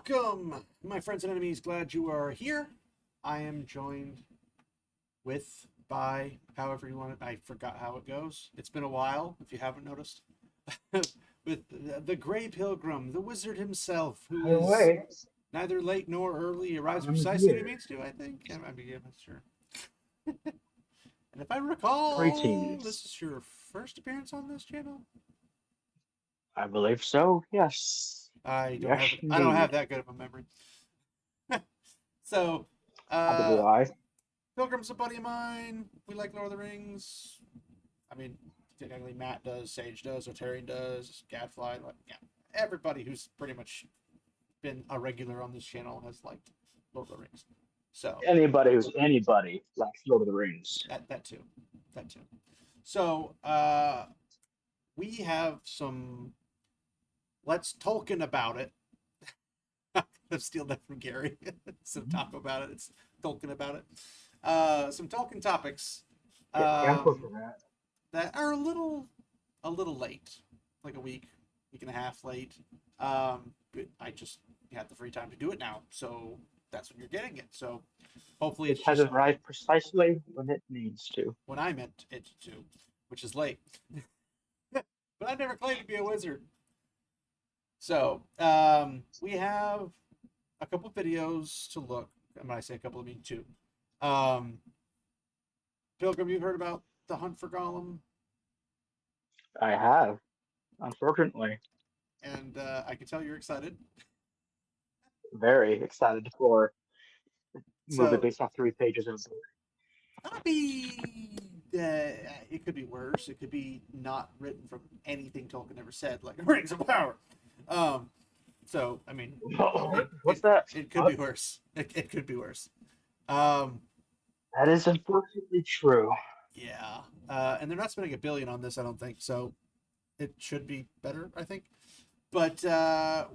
Welcome, my friends and enemies. Glad you are here. I am joined by, however you want it. I forgot how it goes. It's been a while, if you haven't noticed. With the Gray Pilgrim, the wizard himself, who All is right, neither late nor early. He arrives I'm precisely when he here. means to, I think. I'm not sure. And if I recall, Greetings. this is your first appearance on this channel. I believe so. Yes. Yes, I don't have indeed. that good of a memory. So, Neither do uh, I. Pilgrim's a buddy of mine. We like Lord of the Rings. I mean, technically Matt does, Sage does, Otarian does, Gadfly. Like, yeah, everybody who's pretty much been a regular on this channel has liked Lord of the Rings. So Anybody who's anybody likes Lord of the Rings. that too, that too. So we have some. Let's Tolkien about it. I've steal that from Gary. Some Mhm. talk about it. It's Tolkien about it. Some Tolkien topics. Get pampered Um, for that. that are a little late, like a week and a half late. But I just had the free time to do it now, so that's when you're getting it. So hopefully It it's has just arrived precisely when it needs to. when I meant it to, which is late. But I never claimed to be a wizard. So we have a couple videos to look. And when I say a couple, I mean two. Um, Pilgrim, you've heard about the Hunt for Gollum, I have, unfortunately. and I can tell you're excited. Very excited for movie So based on 3 pages of book. not be it could be worse. It could be not written from anything Tolkien ever said, like Rings of Power. Um, so I mean, it What's it, that? it could be worse. It could be worse. Um, That is unfortunately true. yeah, and they're not spending $1 billion on this, I don't think. So it should be better, I think. But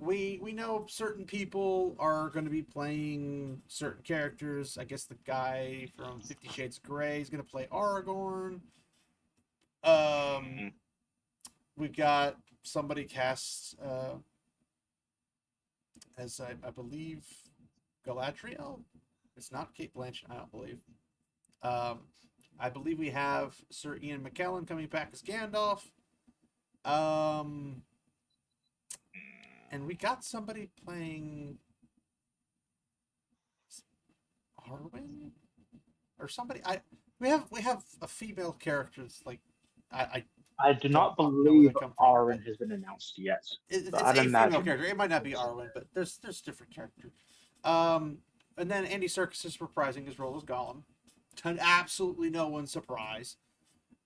we know certain people are going to be playing certain characters. I guess the guy from 50 Shades of Grey is going to play Aragorn. Um, Mm. we've got somebody cast as I believe Galadriel. It's not Kate Blanchett, I don't believe. Um, I believe we have Sir Ian McKellen coming back as Gandalf. Um, and we got somebody playing Arwen or somebody. We have a female character that's like I I do don't not know where they believe come from, but Arwen has been announced yet, but it's I'd a female imagine character. It might not be it's Arwen, but there's different characters. Um, and then Andy Serkis is reprising his role as Gollum, to absolutely no one's surprise.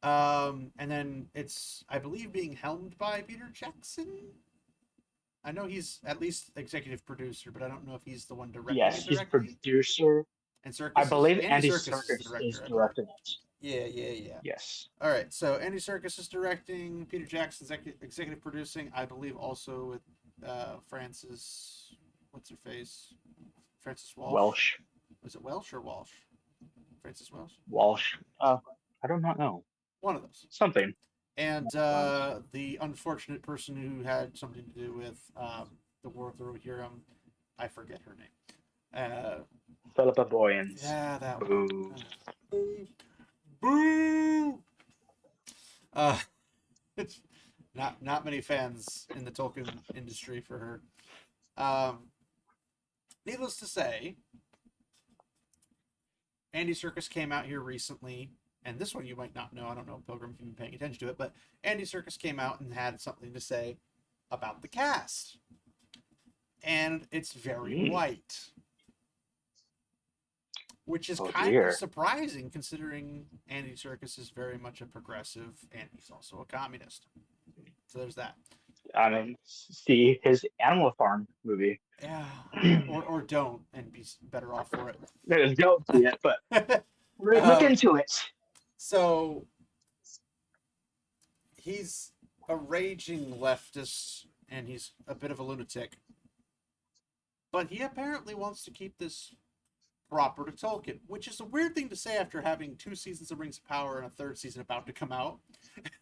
And then it's I believe being helmed by Peter Jackson. I know he's at least executive producer, but I don't know if he's the one directing it yes, he's directly. producer. And I Serkis is believe Andy Andy Serkis is the Serkis is director, I believe. directing it. Yeah. Yes. All right, so Andy Serkis is directing. Peter Jackson's executive producing. I believe also with Francis. What's her face? Francis Walsh. Welsh. Was it Welsh or Walsh? Francis Welsh. Walsh. I do not know. One of those. Something. And Lines. the unfortunate person who had something to do with the War of the Rohirrim. I forget her name. Philippa Boyens. Yeah, that one. Boo. Boo. Boo. Uh, it's not many fans in the Tolkien industry for her. Needless to say, Andy Serkis came out here recently, and this one you might not know. I don't know, Pilgrim, if you've been paying attention to it, but Andy Serkis came out and had something to say about the cast, and it's very Mm. white, which is Oh kind of dear. surprising considering Andy Serkis is very much a progressive and he's also a communist. So there's that. I mean, see his Animal Farm movie. Yeah, or don't and be better off for Don't see it, but it. look into it. So he's a raging leftist and he's a bit of a lunatic, but he apparently wants to keep this proper to Tolkien, which is a weird thing to say after having 2 seasons of Rings of Power and a third season about to come out.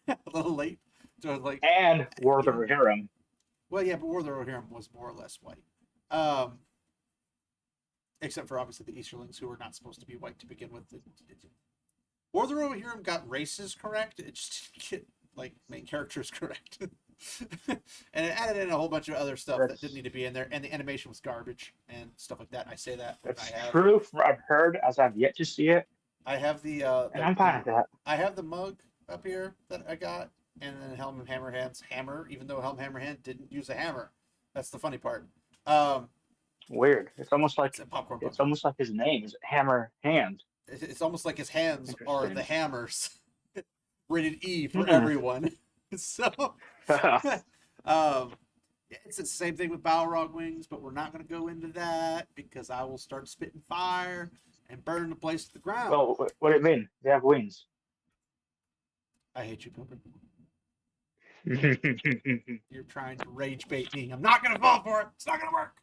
A little late. So like, And War of the yeah. Rohirrim. Well, yeah, but War of the Rohirrim was more or less white. Um, except for obviously the Easterlings, who are not supposed to be white to begin with. War of the Rohirrim got races correct. It just didn't get like main characters correct. And it added in a whole bunch of other stuff that didn't need to be in there, and the animation was garbage and stuff like that. And I say that That's true from what I've heard, as I've yet to see it, I have and I'm fine with that. I have the mug up here that I got, and then Helm and Hammerhand's hammer. Even though Helm Hammerhand didn't use a hammer, that's the funny part. Weird. It's a popcorn It's bunker. almost like his name is Hammer Hand. It's almost like his hands are the Interesting. hammers. Rated E for Hmm. everyone. So, it's the same thing with Balrog wings, but we're not going to go into that because I will start spitting fire and burn the place to the ground. Well, what do you mean? They have wings. I hate you, Pilgrim. You're trying to rage bait me. I'm not going to fall for it. It's not going to work.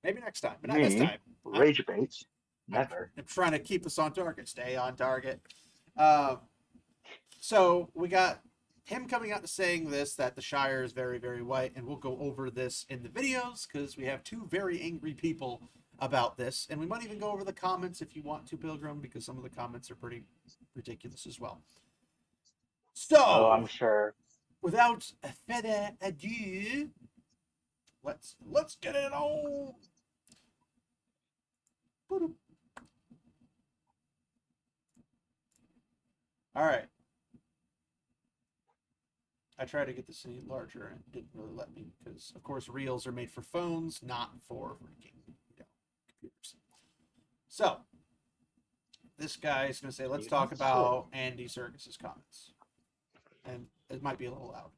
Maybe next time, but not this time. Rage baits. Never. I'm trying to keep us on target. Stay on target. So we got him coming out to saying this, that the Shire is very, very white, and we'll go over this in the videos because we have two very angry people about this, and we might even go over the comments if you want to, Pilgrim, because some of the comments are pretty ridiculous as well. So, Oh, I'm sure. without further ado, let's get it on. All right. I tried to get the scene larger and it didn't really let me because, of course, reels are made for phones, not for freaking computers. So, this guy is going to say, let's talk about Andy Serkis's comments. And it might be a little loud.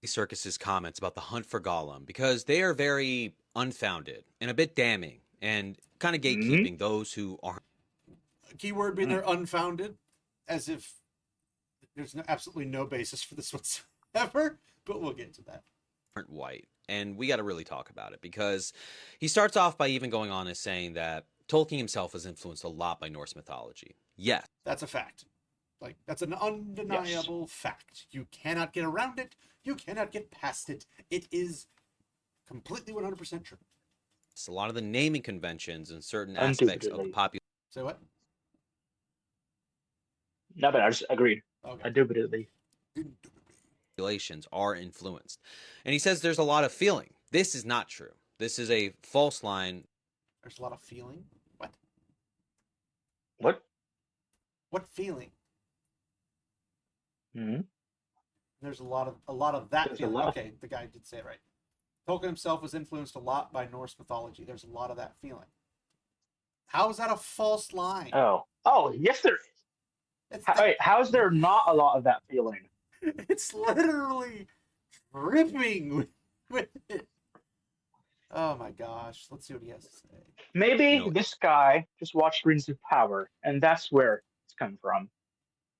Serkis's comments about the Hunt for Gollum because they are very unfounded and a bit damning and kind of gatekeeping those who aren't. Keyword being they're unfounded, as if there's absolutely no basis for this whatsoever, but we'll get to that. Aren't white, and we got to really talk about it because he starts off by even going on as saying that Tolkien himself was influenced a lot by Norse mythology. Yes, that's a fact. Like, that's an undeniable fact. You cannot get around it. You cannot get past it. It is completely 100% true. a lot of the naming conventions and certain aspects of the popular. Say what? No, but I just agreed. Okay. Indubitably. Populations are influenced, and he says there's a lot of feeling. This is not true. This is a false line. There's a lot of feeling. What? What? What feeling? Mm-hmm. There's a lot of that feeling. Okay, the guy did say it right. Tolkien himself was influenced a lot by Norse mythology. There's a lot of that feeling. How is that a false line? Oh, yes, there is. Wait, how is there not a lot of that feeling? It's literally dripping with it. Oh my gosh. Let's see what he has to say. Maybe this guy just watched Rings of Power, and that's where it's coming from.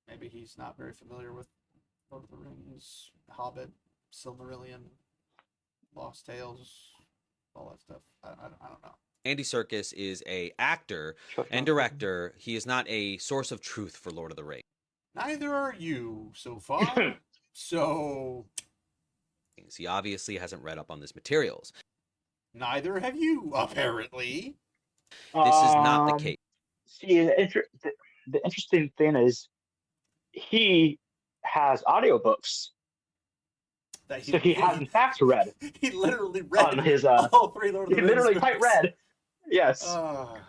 Maybe he's not very familiar with Lord of the Rings, Hobbit, Silmarillion, Lost Tales, all that stuff. I don't know. Andy Serkis is a actor and director. He is not a source of truth for Lord of the Rings. Neither are you so far. So he obviously hasn't read up on this materials. Neither have you, apparently. This is not the case. See, the interesting thing is he has audiobooks. So he has, in fact, read. He literally read on his, all three Lord of the Rings. He literally quite read. Yes. I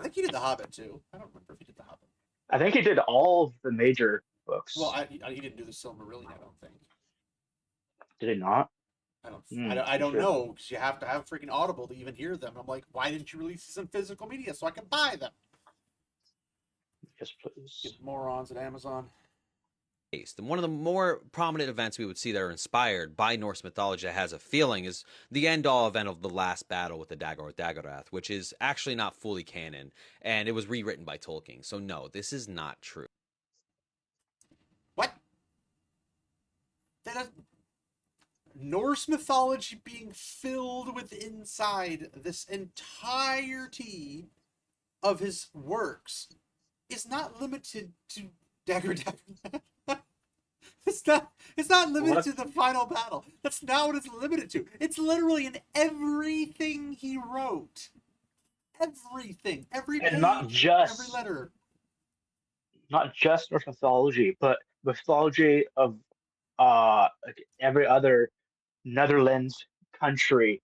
think he did The Hobbit, too. I don't remember if he did The Hobbit. I think he did all of the major books. Well, he didn't do the Silmarillion, I don't think. Did he not? I don't know, because you have to have freaking Audible to even hear them. I'm like, why didn't you release these in physical media so I can buy them? Yes, please. Get morons at Amazon. One of the more prominent events we would see that are inspired by Norse mythology that has a feeling is the end-all event of the last battle with the Dagor Dagorath, which is actually not fully canon, and it was rewritten by Tolkien. So no, this is not true. What? Norse mythology being filled with inside this entirety of his works is not limited to Dagor Dagorath. It's not limited to the final battle. That's not what it's limited to. It's literally in everything he wrote. Everything. Every page, And not just every letter. not just Norse mythology, but mythology of like every other Netherlands country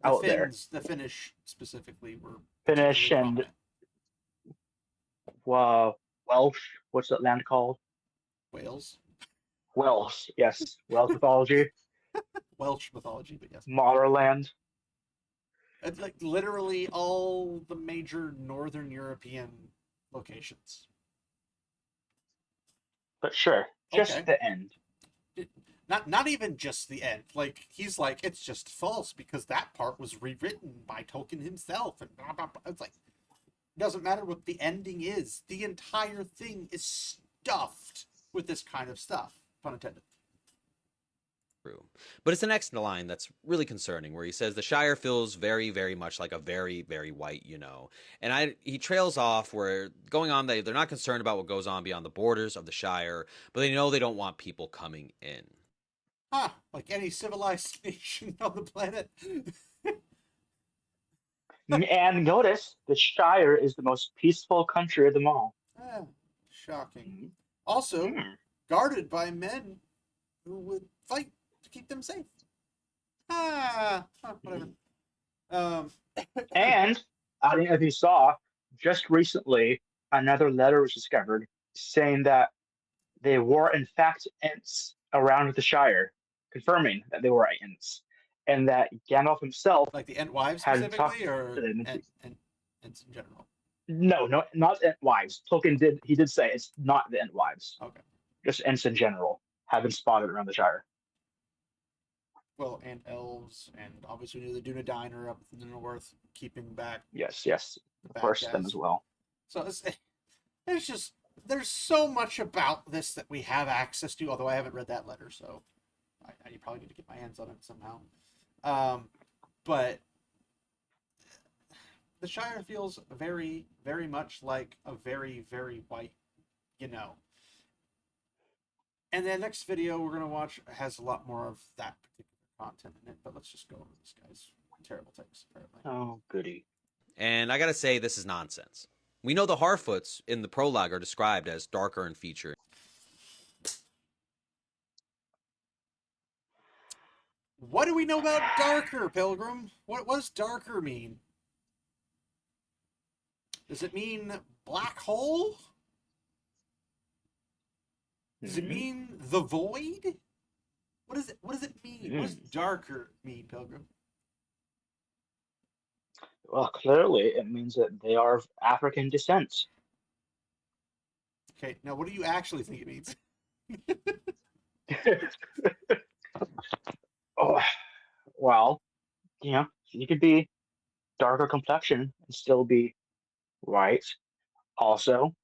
The out there. Finns, the Finnish specifically, were Finnish particularly and prominent. Welsh. What's that land called? Wales. Wales. Yes, Welsh mythology. Welsh mythology, but yes. Motherland. It's like literally all the major Northern European locations. But sure, just Okay. the end. Not even just the end. Like, he's like, it's just false because that part was rewritten by Tolkien himself, and blah blah blah. It's like, it doesn't matter what the ending is. The entire thing is stuffed with this kind of stuff. Pun intended. True. But it's the next line that's really concerning, where he says the Shire feels very, very much like a very, very white, And he trails off where going on, they're not concerned about what goes on beyond the borders of the Shire, but they know they don't want people coming in. Huh, like any civilized nation on the planet. And notice the Shire is the most peaceful country of them all. Shocking. Also, guarded by men who would fight to keep them safe. Whatever. And I don't know if you saw, just recently, another letter was discovered saying that they were in fact Ents around the Shire, confirming that they were Ents, and that Gandalf himself Like the Entwives had specifically, talked or to them. Ents in general? No, not Entwives. Tolkien did say it's not the Entwives. Okay. Just Ents in general have been spotted around the Shire. Well, and elves, and obviously we knew the Dunedain are up in the north, keeping back. Yes, the of bad course, guys. them as well. So it's just, there's so much about this that we have access to. Although I haven't read that letter, so I probably need to get my hands on it somehow. But the Shire feels very, very much like a very, very white, And the next video we're going to watch has a lot more of that particular content in it. But let's just go over this guy's terrible takes, apparently. Oh, goody. And I gotta say, this is nonsense. We know the Harfoots in the prologue are described as darker in feature. What do we know about darker, Pilgrim? What does darker mean? Does it mean black hole? Does it mean the void? What does it mean? What does darker mean, Pilgrim? Well, clearly it means that they are of African descent. Okay, now what do you actually think it means? Oh, well, you could be darker complexion and still be white. Also,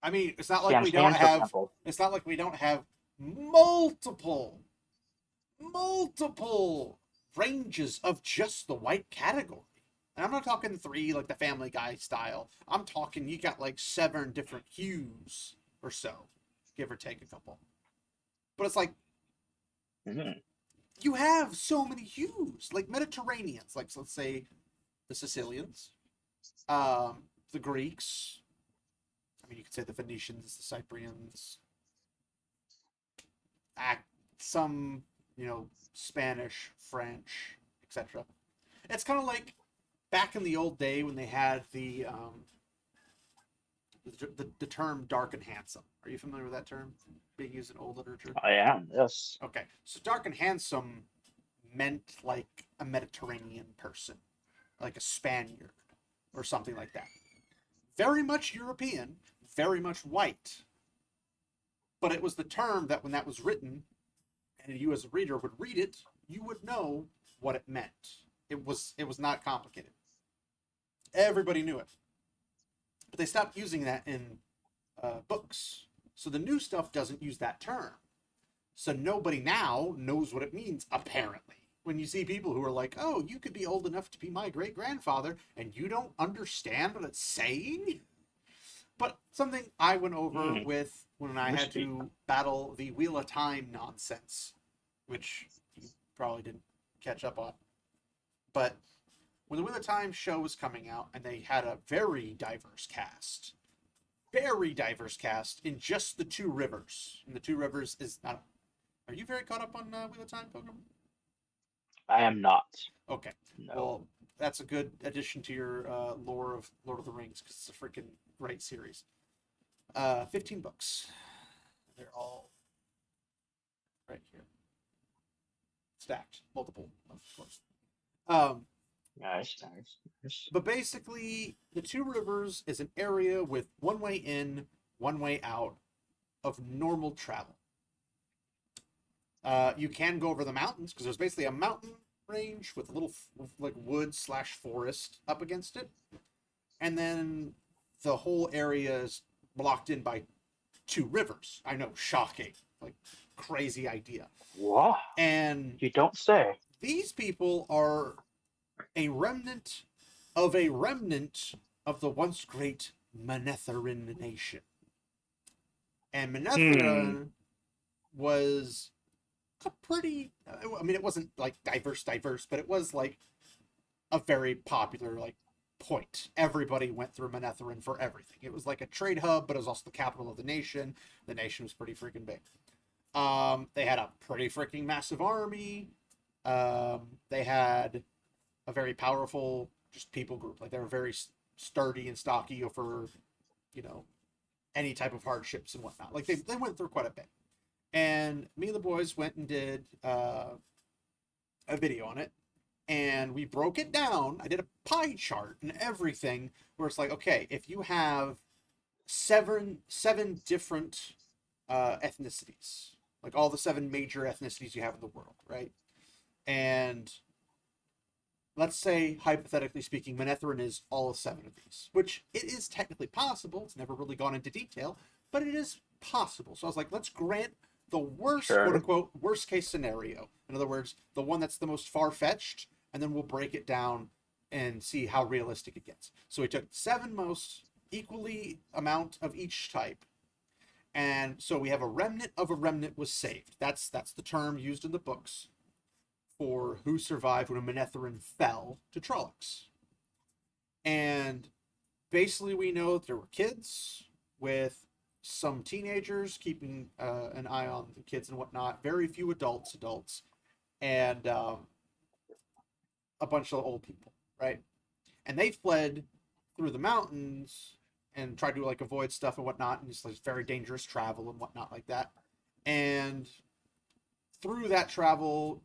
I mean, it's not like Sam's we don't hands, for have. example. It's not like we don't have multiple ranges of just the white category. And I'm not talking 3 like the Family Guy style. I'm talking you got like 7 different hues or so, give or take a couple. But it's like you have so many hues, like Mediterraneans, like let's say the Sicilians, the Greeks. I mean, you could say the Phoenicians, the Cyprians, some, Spanish, French, etc. It's kind of like back in the old day when they had the term dark and handsome. Are you familiar with that term being used in old literature? I am, yes. Okay, so dark and handsome meant like a Mediterranean person, like a Spaniard or something like that. Very much European, very much white. But it was the term that when that was written, and you as a reader would read it, you would know what it meant. It was not complicated. Everybody knew it. But they stopped using that in books. So the new stuff doesn't use that term. So nobody now knows what it means, apparently. When you see people who are like, oh, you could be old enough to be my great-grandfather, and you don't understand what it's saying? But something I went over Hmm. with when I had to battle the Wheel of Time nonsense, which you probably didn't catch up on. But when the Wheel of Time show was coming out, and they had a very diverse cast in just the two rivers. And the two rivers is not. Are you very caught up on Wheel of Time, Pilgrim? I am not. Okay. No. Well, that's a good addition to your lore of Lord of the Rings because it's a freaking great series. 15 books. They're all right here. Stacked. Multiple, of course. Nice. But basically, the Two Rivers is an area with one way in, one way out of normal travel. You can go over the mountains because there's basically a mountain range with a little like wood/forest up against it, and then the whole area is blocked in by two rivers. I know, shocking, like crazy idea. What? And You don't say. these people are a remnant of the once great Manetherin nation. And Manetherin was a pretty, I mean, it wasn't like diverse, but it was like a very popular like point. Everybody went through Manetherin for everything. It was like a trade hub, but it was also the capital of the nation. The nation was pretty freaking big. They had a pretty freaking massive army. They had a very powerful just people group. Like they were very sturdy and stocky for, any type of hardships and whatnot. Like they went through quite a bit. And me and the boys went and did a video on it. And we broke it down. I did a pie chart and everything where it's like, okay, if you have seven different ethnicities, like all the 7 major ethnicities you have in the world, right? And let's say, hypothetically speaking, Manetherin is all 7 of these, which it is technically possible. It's never really gone into detail, but it is possible. So I was like, let's grant the worst, quote unquote, worst case scenario. In other words, the one that's the most far fetched, and then we'll break it down and see how realistic it gets. So we took 7 most equally amount of each type. And so we have a remnant of a remnant was saved. That's the term used in the books for who survived when a Manetherin fell to Trollocs. And basically we know that there were kids with some teenagers keeping an eye on the kids and whatnot. Very few adults, and a bunch of old people, right? And they fled through the mountains and tried to like avoid stuff and whatnot, and it's like very dangerous travel and whatnot like that. And through that travel,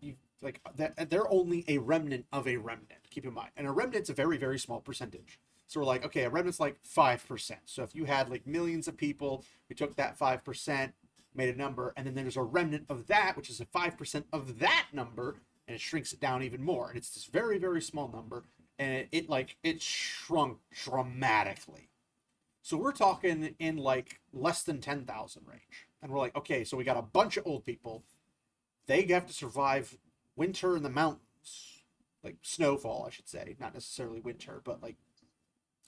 they're only a remnant of a remnant. Keep in mind, and a remnant's a very, very small percentage. So we're like, okay, a remnant's like 5%. So if you had like millions of people, we took that 5%, made a number, and then there's a remnant of that, which is a 5% of that number, and it shrinks it down even more. And it's this very, very small number, and it shrunk dramatically. So we're talking in like less than 10,000 range. And we're like, okay, so we got a bunch of old people. They have to survive winter in the mountains, like snowfall, I should say, not necessarily winter, but like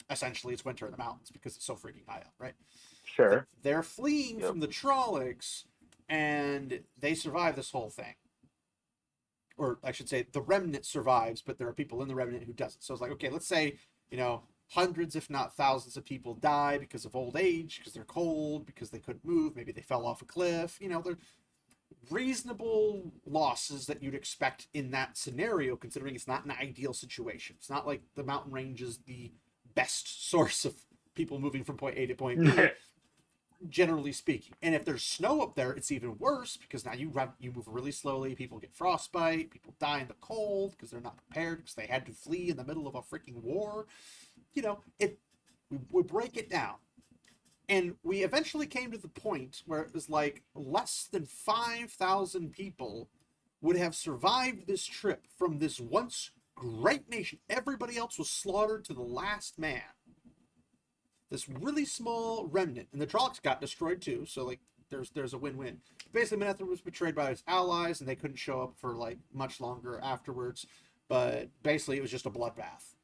essentially it's winter in the mountains because it's so freaking high up, right? Sure. They're fleeing from the Trollocs, and they survive this whole thing. Or I should say the remnant survives, but there are people in the remnant who doesn't. So it's like, okay, let's say, hundreds, if not thousands of people die because of old age, because they're cold, because they couldn't move, maybe they fell off a cliff, they're reasonable losses that you'd expect in that scenario, considering it's not an ideal situation. It's not like the mountain range is the best source of people moving from point A to point B, generally speaking. And if there's snow up there, it's even worse because now you move really slowly. People get frostbite. People die in the cold because they're not prepared because they had to flee in the middle of a freaking war. We break it down. And we eventually came to the point where it was like less than 5,000 people would have survived this trip from this once great nation. Everybody else was slaughtered to the last man. This really small remnant, and the Trollocs got destroyed too. So like, there's a win-win. Basically, Manetherin was betrayed by his allies, and they couldn't show up for like much longer afterwards. But basically, it was just a bloodbath.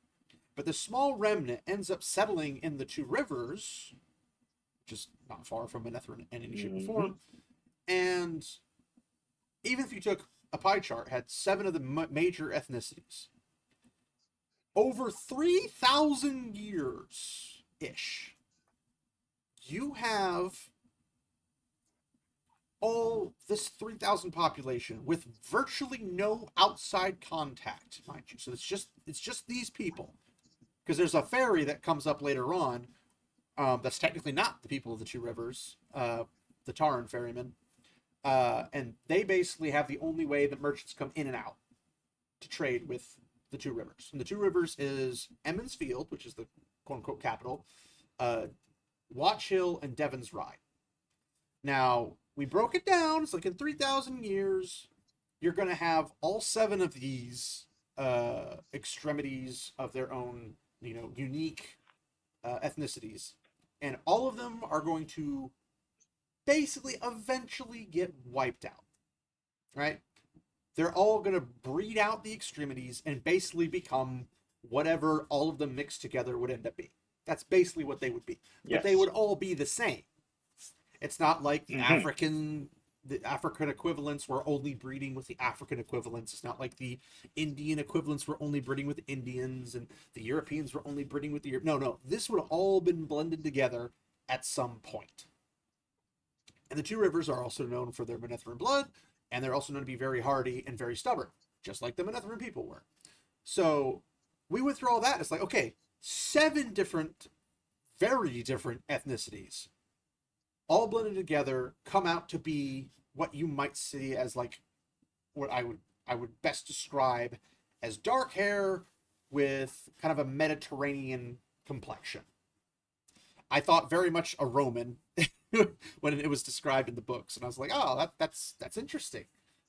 But the small remnant ends up settling in the Two Rivers, just not far from Manetheren in any shape or Mhm. form. And even if you took a pie chart, had 7 of the major ethnicities. Over 3,000 years-ish, you have all this 3,000 population with virtually no outside contact, mind you. So it's just these people. Because there's a ferry that comes up later on, that's technically not the people of the Two Rivers, the Taran ferrymen. And they basically have the only way that merchants come in and out to trade with the Two Rivers. And the Two Rivers is Emmons Field, which is the quote-unquote capital, Watch Hill, and Devon's Ride. Now, we broke it down. It's like in 3,000 years, you're going to have all 7 of these extremities of their own, unique ethnicities. And all of them are going to basically eventually get wiped out, right? They're all going to breed out the extremities and basically become whatever all of them mixed together would end up being. That's basically what they would be. But they would all be the same. It's not like the African equivalents were only breeding with the African equivalents. It's not like the Indian equivalents were only breeding with Indians and the Europeans were only breeding with the No. This would have all been blended together at some point. And the Two Rivers are also known for their Manetheren blood, and they're also known to be very hardy and very stubborn, just like the Manetheren people were. So we went through all that. It's like, okay, 7 different, very different ethnicities all blended together come out to be what you might see as like what I would best describe as dark hair with kind of a Mediterranean complexion. I thought very much a Roman when it was described in the books, and I was like, oh, that's interesting.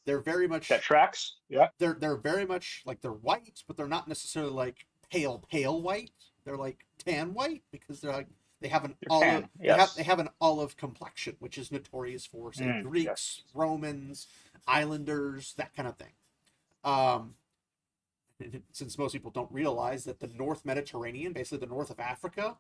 They're very much that tracks. Yeah, they're very much like they're white, but they're not necessarily like pale white. They're like tan white because they're like they have an olive. Tan, yes. They have an olive complexion, which is notorious for say Greeks, Romans, Islanders, that kind of thing. Since most people don't realize that the North Mediterranean, basically the north of Africa,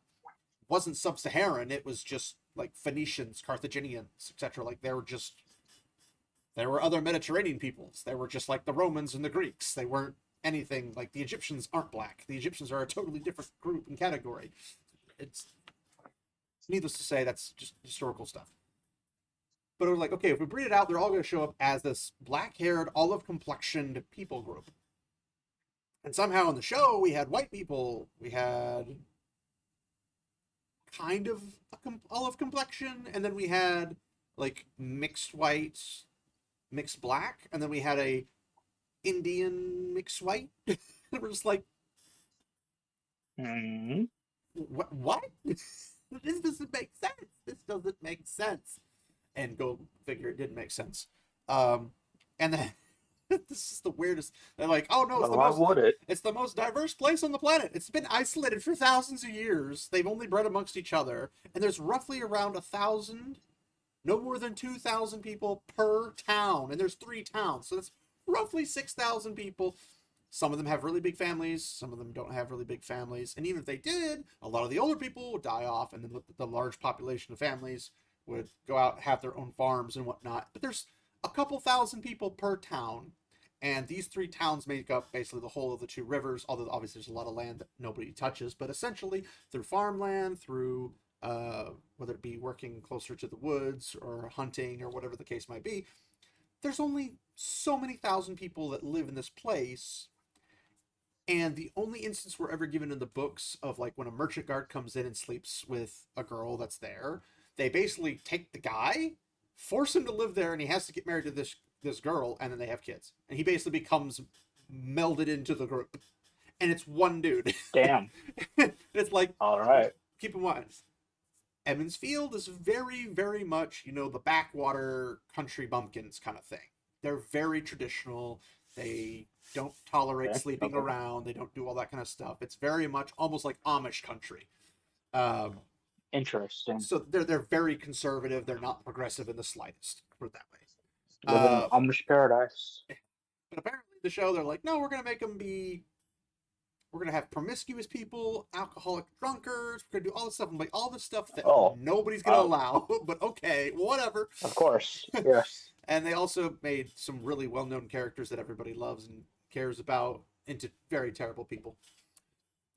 wasn't sub-Saharan. It was just like Phoenicians, Carthaginians, etc. Like there were other Mediterranean peoples. They were just like the Romans and the Greeks. They weren't anything like the Egyptians aren't black. The Egyptians are a totally different group and category. It's needless to say, that's just historical stuff. But it was like, okay, if we breed it out, they're all going to show up as this black-haired, olive-complexioned people group. And somehow in the show, we had white people. We had kind of olive complexion, and then we had like mixed white, mixed black, and then we had a Indian mixed white. We're just like, what? This doesn't make sense. This doesn't make sense. And go figure, it didn't make sense. And then this is the weirdest. They're like, oh no, it's the most diverse place on the planet. It's been isolated for thousands of years. They've only bred amongst each other, and there's roughly around 1,000, no more than 2,000 people per town, and there's 3 towns, so that's roughly 6,000 people. Some of them have really big families, some of them don't have really big families, and even if they did, a lot of the older people would die off, and then the large population of families would go out and have their own farms and whatnot. But there's a couple thousand people per town, and these 3 towns make up basically the whole of the Two Rivers, although obviously there's a lot of land that nobody touches, but essentially through farmland, through whether it be working closer to the woods or hunting or whatever the case might be, there's only so many thousand people that live in this place. And the only instance we're ever given in the books of like when a merchant guard comes in and sleeps with a girl that's there, they basically take the guy, force him to live there, and he has to get married to this girl, and then they have kids. And he basically becomes melded into the group. And it's one dude. Damn. It's like, all right. Keep in mind, Emmons Field is very, very much, the backwater country bumpkins kind of thing. They're very traditional. They don't tolerate sleeping around. They don't do all that kind of stuff. It's very much almost like Amish country. Interesting. So they're very conservative. They're not progressive in the slightest. Put it that way. Live in Amish paradise. But apparently, the show they're like, no, we're gonna We're gonna have promiscuous people, alcoholic drunkards. We're gonna do all this stuff. I'm like, all this stuff that Oh. nobody's gonna allow. But okay, whatever. Of course. Yes. And they also made some really well-known characters that everybody loves and cares about into very terrible people.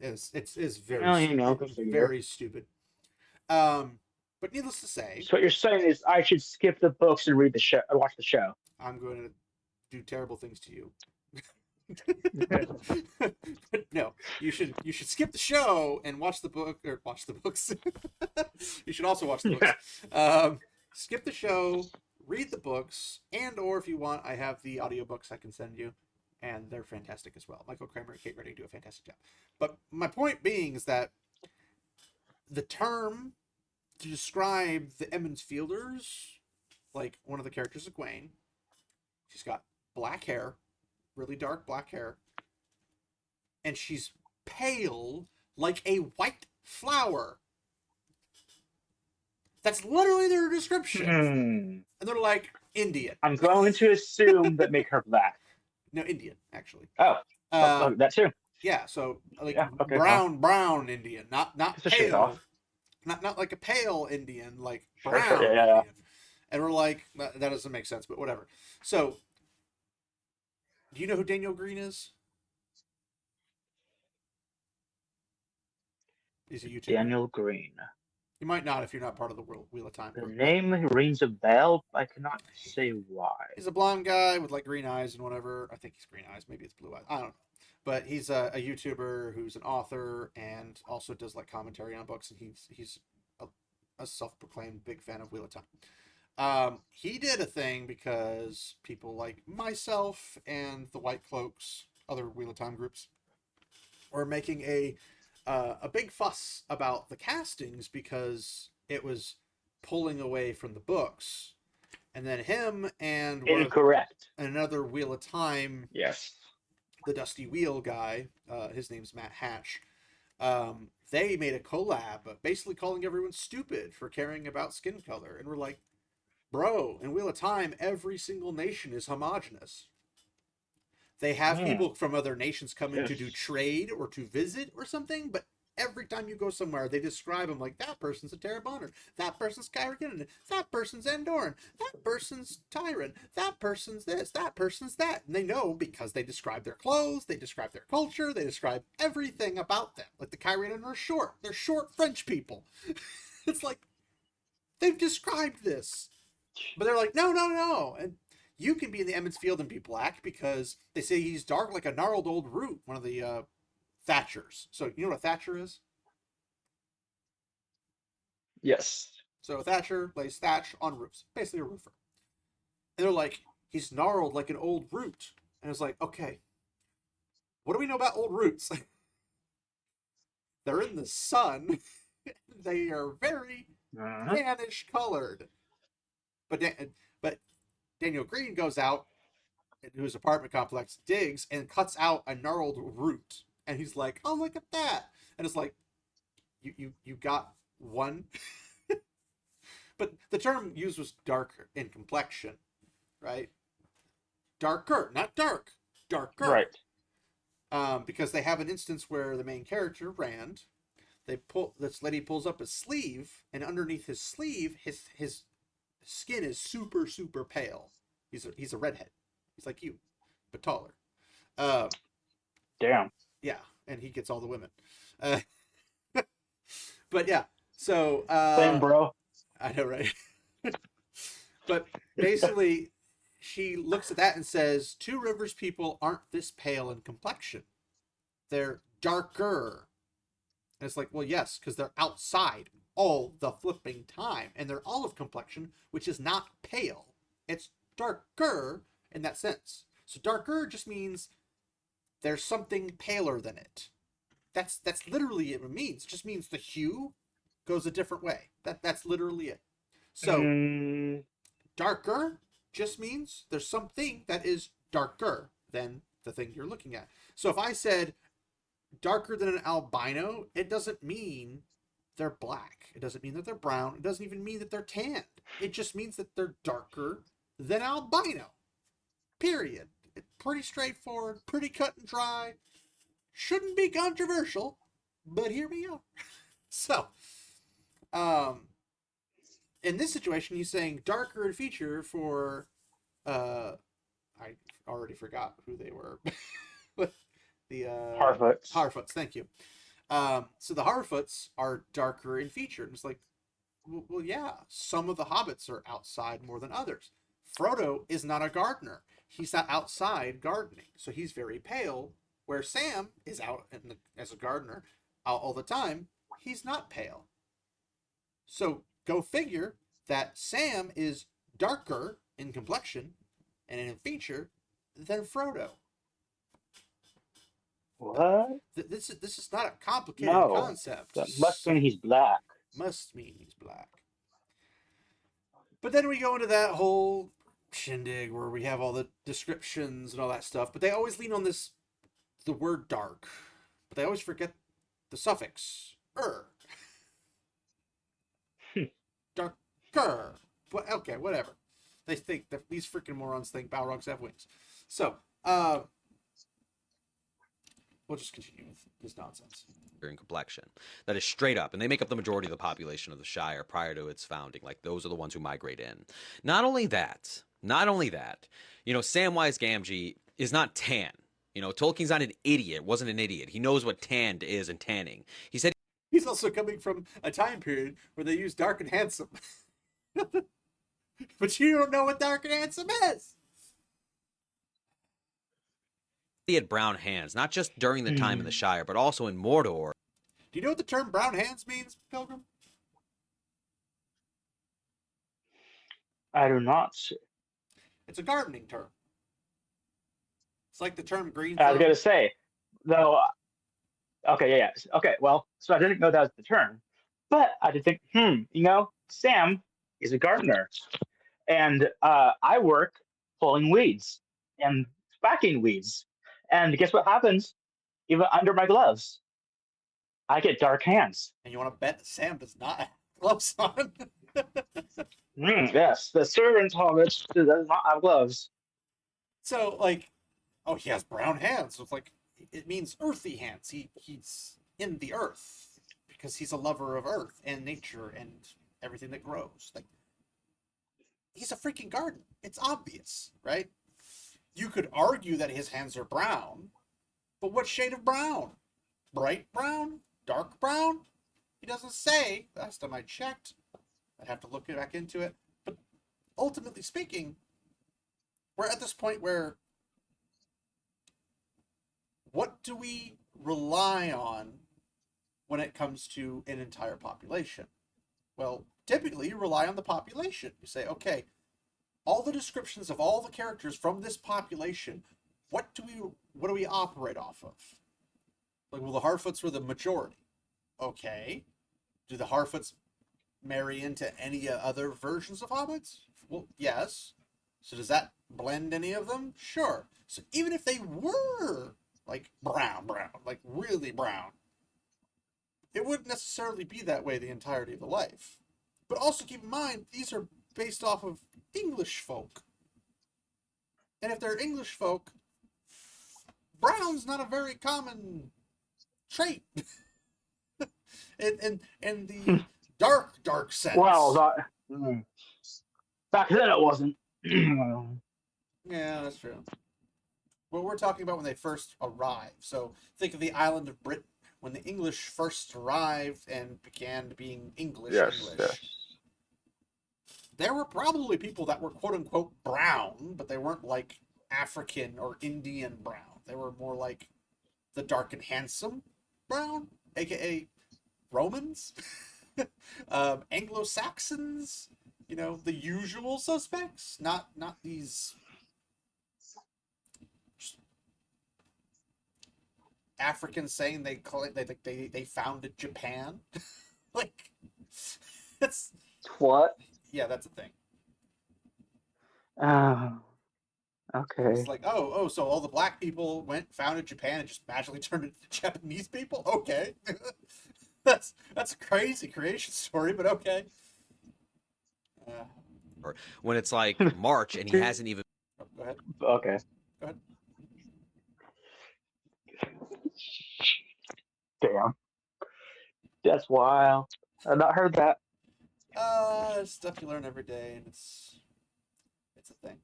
It's very Well, you know, go figure. very stupid. But needless to say, So what you're saying is I should skip the books and read the show, watch the show. I'm going to do terrible things to you. Yes. But no, you should skip the show and watch the book, or watch the books. You should also watch the books. Skip the show, read the books, and or if you want, I have the audiobooks I can send you, and they're fantastic as well. Michael Kramer and Kate Redding do a fantastic job. But my point being is that the term to describe the Emmons Fielders, like one of the characters of Gwen, she's got black hair, really dark black hair, and she's pale like a white flower. That's literally their description. And they're like, Indian. I'm going to assume that make her black. No, Indian, actually. Oh, that too. Yeah, so like Yeah, okay, brown Indian, not It's a shade pale. off. Not like a pale Indian, like Sure, brown yeah. Indian. And we're like, that doesn't make sense, but whatever. So, do you know who Daniel Green is? He's a YouTuber. Daniel Green. You might not if you're not part of the Wheel of Time. The name rings a bell, but I cannot say why. He's a blonde guy with like green eyes and whatever. I think he's green eyes. Maybe it's blue eyes. I don't know. But he's a YouTuber who's an author and also does like commentary on books. And he's a self-proclaimed big fan of Wheel of Time. He did a thing because people like myself and the White Cloaks, other Wheel of Time groups, were making a big fuss about the castings because it was pulling away from the books. And then him and Incorrect. another Wheel of Time, Yes. the Dusty Wheel guy, his name's Matt Hatch, they made a collab basically calling everyone stupid for caring about skin color. And we're like, bro, in Wheel of Time, every single nation is homogenous. They have people from other nations come in to do trade or to visit or something, but every time you go somewhere, they describe them like, that person's a Terraboner, that person's Kyrian, that person's Andoran, that person's Tyran, that person's this, that person's that. And they know because they describe their clothes, they describe their culture, they describe everything about them. Like the Kyrian are short. They're short French people. It's like, they've described this. But they're like, no. And you can be in the Emmons Field and be black because they say he's dark like a gnarled old root, one of the thatchers. So you know what a thatcher is? Yes. So a thatcher lays thatch on roofs, basically a roofer. And they're like, he's gnarled like an old root. And it's like, okay, what do we know about old roots? They're in the sun. They are very tannish colored. But Daniel Green goes out to his apartment complex, digs, and cuts out a gnarled root. And he's like, oh, look at that. And it's like, you got one. But the term used was dark in complexion, right? Darker, not dark. Darker. Right. Because they have an instance where the main character, Rand, this lady pulls up his sleeve, and underneath his sleeve, his skin is super, super pale. He's a redhead. He's like you, but taller. Damn. Yeah, and he gets all the women. But yeah, so Same, bro. I know, right? But basically, she looks at that and says, Two Rivers people aren't this pale in complexion. They're darker. And it's like, well, yes, because they're outside all the flipping time. And they're olive complexion, which is not pale. It's darker in that sense. So darker just means there's something paler than it. That's literally what it means. It just means the hue goes a different way. That's literally it. So darker just means there's something that is darker than the thing you're looking at. So if I said darker than an albino, it doesn't mean they're black. It doesn't mean that they're brown. It doesn't even mean that they're tanned. It just means that they're darker than albino. Period. It's pretty straightforward, pretty cut and dry. Shouldn't be controversial, but here we are. So, in this situation, he's saying darker in feature for, I already forgot who they were. The Harfoots. Harfoots, thank you. So the Harfoots are darker in feature. And it's like, well, yeah, some of the hobbits are outside more than others. Frodo is not a gardener. He's not outside gardening, so he's very pale. Where Sam is out as a gardener all the time, he's not pale. So go figure that Sam is darker in complexion and in feature than Frodo. What? This is not a complicated No. concept. That must mean he's black. Must mean he's black. But then we go into that whole shindig where we have all the descriptions and all that stuff. But they always lean on the word dark. But they always forget the suffix Darker. But okay, whatever. They think that these freaking morons think Balrogs have wings. So, we'll just continue with this nonsense. In complexion, that is straight up, and they make up the majority of the population of the Shire prior to its founding. Like, those are the ones who migrate in. Not only that, Samwise Gamgee is not tan. Tolkien's not an idiot, wasn't an idiot. He knows what tanned is and tanning. He said he's also coming from a time period where they use dark and handsome. But you don't know what dark and handsome is. he had brown hands, not just during the time in the Shire, but also in Mordor. Do you know what the term brown hands means, Pilgrim? I do not. It's a gardening term. It's like the term green I was thumb. gonna say, though. Okay, yeah. Okay, well, so I didn't know that was the term, but I did think, Sam is a gardener, and I work pulling weeds and whacking weeds, and guess what happens? Even under my gloves, I get dark hands. And you want to bet that Sam does not have gloves on? Yes, the servant hobbit does not have gloves. So, he has brown hands. So it's like, it means earthy hands. He's in the earth because he's a lover of earth and nature and everything that grows. Like, he's a freaking gardener. It's obvious, right? You could argue that his hands are brown, but what shade of brown? Bright brown? Dark brown? He doesn't say. Last time I checked. I'd have to look back into it. But ultimately speaking, we're at this point where what do we rely on when it comes to an entire population? Well, typically you rely on the population. You say, okay, all the descriptions of all the characters from this population, what do we operate off of? Like, well, the Harfoots were the majority. Okay. Do the Harfoots marry into any other versions of hobbits? Well, yes. So does that blend any of them? Sure. So even if they were like brown, like really brown, it wouldn't necessarily be that way the entirety of the life. But also keep in mind, these are based off of English folk. And if they're English folk, brown's not a very common trait. and the dark sense. Well, back then it wasn't. Yeah, that's true. Well, we're talking about when they first arrived. So think of the island of Britain. When the English first arrived and began being English, there were probably people that were quote-unquote brown, but they weren't like African or Indian brown. They were more like the dark and handsome brown, aka Romans, Anglo-Saxons, the usual suspects, not these Africans saying they founded Japan. Like, that's What? yeah, that's a thing. Okay. It's like, so all the black people founded Japan and just magically turned into Japanese people? Okay. That's a crazy creation story, but okay. When it's like March and he hasn't even. Go ahead. Okay. Go ahead. That's wild. I've not heard that. Stuff you learn every day, and it's a thing.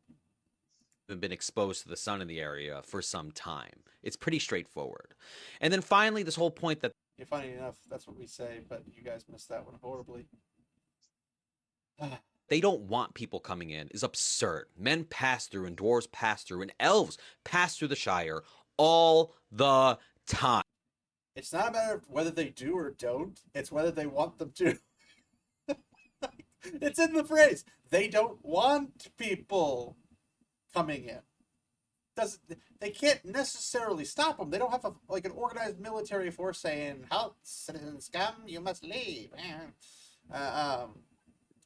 Have been exposed to the sun in the area for some time. It's pretty straightforward. And then finally, this whole point that Yeah, funny enough, that's what we say, but you guys missed that one horribly. they don't want people coming in is absurd. Men pass through, and dwarves pass through, and elves pass through the Shire all the time. It's not a matter of whether they do or don't, it's whether they want them to. It's in the phrase. They don't want people coming in. They can't necessarily stop them. They don't have an organized military force saying, "Halt, citizen scum, you must leave." And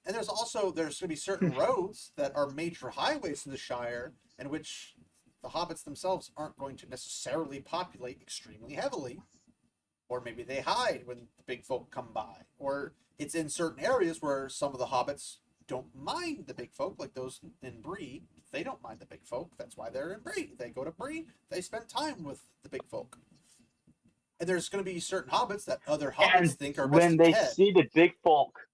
there's going to be certain roads that are major highways in the Shire, in which the hobbits themselves aren't going to necessarily populate extremely heavily. Or maybe they hide when the big folk come by. Or it's in certain areas where some of the hobbits don't mind the big folk, like those in Bree. They don't mind the big folk. That's why they're in Bree. They go to Bree. They spend time with the big folk. And there's going to be certain hobbits that other hobbits think are when best they dead. see the big folk,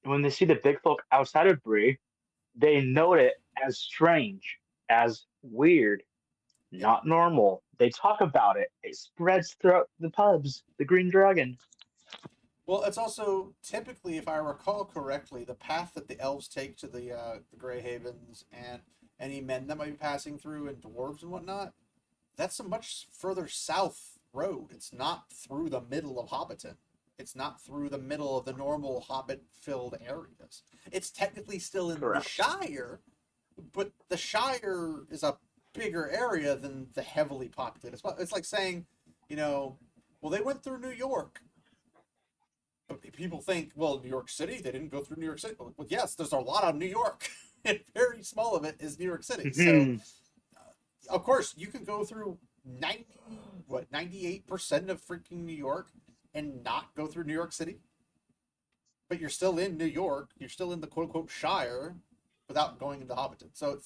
when they see the big folk outside of Bree, they note it as strange, as weird, not normal. They talk about it. It spreads throughout the pubs. The Green Dragon. Well, it's also typically, if I recall correctly, the path that the elves take to the Grey Havens and any men that might be passing through and dwarves and whatnot, that's a much further south road. It's not through the middle of Hobbiton. It's not through the middle of the normal hobbit-filled areas. It's technically still in Correct. the Shire, but the Shire is a bigger area than the heavily populated spot. It's like saying, well, they went through New York. People think, well, New York City, they didn't go through New York City. Well, yes, there's a lot of New York, and very small of it is New York City. So, of course, you can go through 98% of freaking New York and not go through New York City, but you're still in New York. You're still in the quote unquote Shire without going into Hobbiton. So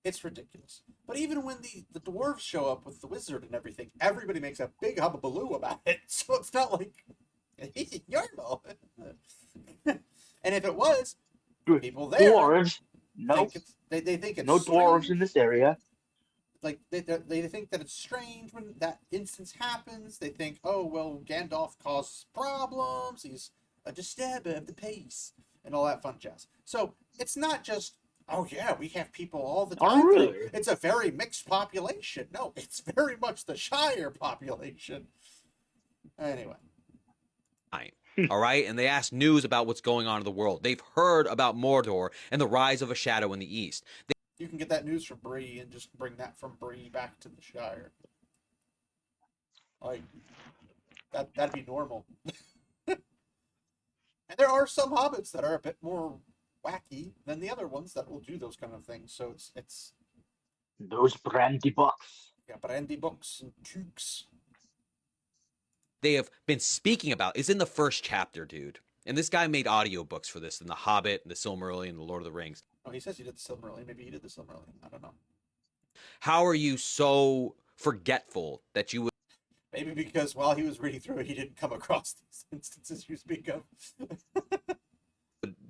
it's ridiculous. But even when the dwarves show up with the wizard and everything, everybody makes a big hubbubaloo about it. So it's not like it's normal. And if it was, people there Dwarves. No, they think it's no dwarves strange. in this area. Like they think that it's strange when that instance happens. They think, oh well, Gandalf causes problems. He's a disturber of the peace and all that fun jazz. So it's not just, oh yeah, we have people all the time. Oh, really? It's a very mixed population. No, it's very much the Shire population. Anyway. All right, and they ask news about what's going on in the world. They've heard about Mordor and the rise of a shadow in the east. You can get that news from Bree and just bring that from Bree back to the Shire. Like, that'd be normal. And there are some hobbits that are a bit more wacky than the other ones that will do those kind of things. So it's those brandy bucks. Yeah, brandy books and toques. They have been speaking about is in the first chapter, dude. And this guy made audiobooks for this in The Hobbit, and The Silmarillion, and The Lord of the Rings. Oh, he says he did the Silmarillion. Maybe he did the Silmarillion. I don't know. How are you so forgetful that you would Maybe because while he was reading through it, he didn't come across these instances you speak of.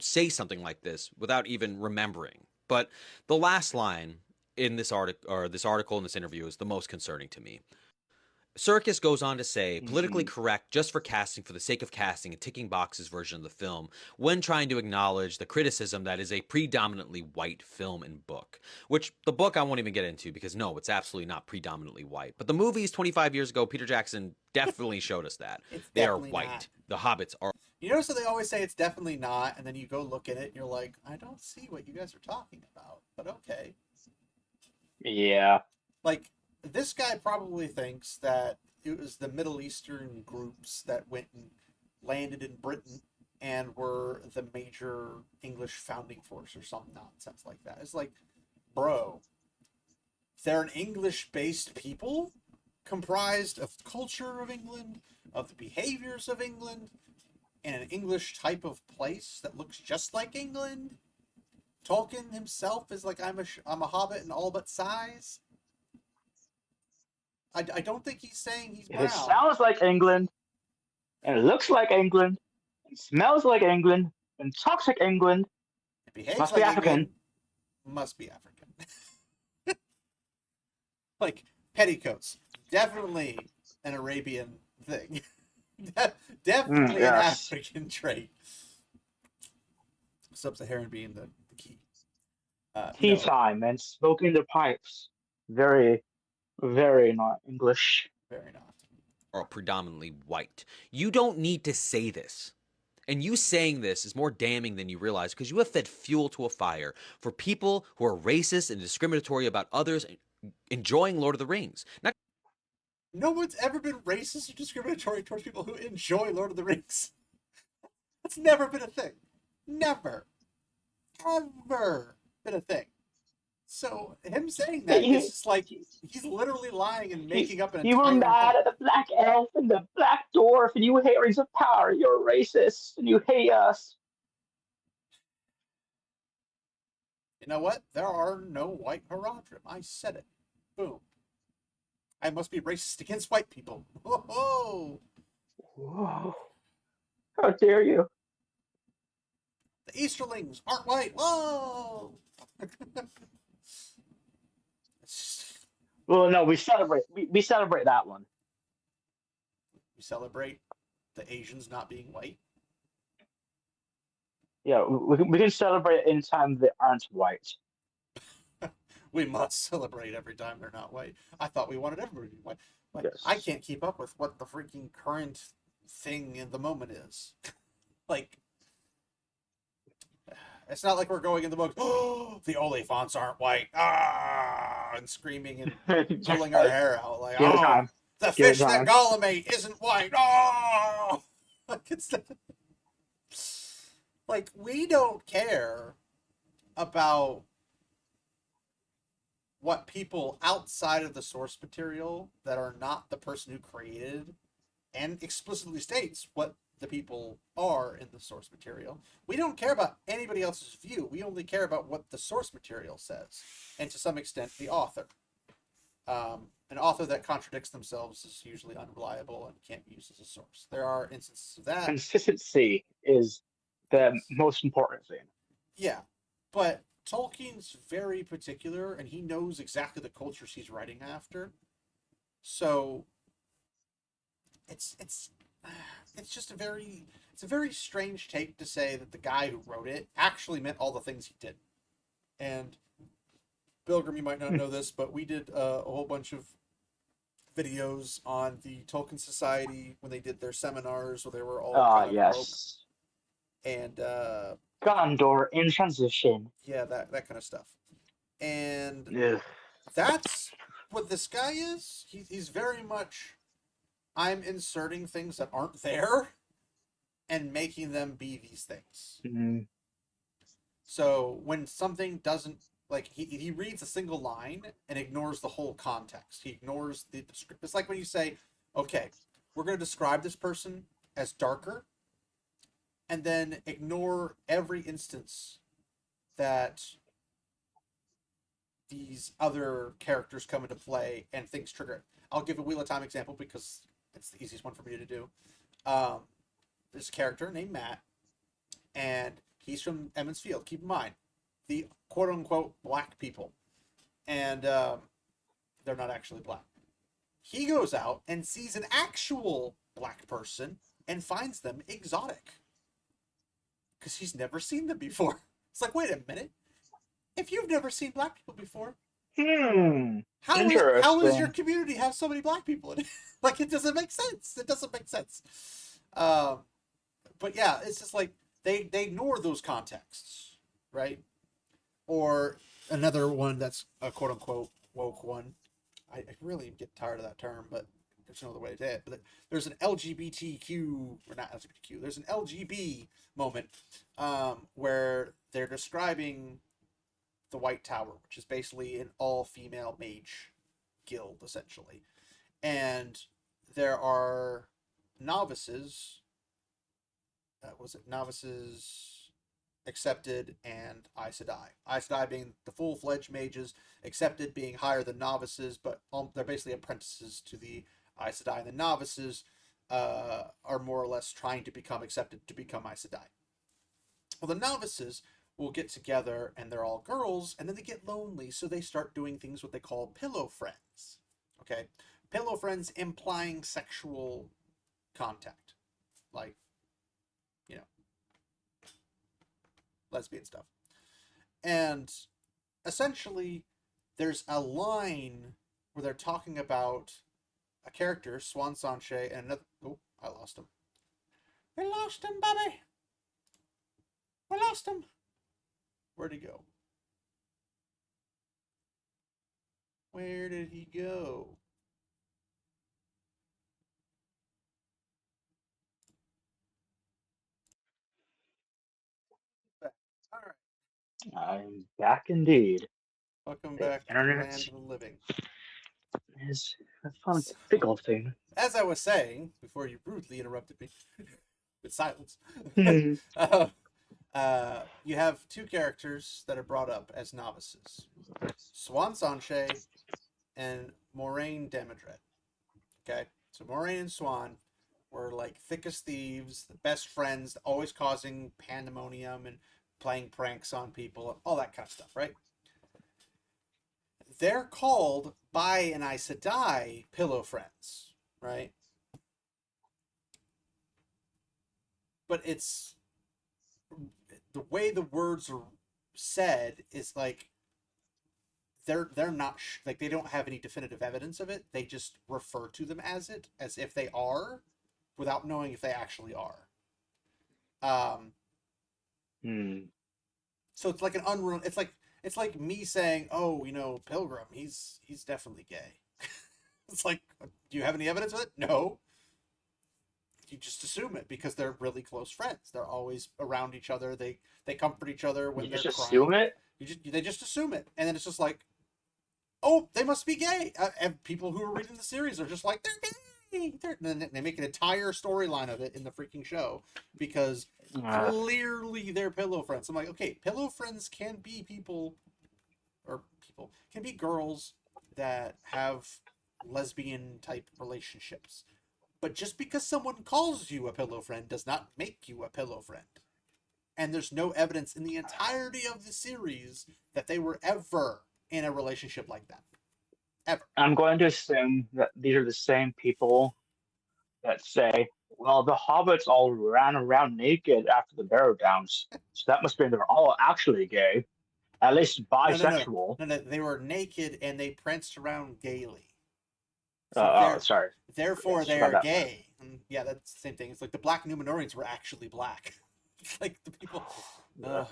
say something like this without even remembering? But the last line in this article in this interview is the most concerning to me. Serkis goes on to say, politically correct just for casting for the sake of casting and ticking boxes version of the film, when trying to acknowledge the criticism that is a predominantly white film and book. Which, the book I won't even get into because no, it's absolutely not predominantly white. But the movies 25 years ago, Peter Jackson definitely showed us that. They are white. Not. The hobbits are. You notice that they always say it's definitely not, and then you go look at it and you're like, I don't see what you guys are talking about, but okay. Yeah. Like, this guy probably thinks that it was the Middle Eastern groups that went and landed in Britain and were the major English founding force or some nonsense like that. It's like, bro, they're an English-based people comprised of the culture of England, of the behaviors of England, in an English type of place that looks just like England. Tolkien himself is like, I'm a hobbit in all but size. I don't think he's saying he's If it brown. sounds like England, and it looks like England, and smells like England, and talks like England, It behaves must be like African. England. Must be African. Like petticoats, definitely an Arabian thing. Definitely an Yes. African trait. Sub-Saharan being the key. Tea No, time and smoking their pipes. Very, very not English. very not. Or predominantly white. You don't need to say this. And you saying this is more damning than you realize because you have fed fuel to a fire for people who are racist and discriminatory about others enjoying Lord of the Rings. Not No one's ever been racist or discriminatory towards people who enjoy Lord of the Rings. That's never been a thing. Never. Ever been a thing. So him saying that is He, just like he's literally lying and he, making up an you were entire mad event. at the black elf and the black dwarf, and you hate rings of power. You're racist, and you hate us. You know what? There are no white Haradrim. I said it. Boom. I must be racist against white people. Whoa! Whoa. How dare you? The Easterlings aren't white. Whoa! Well, no, we celebrate. We celebrate that one. We celebrate the Asians not being white. Yeah, we can celebrate anytime they aren't white. We must celebrate every time they're not white. I thought we wanted everybody to be white. Like, I Yes. can't keep up with what the freaking current thing in the moment is. Like, it's not like we're going in the book, oh, the Oliphants aren't white, and screaming and pulling our hair out. Like, Give it oh, time. the Give it fish that time. Gollum ate isn't white. Oh! Like, like, we don't care about what people outside of the source material that are not the person who created and explicitly states what the people are in the source material. We don't care about anybody else's view. We only care about what the source material says, and to some extent, the author. An author that contradicts themselves is usually unreliable and can't be used as a source. There are instances of that. Consistency is the Yes. most important thing. Yeah, but Tolkien's very particular, and he knows exactly the cultures he's writing after. So it's it's just a very strange take to say that the guy who wrote it actually meant all the things he did. And Pilgrim, you might not know this, but we did a whole bunch of videos on the Tolkien Society when they did their seminars where they were all Ah, kind of a rope yes. and Gondor in transition. yeah, that kind of stuff. And Ugh. that's what this guy is. He's very much I'm inserting things that aren't there and making them be these things. Mm. So when something doesn't like he reads a single line and ignores the whole context. He ignores the script. It's like when you say, "Okay, we're going to describe this person as darker," and then ignore every instance that these other characters come into play and things trigger it. I'll give a Wheel of Time example because it's the easiest one for me to do. Um, this character named Matt, and he's from Emmons Field. Keep in mind, the quote unquote black people, and they're not actually black. He goes out and sees an actual black person and finds them exotic because he's never seen them before. It's like, wait a minute. If you've never seen black people before, Hmm. how is your Interesting. community have so many black people in it? Like, it doesn't make sense. It doesn't make sense. Um, but yeah, it's just like they ignore those contexts, right? Or another one that's a quote unquote woke one. I really get tired of that term, but there's no other way to say it. But there's an LGBTQ or not LGBTQ. There's an LGB moment where they're describing the White Tower, which is basically an all-female mage guild essentially, and there are novices. Was it novices? accepted, and Aes Sedai. Aes Sedai being the full-fledged mages, accepted being higher than novices, but they're basically apprentices to the Aes Sedai. And the novices are more or less trying to become accepted to become Aes Sedai. Well, the novices will get together, and they're all girls, and then they get lonely, so they start doing things what they call pillow friends. Okay? Pillow friends implying sexual contact. Like, you know, lesbian stuff. And essentially, there's a line where they're talking about a character, Swan Sanche, and another. Oh, I lost him. We lost him, Bobby. We lost him. Where'd he go? Where did he go? All right. I'm back indeed. Welcome The back to the internet land of the living. is a fun, So, fickle thing. as I was saying, before you rudely interrupted me with silence, Hmm. you have two characters that are brought up as novices. Swan Sanche and Moraine Demedred. Okay? So Moraine and Swan were like thick as thieves, the best friends, always causing pandemonium and playing pranks on people, all that kind of stuff, right? They're called by an Aes Sedai pillow friends, right? But it's the way the words are said is like they're not like they don't have any definitive evidence of it. They just refer to them as it as if they are, without knowing if they actually are. Um, so it's like an unreal. It's like me saying, "Oh, you know, Pilgrim, he's definitely gay." It's like, do you have any evidence of it? No. You just assume it because they're really close friends. They're always around each other. They comfort each other when You they're just crying. assume it? They just assume it, and then it's just like, oh, they must be gay. And people who are reading the series are just like, they're gay. And then they make an entire storyline of it in the freaking show because Uh, clearly they're pillow friends. I'm like, okay, pillow friends can be people, or people can be girls that have lesbian type relationships. But just because someone calls you a pillow friend does not make you a pillow friend. And there's no evidence in the entirety of the series that they were ever in a relationship like that. Ever. I'm going to assume that these are the same people that say, well, the hobbits all ran around naked after the Barrow Downs, so that must mean they're all actually gay, at least No, no, no, bisexual. no, no. They were naked and they pranced around gaily. So Oh, sorry. therefore Yes, they forgot are that part. gay. And yeah, that's the same thing. It's like the black Numenorians were actually black. It's like the people. Yeah.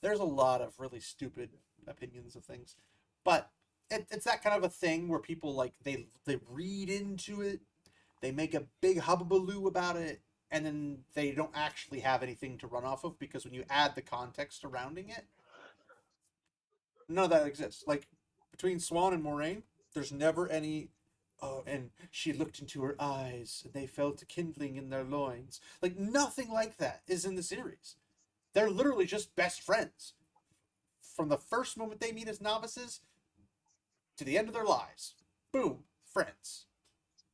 There's a lot of really stupid opinions of things, but it's that kind of a thing where people like they read into it, they make a big hubbubaloo about it, and then they don't actually have anything to run off of because when you add the context surrounding it, none of that exists. Like between Swan and Moraine, there's never any. Oh, and she looked into her eyes, and they felt a kindling in their loins. Like nothing like that is in the series. They're literally just best friends from the first moment they meet as novices to the end of their lives. Boom, friends.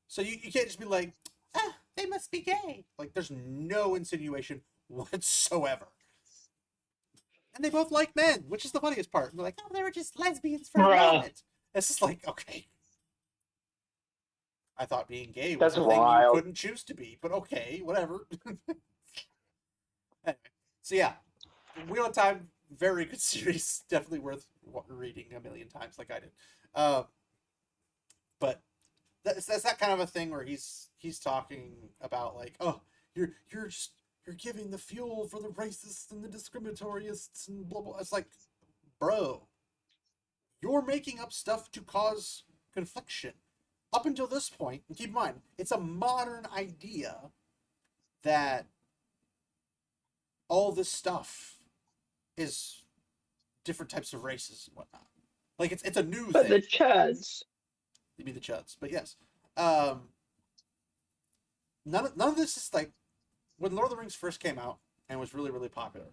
So you can't just be like, ah, they must be gay. Like, there's no insinuation whatsoever. And they both like men, which is the funniest part. And they're like, oh, they were just lesbians for a Bruh, moment. It's just like, okay. I thought being gay was that's a thing you wild. couldn't choose to be, but okay, whatever. Anyway, so yeah, Wheel of Time, very good series. Definitely worth reading a million times, like I did. Uh, but that's that kind of a thing where he's talking about like, oh, you're just you're giving the fuel for the racists and the discriminatorists and blah blah. It's like, bro, you're making up stuff to cause confliction. Up until this point, and keep in mind, it's a modern idea that all this stuff is different types of races and whatnot. Like it's a new But thing. the Chuds. You mean the Chuds, but yes, um, none of this is like when Lord of the Rings first came out and was really really popular.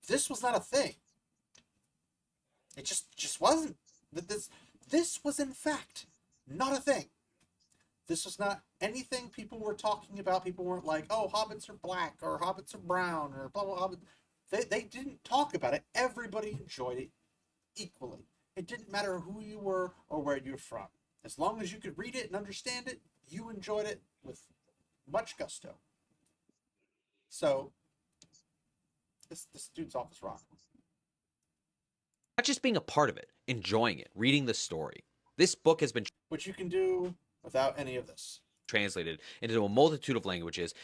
this was not a thing. It just wasn't. This was in fact not a thing. This was not anything people were talking about. People weren't like, oh, hobbits are black or hobbits are brown or blah blah blah. They didn't talk about it. Everybody enjoyed it equally. It didn't matter who you were or where you're from. As long as you could read it and understand it, you enjoyed it with much gusto. So this dude's off his rock. Not just being a part of it, enjoying it, reading the story. This book has been Which you can do without any of this. translated into a multitude of languages.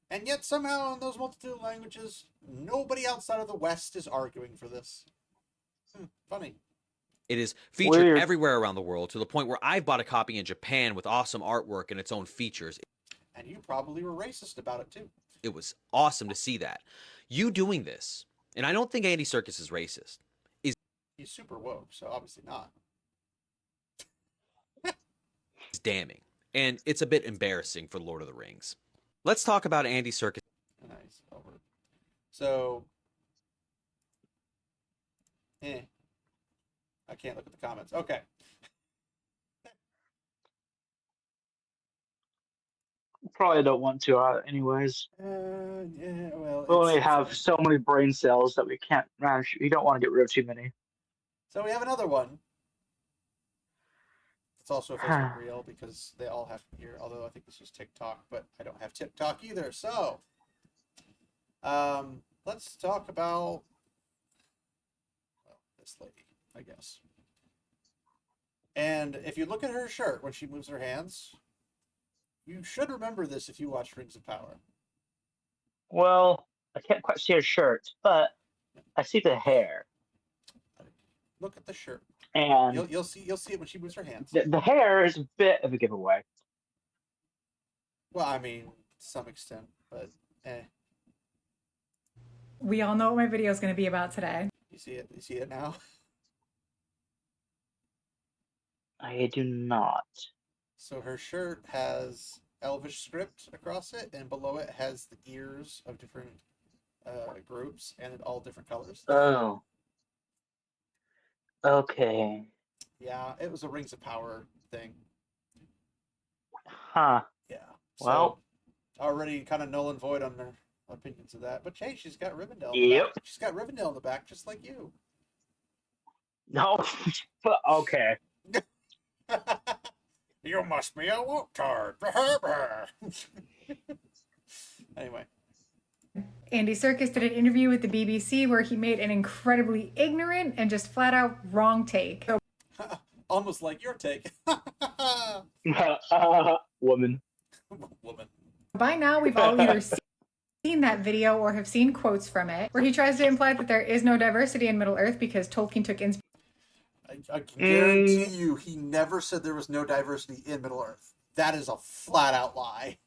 And yet somehow in those multitude of languages, nobody outside of the West is arguing for this. Funny. It is featured Weird. everywhere around the world, to the point where I've bought a copy in Japan with awesome artwork and its own features. And you probably were racist about it too. It was awesome to see that. You doing this, and I don't think Andy Serkis is racist, He's super woke, so obviously not. is damning. And it's a bit embarrassing for Lord of the Rings. Let's talk about Andy Serkis. Nice. Over. So, I can't look at the comments. Okay. Probably don't want to, anyways. Yeah, well, We only it's have fine. so many brain cells that we can't manage. You don't want to get rid of too many. So we have another one. It's also a Facebook reel because they all have here. Although I think this was TikTok, but I don't have TikTok either. So, let's talk about this lady, I guess. And if you look at her shirt when she moves her hands, you should remember this if you watch Rings of Power. Well, I can't quite see her shirt, but I see the hair, Look at the shirt. and You'll see it when she moves her hands. the hair is a bit of a giveaway. Well, I mean, to some extent, but We all know what my video is going to be about today. you see it. You see it now. I do not. So her shirt has Elvish script across it, and below it has the ears of different groups, and all different colors. Oh. Okay. Yeah, it was a Rings of Power thing. Huh. Yeah. Well. So, already kind of null and void on their opinions of that. But hey, she's got Rivendell in the Yep. back. She's got Rivendell in the back, just like you. No. But okay. You must be a woke-tard. Anyway. Andy Serkis did an interview with the BBC where he made an incredibly ignorant and just flat out wrong take. Almost like your take. Woman. Woman. By now, we've all either seen that video or have seen quotes from it, where he tries to imply that there is no diversity in Middle-earth because Tolkien took inspiration. I can guarantee you he never said there was no diversity in Middle-earth. That is a flat-out lie.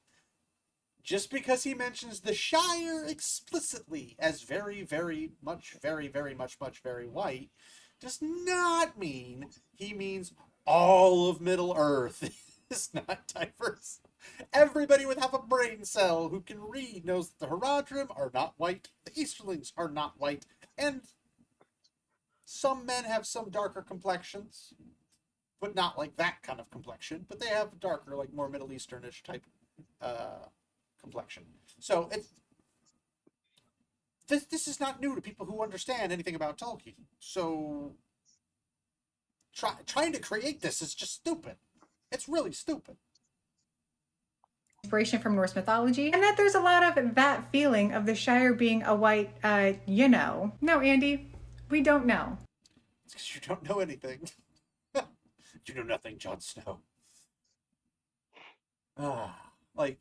Just because he mentions the Shire explicitly as very, very much, very, very much, very white does not mean he means all of Middle-earth is not diverse. Everybody with half a brain cell who can read knows that the Haradrim are not white, the Easterlings are not white, and some men have some darker complexions, but not like that kind of complexion, but they have darker, like more Middle Easternish type complexion. So it's this is not new to people who understand anything about Tolkien. So trying to create this is just stupid. It's really stupid. Inspiration from Norse mythology, and that there's a lot of that feeling of the Shire being a white, No, Andy, we don't know. It's because you don't know anything. You know nothing, Jon Snow. Like,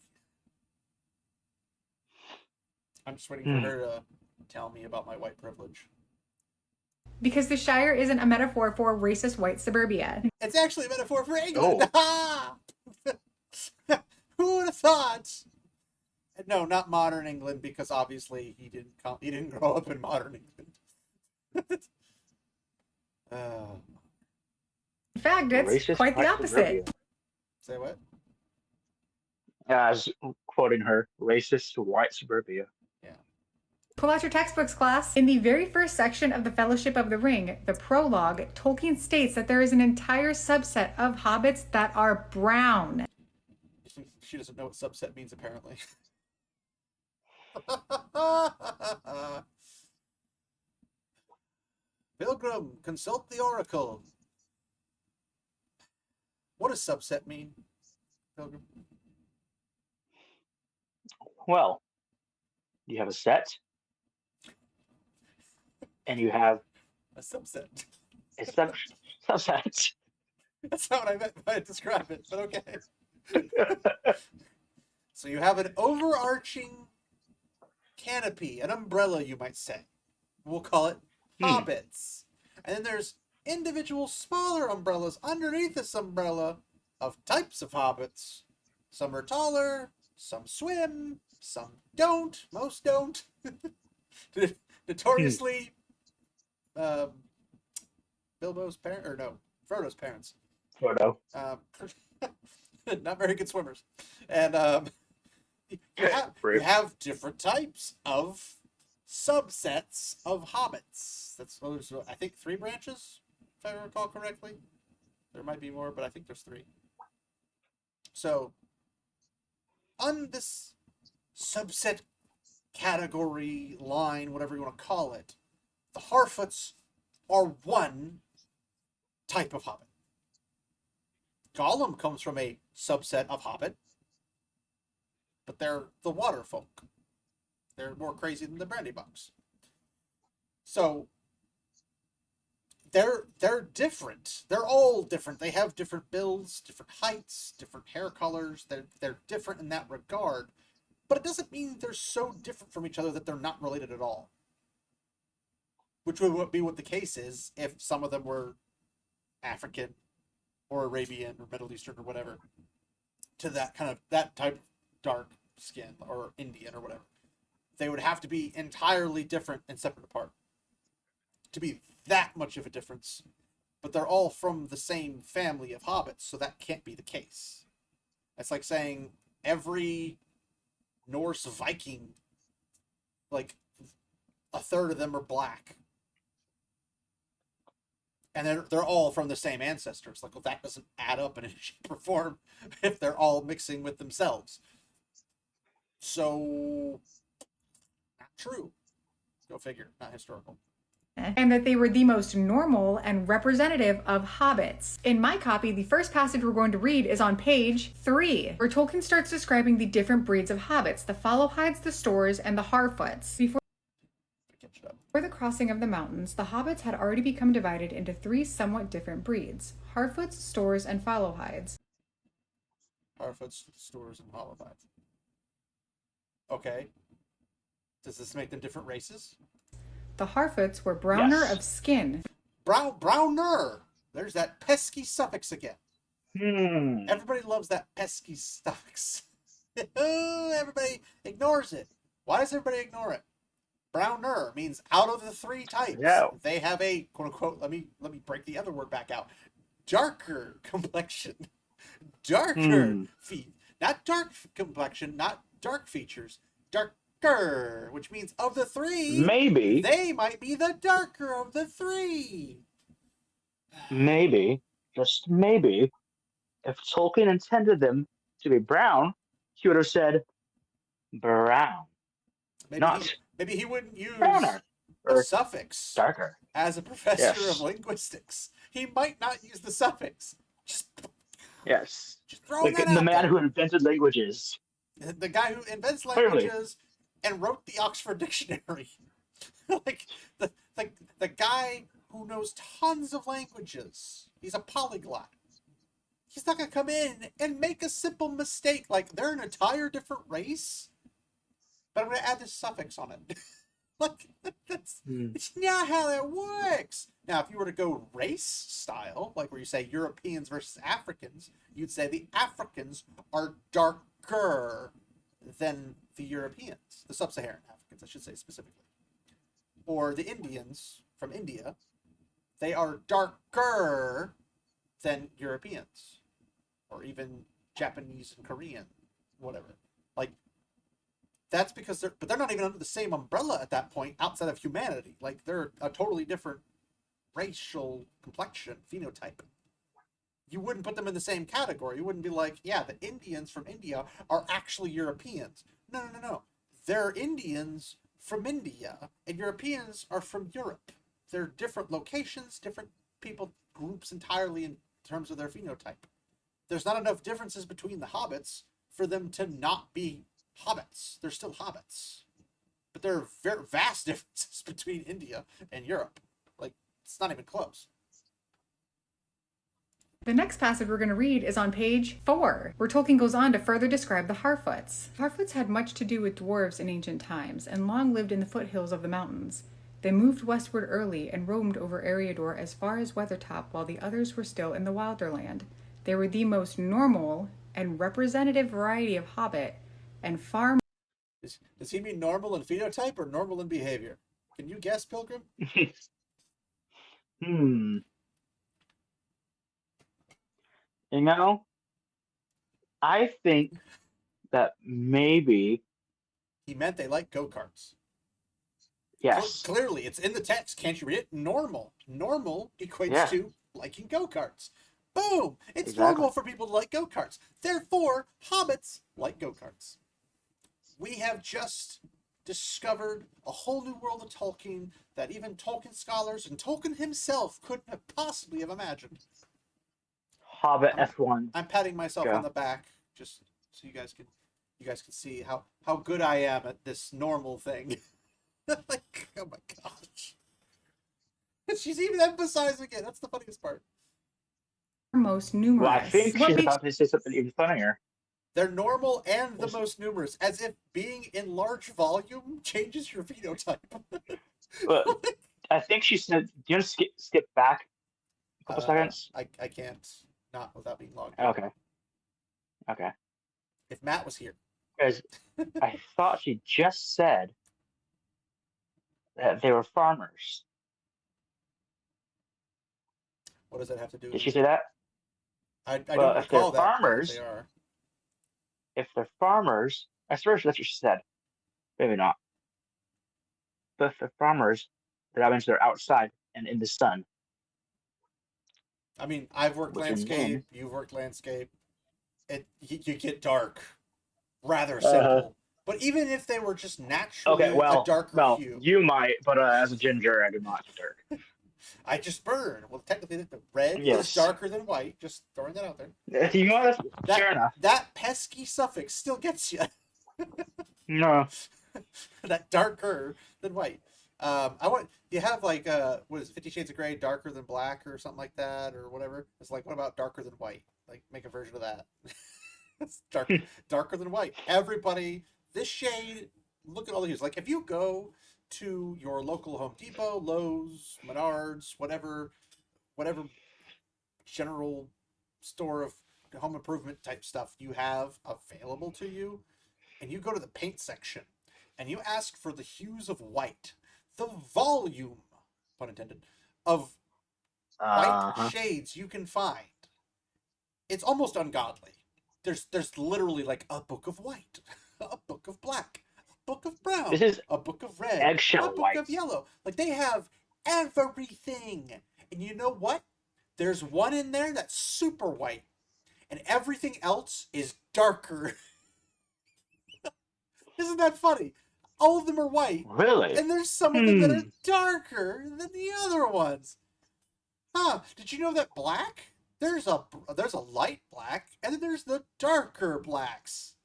I'm just waiting for her to tell me about my white privilege. Because the Shire isn't a metaphor for racist white suburbia. It's actually a metaphor for England. Oh. Who would have thought? No, not modern England, because obviously he didn't grow up in modern England. In fact, it's Racist quite the white opposite. suburbia. Say what? Yeah, I was quoting her. Racist white suburbia. Yeah. Pull out your textbooks, class. In the very first section of the Fellowship of the Ring, the prologue, Tolkien states that there is an entire subset of hobbits that are brown. She doesn't know what subset means, apparently. Pilgrim, consult the oracle. What does subset mean, Pilgrim? Well, you have a set, and you have A subset. a subset. That's not what I meant by describe it, but okay. So you have an overarching canopy, an umbrella, you might say. We'll call it hobbits. And then there's individual smaller umbrellas underneath this umbrella of types of hobbits. Some are taller, some swim, some don't, most don't. Notoriously, Bilbo's parent, or no, Frodo's parents. Photo. Not very good swimmers. And you have different types of subsets of hobbits. That's, I think, 3 branches, if I recall correctly. There might be more, but I think there's 3. So, on this subset category line, whatever you want to call it, the Harfoots are one type of hobbit. Gollum comes from a subset of hobbit, but they're the water folk. They're more crazy than the Brandybucks. So they're different. They're all different. They have different builds, different heights, different hair colors. They're different in that regard. But it doesn't mean they're so different from each other that they're not related at all. Which would be what the case is if some of them were African or Arabian or Middle Eastern or whatever, to that type of dark skin, or Indian or whatever. They would have to be entirely different and separate apart to be that much of a difference. But they're all from the same family of hobbits, so that can't be the case. It's like saying every Norse Viking, like, a third of them are black. And they're all from the same ancestors. Like, well, that doesn't add up in any shape or form if they're all mixing with themselves. So, not true. Go figure. Not historical. And that they were the most normal and representative of hobbits. In my copy, the first passage we're going to read is on page 3, where Tolkien starts describing the different breeds of hobbits, the Followhides, the Stores, and the Harfoots. Before the crossing of the mountains, the hobbits had already become divided into 3 somewhat different breeds: Harfoots, Stores, and Followhides. Harfoots, Stores, and Followhides. Okay. Does this make them different races? The Harfoots were browner Yes. of skin. Browner. There's that pesky suffix again. Hmm. Everybody loves that pesky suffix. Everybody ignores it. Why does everybody ignore it? Browner means out of the 3 types. Yeah. They have a quote unquote. Let me break the other word back out. Darker complexion, darker feet, not dark complexion, not dark features, darker, which means of the 3, Maybe, they might be the darker of the 3. just maybe, if Tolkien intended them to be brown, he would have said brown, Maybe he wouldn't use browner, the or suffix darker. as a professor Yes. of linguistics. He might not use the suffix. Yes. Just throwing Like that the out man there. who invented languages. The guy who invents Clearly. languages and wrote the Oxford Dictionary. Like the guy who knows tons of languages. He's a polyglot. He's not gonna come in and make a simple mistake like they're an entire different race, but I'm gonna add this suffix on it. Like, that's not how that works. Now, if you were to go race style, like where you say Europeans versus Africans, you'd say the Africans are darker than the Europeans, the sub-Saharan Africans, I should say specifically. Or the Indians from India, they are darker than Europeans, or even Japanese and Korean, whatever. Like, That's because they're not even under the same umbrella at that point outside of humanity. Like they're a totally different racial complexion, phenotype. You wouldn't put them in the same category. You wouldn't be like, yeah, the Indians from India are actually Europeans. No, no, no, no. They're Indians from India, and Europeans are from Europe. They're different locations, different people groups entirely in terms of their phenotype. There's not enough differences between the hobbits for them to not be hobbits. They're still hobbits. But there are very vast differences between India and Europe. Like, it's not even close. The next passage we're going to read is on page 4, where Tolkien goes on to further describe the Harfoots. Harfoots had much to do with dwarves in ancient times, and long lived in the foothills of the mountains. They moved westward early and roamed over Eriador as far as Weathertop, while the others were still in the wilder land. They were the most normal and representative variety of hobbit, and far Does he mean normal in phenotype or normal in behavior? Can you guess, Pilgrim? You know, I think that maybe, He meant they like go-karts. yes. Clearly, it's in the text. Can't you read it? Normal. Normal equates Yeah. to liking go-karts. Boom! It's Exactly. normal for people to like go-karts. Therefore, hobbits like go-karts. We have just discovered a whole new world of Tolkien that even Tolkien scholars and Tolkien himself couldn't have possibly have imagined. Hobbit F1. I'm patting myself Go. on the back just so you guys can see how good I am at this normal thing. Like, oh my gosh. She's even emphasizing it. That's the funniest part. most numerous. Well, I think What she's makes about to say something even funnier. They're normal and the most numerous, as if being in large volume changes your phenotype. But I think she said, do you want to skip back a couple seconds? I can't, not without being logged in. Okay. If Matt was here. Because I thought she just said that they were farmers. What does that have to do Did with she it? say that? I Well, don't if they're recall that. but farmers- They are. If they're farmers, I swear that's what she said. Maybe not. But if they're farmers, that means they're outside and in the sun. I mean, I've worked Which landscape. mean- You've worked landscape. You get dark, rather simple. But even if they were just naturally Okay, well, a darker hue, you might, but as a ginger, I do not get dark. I just burn. Well, technically, the red Yes. is darker than white. Just throwing that out there. You know, that's fair enough. That pesky suffix still gets you. No. That darker than white. You have like what is it, 50 Shades of Grey, darker than black or something like that or whatever. It's like, what about darker than white? Like, make a version of that. It's darker than white. Everybody, this shade. Look at all the hues. Like, if you go to your local Home Depot, Lowe's, Menards, whatever general store of home improvement type stuff you have available to you, and you go to the paint section and you ask for the hues of white, the volume, pun intended, of white shades you can find, it's almost ungodly. There's literally like a book of white, a book of black, a book of brown, This is a book of red, eggshell a book white. of yellow. Like, they have everything. And you know what? There's one in there that's super white, and everything else is darker. Isn't that funny? All of them are white, Really? and there's some of them that are darker than the other ones. Huh? Did you know that black? There's a light black, and then there's the darker blacks.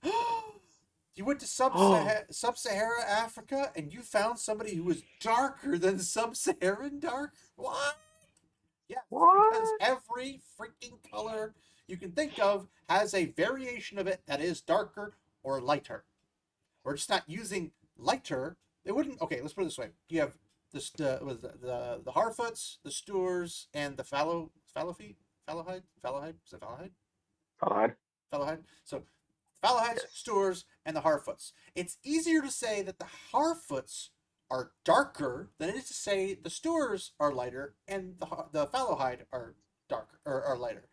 You went to Sub-Sahara Africa, and you found somebody who was darker than Sub-Saharan dark? What? Yeah, because every freaking color you can think of has a variation of it that is darker or lighter. We're just not using lighter. They wouldn't. Okay, let's put it this way: you have the Harfoots, the Stewars, and the Fallowhide. Is it Fallowhide? Fallowhide. So Fallowhides, Yes. Stewars, and the Harfoots. It's easier to say that the Harfoots are darker than it is to say the Stewars are lighter and the Fallowhide are darker or are lighter.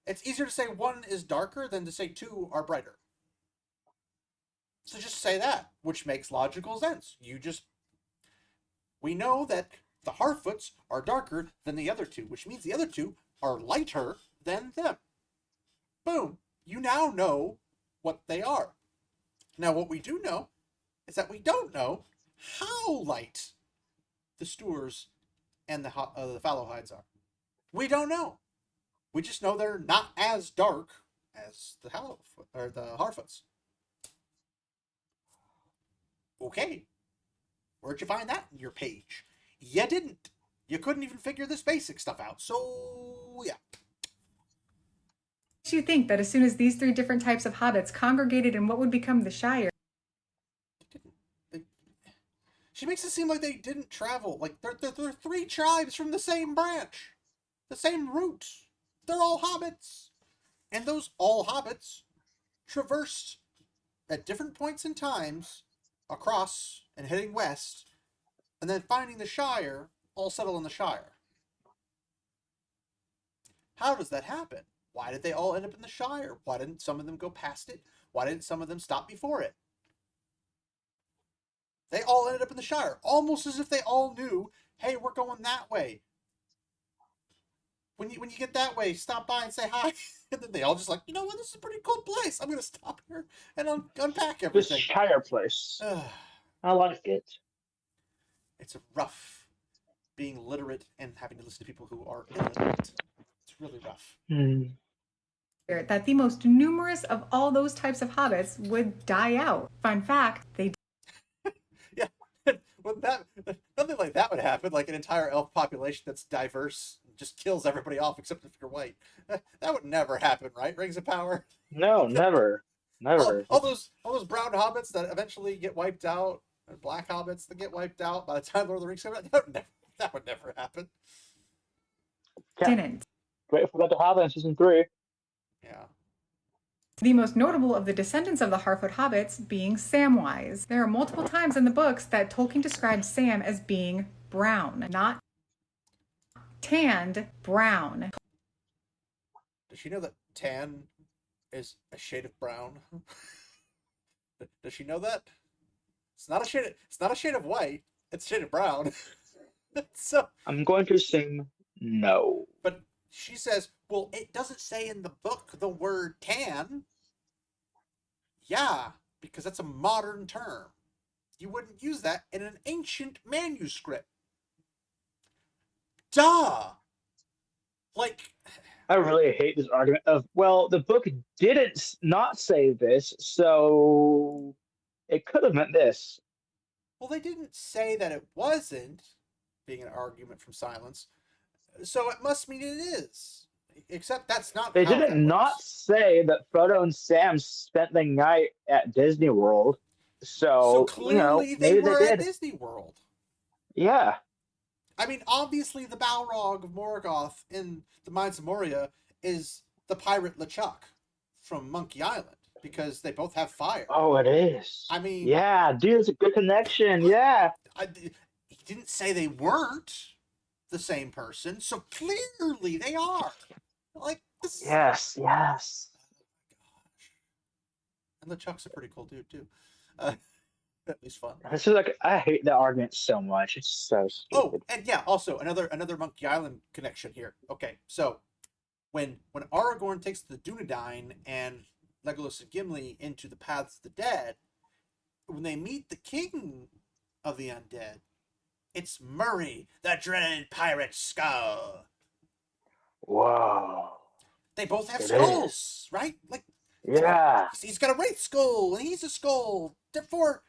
It's easier to say one is darker than to say two are brighter. So just say that, which makes logical sense. We know that the Harfoots are darker than the other two, which means the other two are lighter than them. Boom. You now know what they are. Now, what we do know is that we don't know how light the Stoors and the Fallowhides are. We don't know. We just know they're not as dark as the Harfoots. Okay. Where'd you find that in your page? You didn't. You couldn't even figure this basic stuff out. So, yeah. Makes you think that as soon as these three different types of hobbits congregated in what would become the Shire, She makes it seem like they didn't travel. Like, they're three tribes from the same branch. The same root. They're all hobbits. And those all hobbits traversed at different points in times across and heading west, and then finding the Shire, all settle in the Shire. How does that happen? Why did they all end up in the Shire? Why didn't some of them go past it? Why didn't some of them stop before it? They all ended up in the Shire, almost as if they all knew, hey, we're going that way. When you get that way, stop by and say hi. And then they all just like, you know what, this is a pretty cool place. I'm going to stop here and unpack everything. This Shire place. I like it. It's rough being literate and having to listen to people who are illiterate. It's really rough. that the most numerous of all those types of hobbits would die out. Fun fact, they Yeah. Well, nothing like that would happen. Like an entire elf population that's diverse just kills everybody off except if you're white. That would never happen, right? Rings of Power. No, never. Never. All those brown hobbits that eventually get wiped out, and black hobbits that get wiped out by the time Lord of the Rings comes out, that would never happen. didn't. Wait for that to happen in season 3. Yeah. The most notable of the descendants of the Harfoot hobbits being Samwise. There are multiple times in the books that Tolkien describes Sam as being brown, not tanned, brown. Does she know that tan is a shade of brown? Does she know that? It's not a shade of white. It's a shade of brown. So, I'm going to assume no. but she says, well, it doesn't say in the book the word tan. Yeah, because that's a modern term. You wouldn't use that in an ancient manuscript. Duh! Like, I really hate this argument of, well, the book didn't not say this, so it could have meant this. well, they didn't say that it wasn't, being an argument from silence, so it must mean it is. Except that's not They how didn't that not works. say that Frodo and Sam spent the night at Disney World, So so, you know, clearly they maybe were they at did. Disney World. Yeah. I mean, obviously the Balrog of Morgoth in the Mines of Moria is the pirate LeChuck from Monkey Island, because they both have fire. Oh, it is. I mean, Yeah, dude, it's a good connection. Yeah. he didn't say they weren't the same person, so clearly they are. Like, this. Yes, yes. And LeChuck's a pretty cool dude, too. At least fun. This is like, I hate that argument so much. It's so Oh, stupid. and yeah, also another Monkey Island connection here. Okay, so when Aragorn takes the Dunedain and Legolas and Gimli into the Paths of the Dead, when they meet the king of the undead, it's Murray, the dreaded pirate skull. Whoa. They both have It skulls, right? Like, Yeah. he's got a wraith skull, and he's a skull. Therefore,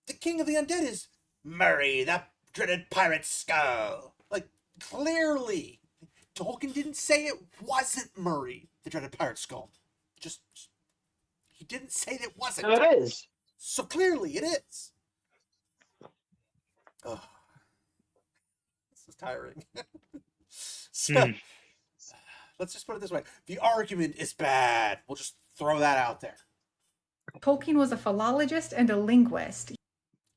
the king of the undead is Murray, the dreaded pirate skull. Like, clearly, Tolkien didn't say it wasn't Murray, the dreaded pirate skull. Just he didn't say that it wasn't. So it is. So clearly, it is. Ugh. This is tiring. So, let's just put it this way. The argument is bad. We'll just throw that out there. Tolkien was a philologist and a linguist.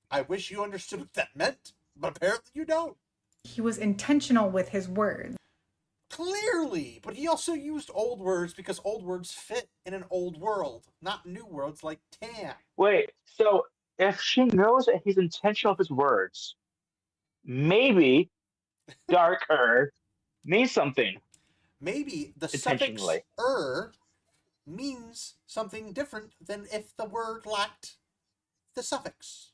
I wish you understood what that meant, but apparently you don't. He was intentional with his words. Clearly, but he also used old words because old words fit in an old world, not new words like tan. Wait, so if she knows that he's intentional with his words, maybe darker means something Maybe the suffix intentionally. means something different than if the word lacked the suffix.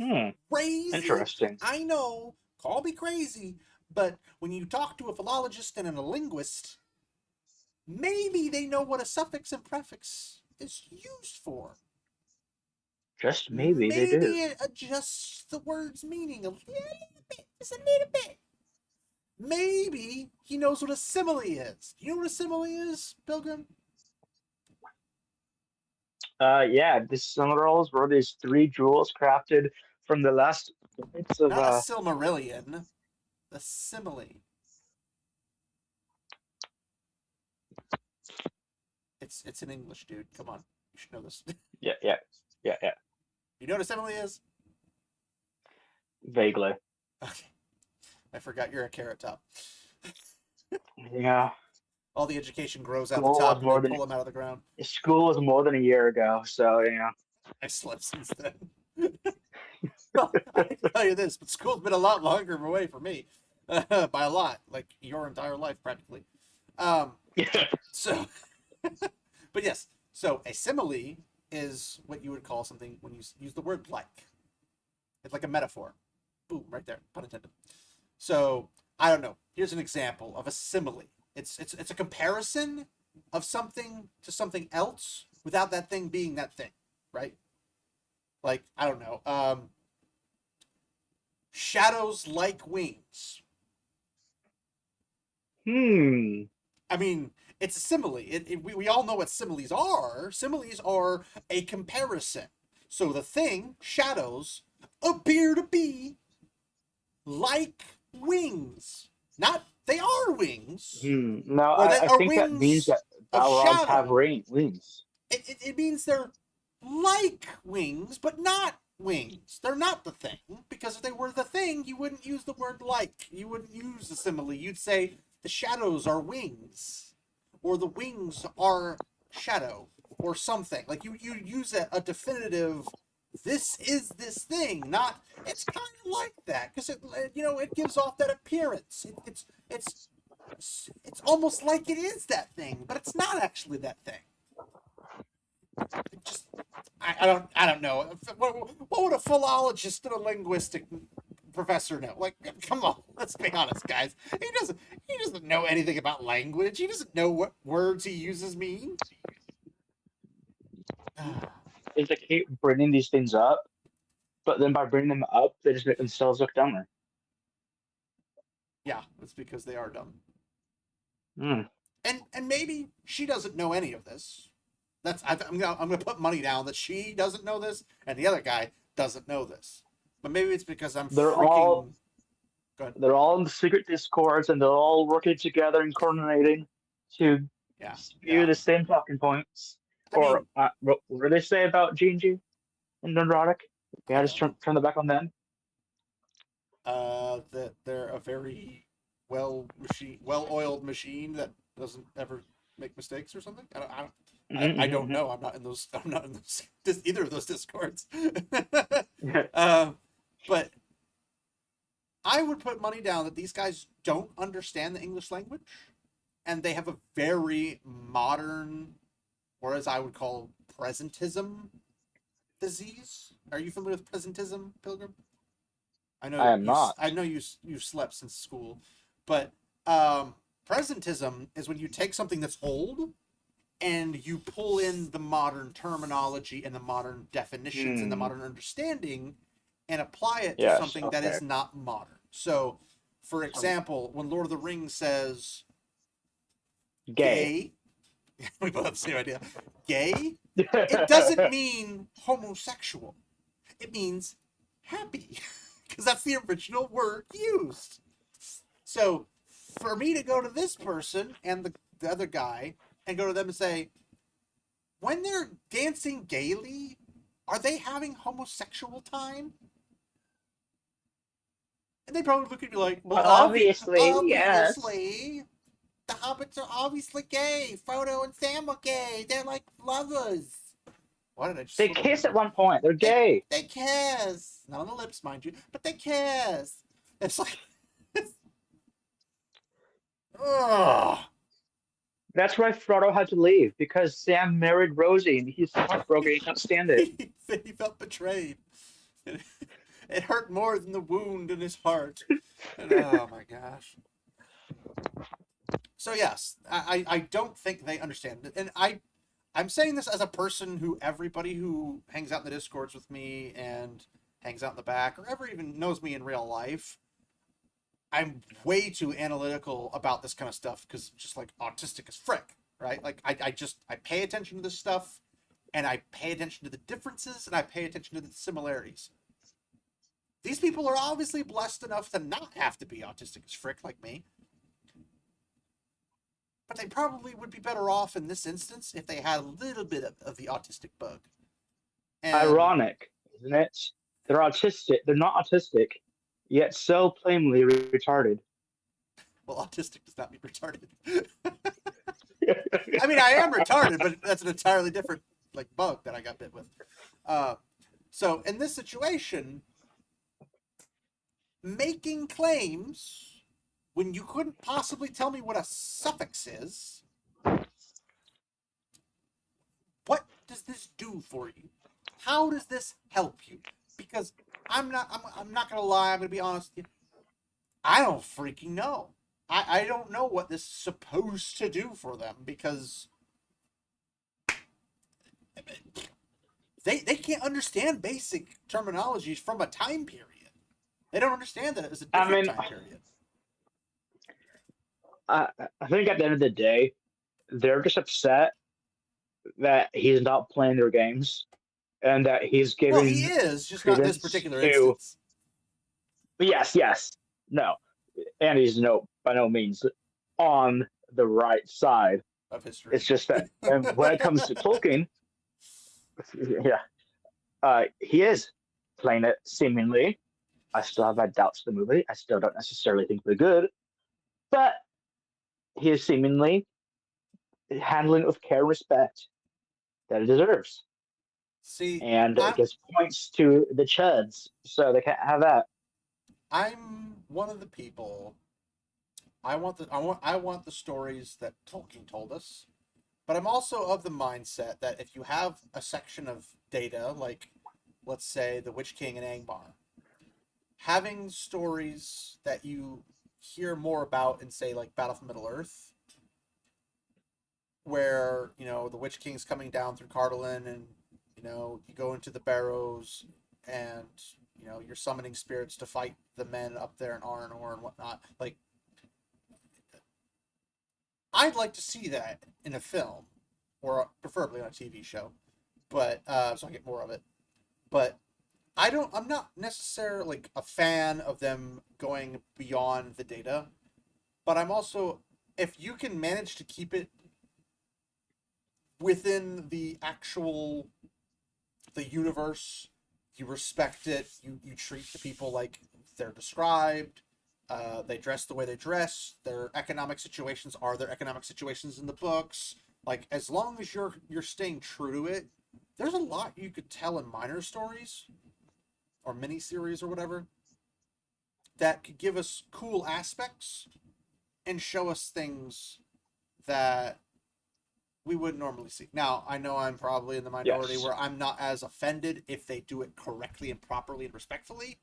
Hmm, Crazy. interesting. I know. Call me crazy. But when you talk to a philologist and a linguist, maybe they know what a suffix and prefix is used for. Just maybe they Maybe do. it adjusts the word's meaning a little bit. Just a little bit. Maybe he knows what a simile is. Do you know what a simile is, Pilgrim? Yeah, the Silmarils were these three jewels crafted from the last bits of Not a Silmarillion. A simile. It's in English, dude. Come on. You should know this. yeah. You know what a simile is? Vaguely. Okay. I forgot you're a carrot top. Yeah. All the education grows out the School top was and more they than pull them out of the ground. school was more than a year ago, so yeah. I slept since then. Well, I can tell you this, but school's been a lot longer away for me. By a lot. Like your entire life, practically. Yeah. So, but yes. So a simile is what you would call something when you use the word like. It's like a metaphor. Boom, right there. Pun intended. So, I don't know. Here's an example of a simile. It's a comparison of something to something else without that thing being that thing, right? Like, I don't know. Shadows like wings. I mean, it's a simile. We all know what similes are. Similes are a comparison. So the thing, shadows, appear to be like wings. Not, they are wings. No, Or that I are think that means wings that of Balrogs have shadow. wings. It means they're like wings, but not wings. They're not the thing, because if they were the thing, you wouldn't use the word like. You wouldn't use the simile. You'd say the shadows are wings, or the wings are shadow, or something. Like you use a definitive. This is this thing, not. It's kind of like that because it gives off that appearance. It's almost like it is that thing, but it's not actually that thing. Just I don't know. What would a philologist and a linguistic professor know? Like, come on, let's be honest, guys. He doesn't know anything about language. He doesn't know what words he uses mean. They just keep bringing these things up, but then by bringing them up, they just make themselves look dumber. Yeah, that's because they are dumb. Hmm. And maybe she doesn't know any of this. I'm gonna put money down that she doesn't know this, and the other guy doesn't know this. But maybe it's because I'm They're freaking. all Go ahead. they're all in the secret discords, and they're all working together and coordinating to Yeah, spew yeah. the same talking points. I mean, What do they say about G&G and Neurotic? We I had to don't know. turn the back on them. That they're a very well-oiled machine that doesn't ever make mistakes or something. I don't know. I'm not in those. I'm not in those either of those discords. But I would put money down that these guys don't understand the English language, and they have a very modern, or as I would call presentism disease. Are you familiar with presentism, Pilgrim? I am not. I know you slept since school, but presentism is when you take something that's old and you pull in the modern terminology and the modern definitions and the modern understanding and apply it to Yes. something that Okay. is not modern. So, for example, when Lord of the Rings says Gay. we both have the same idea. Gay, it doesn't mean homosexual. It means happy. Because that's the original word used. So for me to go to this person and the other guy and go to them and say, when they're dancing gaily, are they having homosexual time? And they probably look at me like, Well, obviously, yes. obviously, the hobbits are obviously gay. Frodo and Sam are gay. They're like lovers. Why did I just? They kiss at one point. They're gay. They kiss. Not on the lips, mind you, but they kiss. It's like, ugh. That's why Frodo had to leave, because Sam married Rosie and he's heartbroken. He can't stand it. He felt betrayed. It hurt more than the wound in his heart. And, oh my gosh. So yes, I don't think they understand it. And I'm saying this as a person who everybody who hangs out in the Discords with me and hangs out in the back, or ever even knows me in real life, I'm way too analytical about this kind of stuff because just like autistic as frick, right? Like I pay attention to this stuff, and I pay attention to the differences, and I pay attention to the similarities. These people are obviously blessed enough to not have to be autistic as frick like me. But they probably would be better off in this instance if they had a little bit of the autistic bug. And, Ironic, isn't it? They're autistic. They're not autistic, yet so plainly retarded. well, autistic does not mean retarded. I mean, I am retarded, but that's an entirely different like bug that I got bit with. So in this situation, making claims when you couldn't possibly tell me what a suffix is, what does this do for you? How does this help you? Because I'm not gonna lie, I'm gonna be honest with you. I don't freaking know. I don't know what this is supposed to do for them because they can't understand basic terminologies from a time period. They don't understand that it was a different time period. I think at the end of the day, they're just upset that he's not playing their games and that he's giving. Well, he is, just not in this particular instance. Yes. No. Andy's by no means on the right side of history. It's just that when it comes to Tolkien, he is playing it seemingly. I still have my doubts of the movie. I still don't necessarily think they're good. But he is seemingly handling it with care and respect that it deserves. See, and it gives points to the chuds, so they can't have that. I'm one of the people. I want the stories that Tolkien told us, but I'm also of the mindset that if you have a section of data, like let's say the Witch King and Angmar, having stories that you hear more about in say like Battle for Middle Earth, where the Witch King's coming down through Cardolan, and you go into the Barrows, and you're summoning spirits to fight the men up there in Arnor and whatnot. Like, I'd like to see that in a film, or preferably on a TV show, but so I get more of it. But I'm not necessarily like a fan of them going beyond the data, but I'm also, if you can manage to keep it within the universe, you respect it, you treat the people like they're described, they dress the way they dress, their economic situations are their economic situations in the books. Like, as long as you're staying true to it, there's a lot you could tell in minor stories or miniseries or whatever that could give us cool aspects and show us things that we wouldn't normally see. Now, I know I'm probably in the minority where I'm not as offended if they do it correctly and properly and respectfully.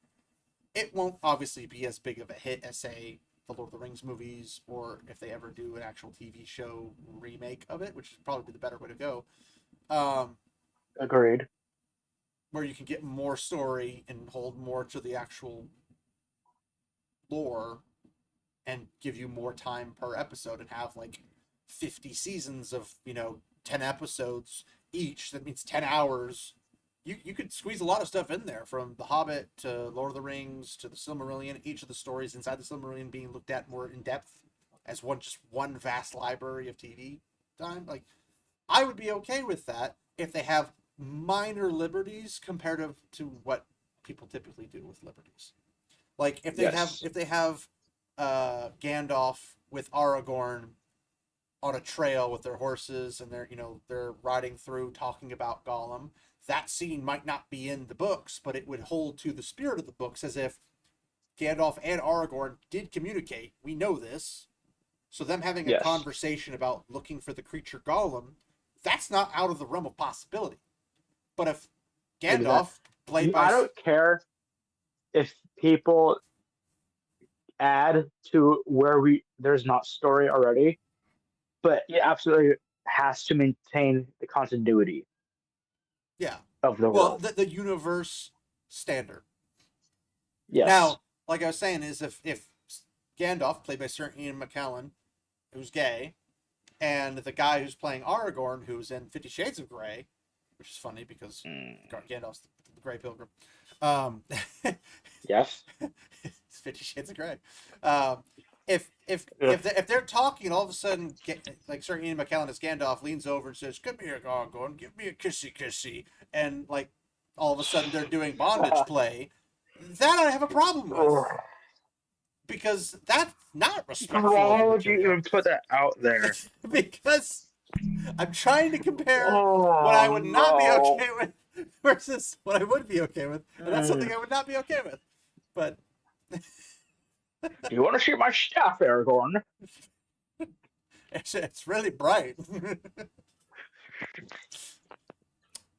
It won't obviously be as big of a hit as, say, the Lord of the Rings movies, or if they ever do an actual TV show remake of it, which is probably the better way to go. Agreed. Where you can get more story and hold more to the actual lore and give you more time per episode and have like 50 seasons of 10 episodes each. That means 10 hours. You could squeeze a lot of stuff in there, from The Hobbit to Lord of the Rings to the Silmarillion, each of the stories inside the Silmarillion being looked at more in depth as one vast library of TV time. Like, I would be okay with that if they have minor liberties comparative to what people typically do with liberties. Like if Yes. they have Gandalf with Aragorn on a trail with their horses and they're riding through talking about Gollum, that scene might not be in the books, but it would hold to the spirit of the books as if Gandalf and Aragorn did communicate. We know this. So them having a Yes. conversation about looking for the creature Gollum, that's not out of the realm of possibility. But if Gandalf, played by... I don't care if people add to where there's not story already, but it absolutely has to maintain the continuity Yeah. of the Well, world. the universe standard. Yes. Now, like I was saying, is if Gandalf, played by Sir Ian McKellen, who's gay, and the guy who's playing Aragorn, who's in 50 Shades of Grey, which is funny because Gandalf's the Grey Pilgrim. Yes. It's 50 Shades of Grey. If they're talking and all of a sudden, like Sir Ian McKellen as Gandalf leans over and says, "Give me a Aragorn, give me a kissy," and like all of a sudden they're doing bondage play, that I have a problem with. Because that's not respectful Why of would you material. even put that out there? Because I'm trying to compare Oh, what I would not be no. okay with versus what I would be okay with, and that's something I would not be okay with. But Do you want to shoot my staff, Aragorn? it's really bright.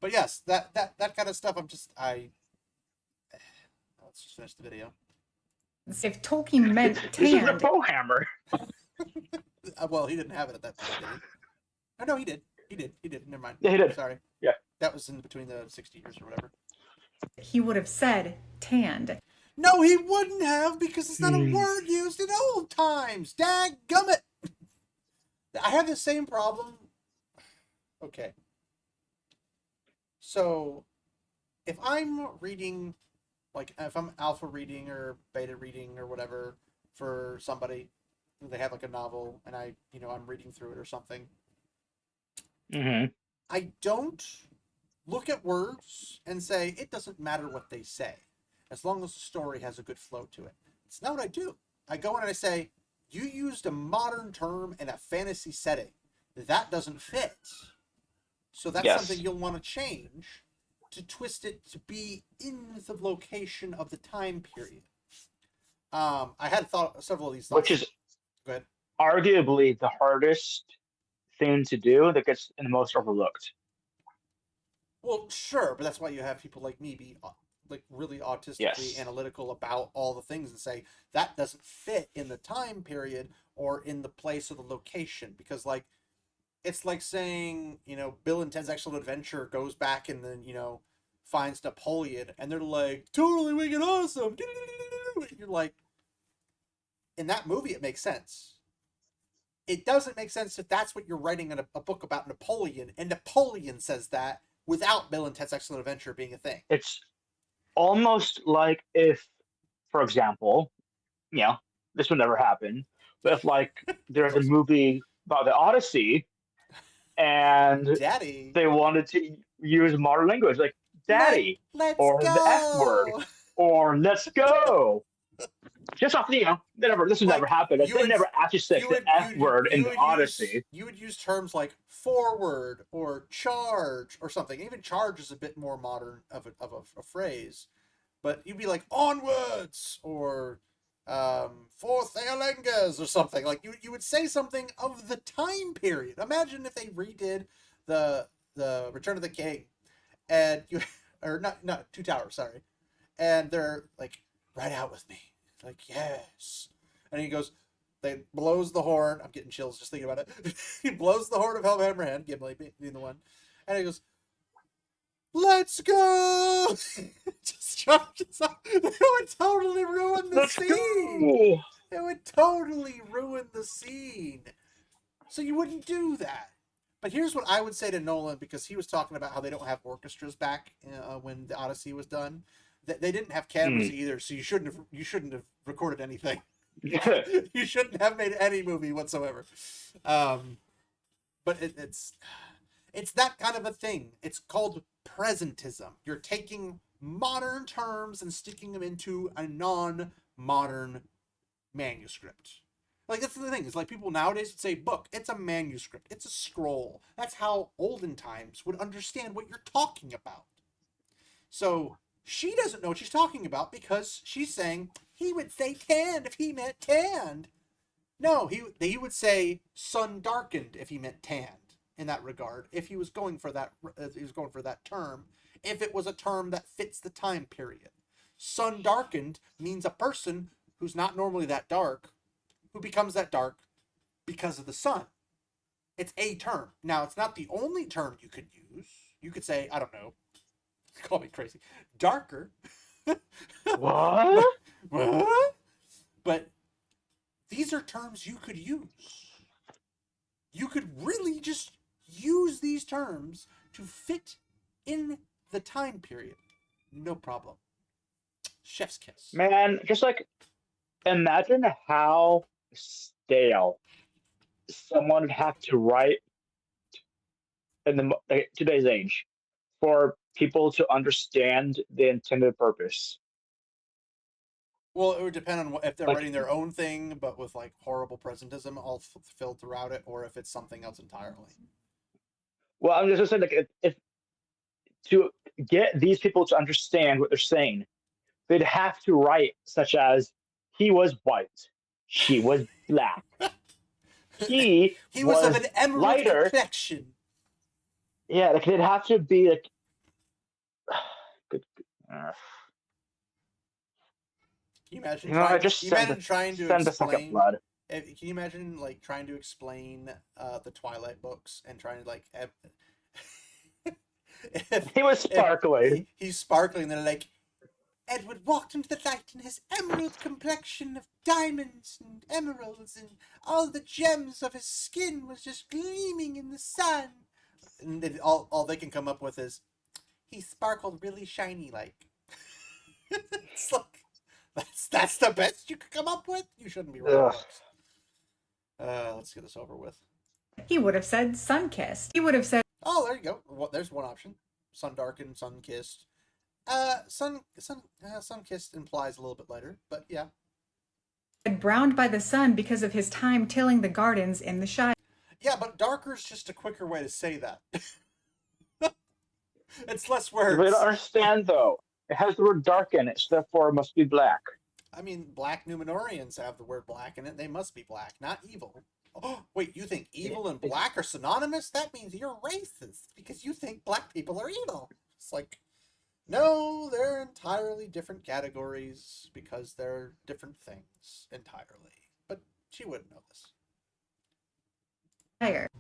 But yes, that kind of stuff. Let's just finish the video. If Tolkien meant This is the tanned, bowhammer. Well, he didn't have it at that time, did he? Oh, no, he did. He did. Never mind. Yeah, he did. Sorry. Yeah. That was in between the 60 years or whatever. he would have said tanned. No, he wouldn't have, because it's not a word used in old times. Dadgummit. I have the same problem. Okay. So, if I'm reading, like, if I'm alpha reading or beta reading or whatever for somebody, they have like a novel and I'm reading through it or something, Mm-hmm. I don't look at words and say, it doesn't matter what they say, as long as the story has a good flow to it. It's not what I do. I go in and I say, you used a modern term in a fantasy setting. That doesn't fit. So that's something you'll want to change to twist it to be in the location of the time period. I had thought several of these thoughts. Which is Go ahead. arguably the hardest thing to do that gets the most overlooked. Well, sure, but that's why you have people like me be like really autistically analytical about all the things and say that doesn't fit in the time period or in the place or the location, because like it's like saying Bill and Ted's Excellent Adventure goes back and then finds Napoleon and they're like totally wicked awesome. You're like, in that movie it makes sense. It doesn't make sense if that's what you're writing in a book about Napoleon and Napoleon says that without Bill and Ted's Excellent Adventure being a thing. It's almost like if, for example, this would never happen, but if like there's a movie about the Odyssey and Daddy, they wanted to use modern language like daddy let's or go. the F word or let's go. Just off this would never happen. They never actually said the F word in the Odyssey. You would use terms like forward or charge or something. Even charge is a bit more modern of a phrase, but you'd be like onwards or for Theolengas or something. Like you would say something of the time period. Imagine if they redid the Return of the King and you or not Two Towers, sorry, and they're like, ride out with me. Like, yes. And he goes, they blows the horn. I'm getting chills just thinking about it. He blows the horn of Helmhammerhand, Gimli being the one. And he goes, let's go. Just charges up. It would totally ruin the scene. It would totally ruin the scene. So you wouldn't do that. But here's what I would say to Nolan, because he was talking about how they don't have orchestras back when the Odyssey was done. They didn't have cameras either, so you shouldn't have recorded anything. You shouldn't have made any movie whatsoever. But it's that kind of a thing. It's called presentism. You're taking modern terms and sticking them into a non-modern manuscript. Like, that's the thing, is like people nowadays would say book. It's a manuscript. It's a scroll. That's how olden times would understand what you're talking about. So she doesn't know what she's talking about because she's saying he would say tanned if he meant tanned. No, he would say sun darkened if he meant tanned in that regard. If he was going for that, term. If it was a term that fits the time period, sun darkened means a person who's not normally that dark, who becomes that dark because of the sun. It's a term. Now, it's not the only term you could use. You could say, I don't know, call me crazy, darker. What? What? But these are terms you could use. You could really just use these terms to fit in the time period. No problem. Chef's kiss. Man, just like imagine how stale someone would have to write in today's age for people to understand the intended purpose. Well, it would depend on if they're Like- writing their own thing, but with like horrible presentism all filled throughout it, or if it's something else entirely. Well, I'm just saying, like, if to get these people to understand what they're saying, they'd have to write such as he was white, she was black, he was of an emerald lighter. complexion. Yeah, like they'd have to be like. Good. Can you imagine? I just can you imagine trying to send the second explain? blood. Can you imagine like trying to explain the Twilight books and trying to like He was sparkling. He's sparkling. They're like, Edward walked into the light in his emerald complexion of diamonds and emeralds, and all the gems of his skin was just gleaming in the sun. And then all they can come up with is, he sparkled really shiny like. It's like, that's the best you could come up with? You shouldn't be writing Ugh. books. Let's get this over with. He would have said sun-kissed. He would have said Oh, there you go. Well, there's one option. Sun darkened, sun kissed. Sun kissed implies a little bit lighter, but yeah. browned by the sun because of his time tilling the gardens in the Shire. Yeah, but darker is just a quicker way to say that. It's less words. We don't understand though. It has the word dark in it, so therefore it must be black. I mean, black Numenorians have the word black in it. They must be black, not evil. Oh, wait, you think evil and black are synonymous? That means you're racist because you think black people are evil. It's like, no, they're entirely different categories because they're different things entirely. But she wouldn't know this.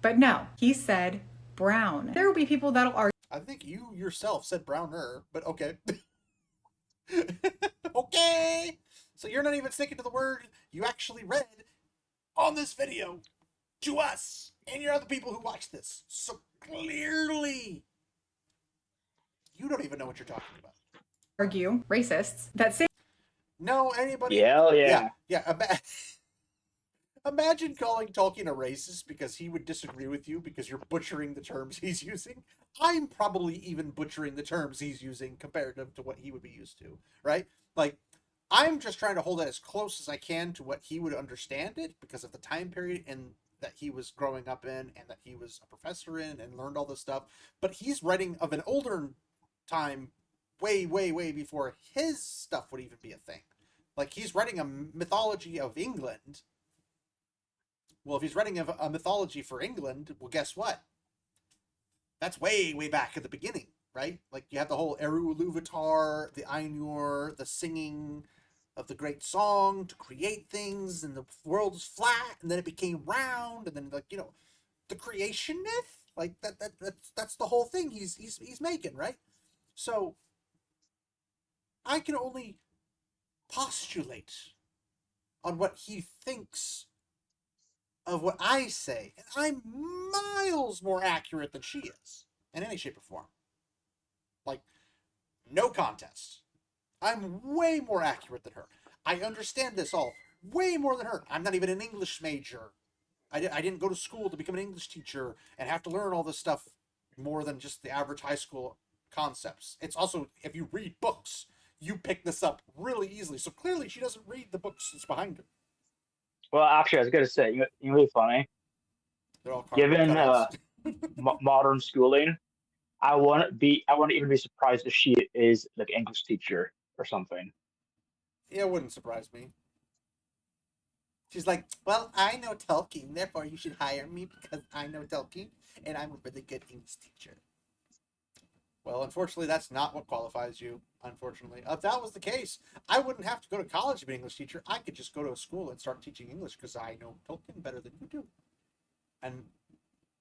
But no, he said brown. There will be people that'll argue I think you yourself said browner, but okay. Okay. So you're not even sticking to the word you actually read on this video to us and your other people who watch this. So clearly, you don't even know what you're talking about. racists that say No, anybody. Hell yeah. Imagine calling Tolkien a racist because he would disagree with you because you're butchering the terms he's using. I'm probably even butchering the terms he's using comparative to what he would be used to, right? Like, I'm just trying to hold it as close as I can to what he would understand it because of the time period and that he was growing up in and that he was a professor in and learned all this stuff. But he's writing of an older time way, way, way before his stuff would even be a thing. Like, he's writing a mythology of England. Well, if he's writing a mythology for England, well, guess what? That's way, way back at the beginning, right? Like, you have the whole Eru Iluvatar, the Ainur, the singing of the great song to create things, and the world was flat, and then it became round, and then, like, you know, the creation myth? Like, that's the whole thing he's making, right? So, I can only postulate on what he thinks of what I say, and I'm miles more accurate than she is in any shape or form. Like, no contest. I'm way more accurate than her. I understand this all way more than her. I'm not even an English major. I didn't go to school to become an English teacher and have to learn all this stuff more than just the average high school concepts. It's also, if you read books, you pick this up really easily. So clearly she doesn't read the books that's behind her. Well, actually, I was gonna say, you know, really funny. They're all cardboard Given cutouts. modern schooling, I wouldn't even be surprised if she is like English teacher or something. Yeah, it wouldn't surprise me. She's like, well, I know Tolkien, therefore you should hire me because I know Tolkien and I'm a really good English teacher. Well, unfortunately, that's not what qualifies you, unfortunately. If that was the case, I wouldn't have to go to college to be an English teacher. I could just go to a school and start teaching English because I know Tolkien better than you do. And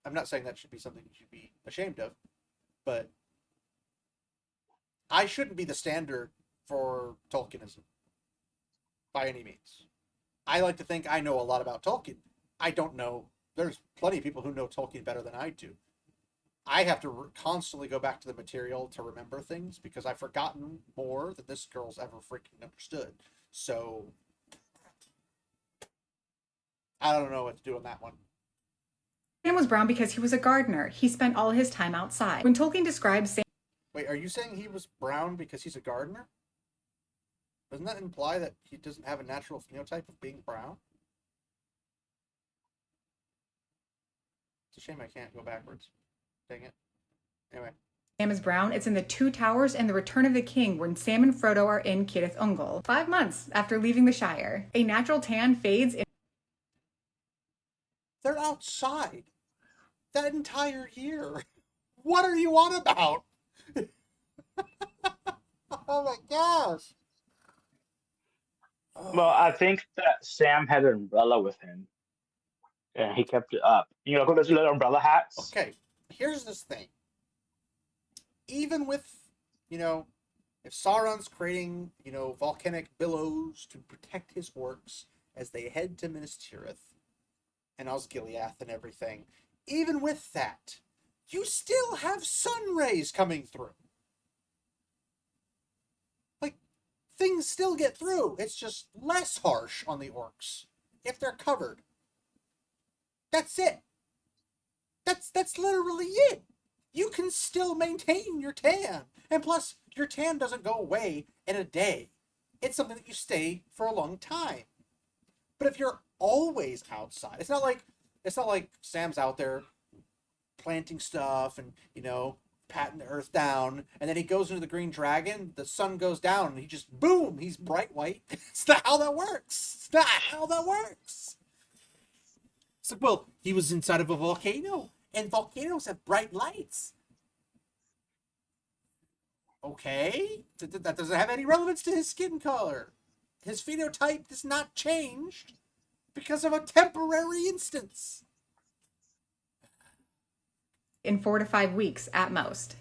I'm not saying that should be something you should be ashamed of, but I shouldn't be the standard for Tolkienism by any means. I like to think I know a lot about Tolkien. I don't know. There's plenty of people who know Tolkien better than I do. I have to constantly go back to the material to remember things because I've forgotten more than this girl's ever freaking understood. So I don't know what to do on that one. Sam was brown because he was a gardener. He spent all his time outside. When Tolkien describes Sam Wait, are you saying he was brown because he's a gardener? Doesn't that imply that he doesn't have a natural phenotype of being brown? It's a shame I can't go backwards. Dang it. Anyway. is brown, it's in the Two Towers and the Return of the King when Sam and Frodo are in Cirith Ungol, 5 months after leaving the Shire. A natural tan fades in They're outside that entire year. What are you on about? Oh my gosh. Well, I think that Sam had an umbrella with him, and he kept it up. You know, those little umbrella hats. Okay, here's this thing. Even with, if Sauron's creating, volcanic billows to protect his orcs as they head to Minas Tirith and Osgiliath and everything, even with that, you still have sun rays coming through. Like, things still get through. It's just less harsh on the orcs if they're covered. That's it. That's literally it. You can still maintain your tan. And plus, your tan doesn't go away in a day. It's something that you stay for a long time. But if you're always outside, it's not like Sam's out there planting stuff and, patting the earth down, and then he goes into the Green Dragon, the sun goes down, and he just, boom, he's bright white. It's not how that works. It's not how that works. It's like, well, he was inside of a volcano, and volcanoes have bright lights. Okay, that doesn't have any relevance to his skin color. His phenotype is not changed because of a temporary instance. in 4 to 5 weeks at most.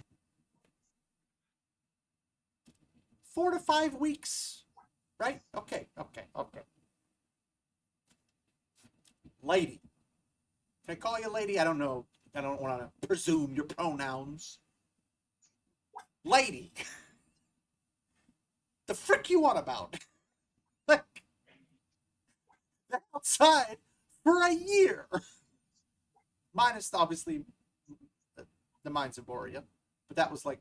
4 to 5 weeks, right? Okay. Lady. Can I call you lady? I don't know. I don't want to presume your pronouns. Lady. The frick you on about? Like, they're outside for a year. Minus, obviously, the Mines of Moria. But that was like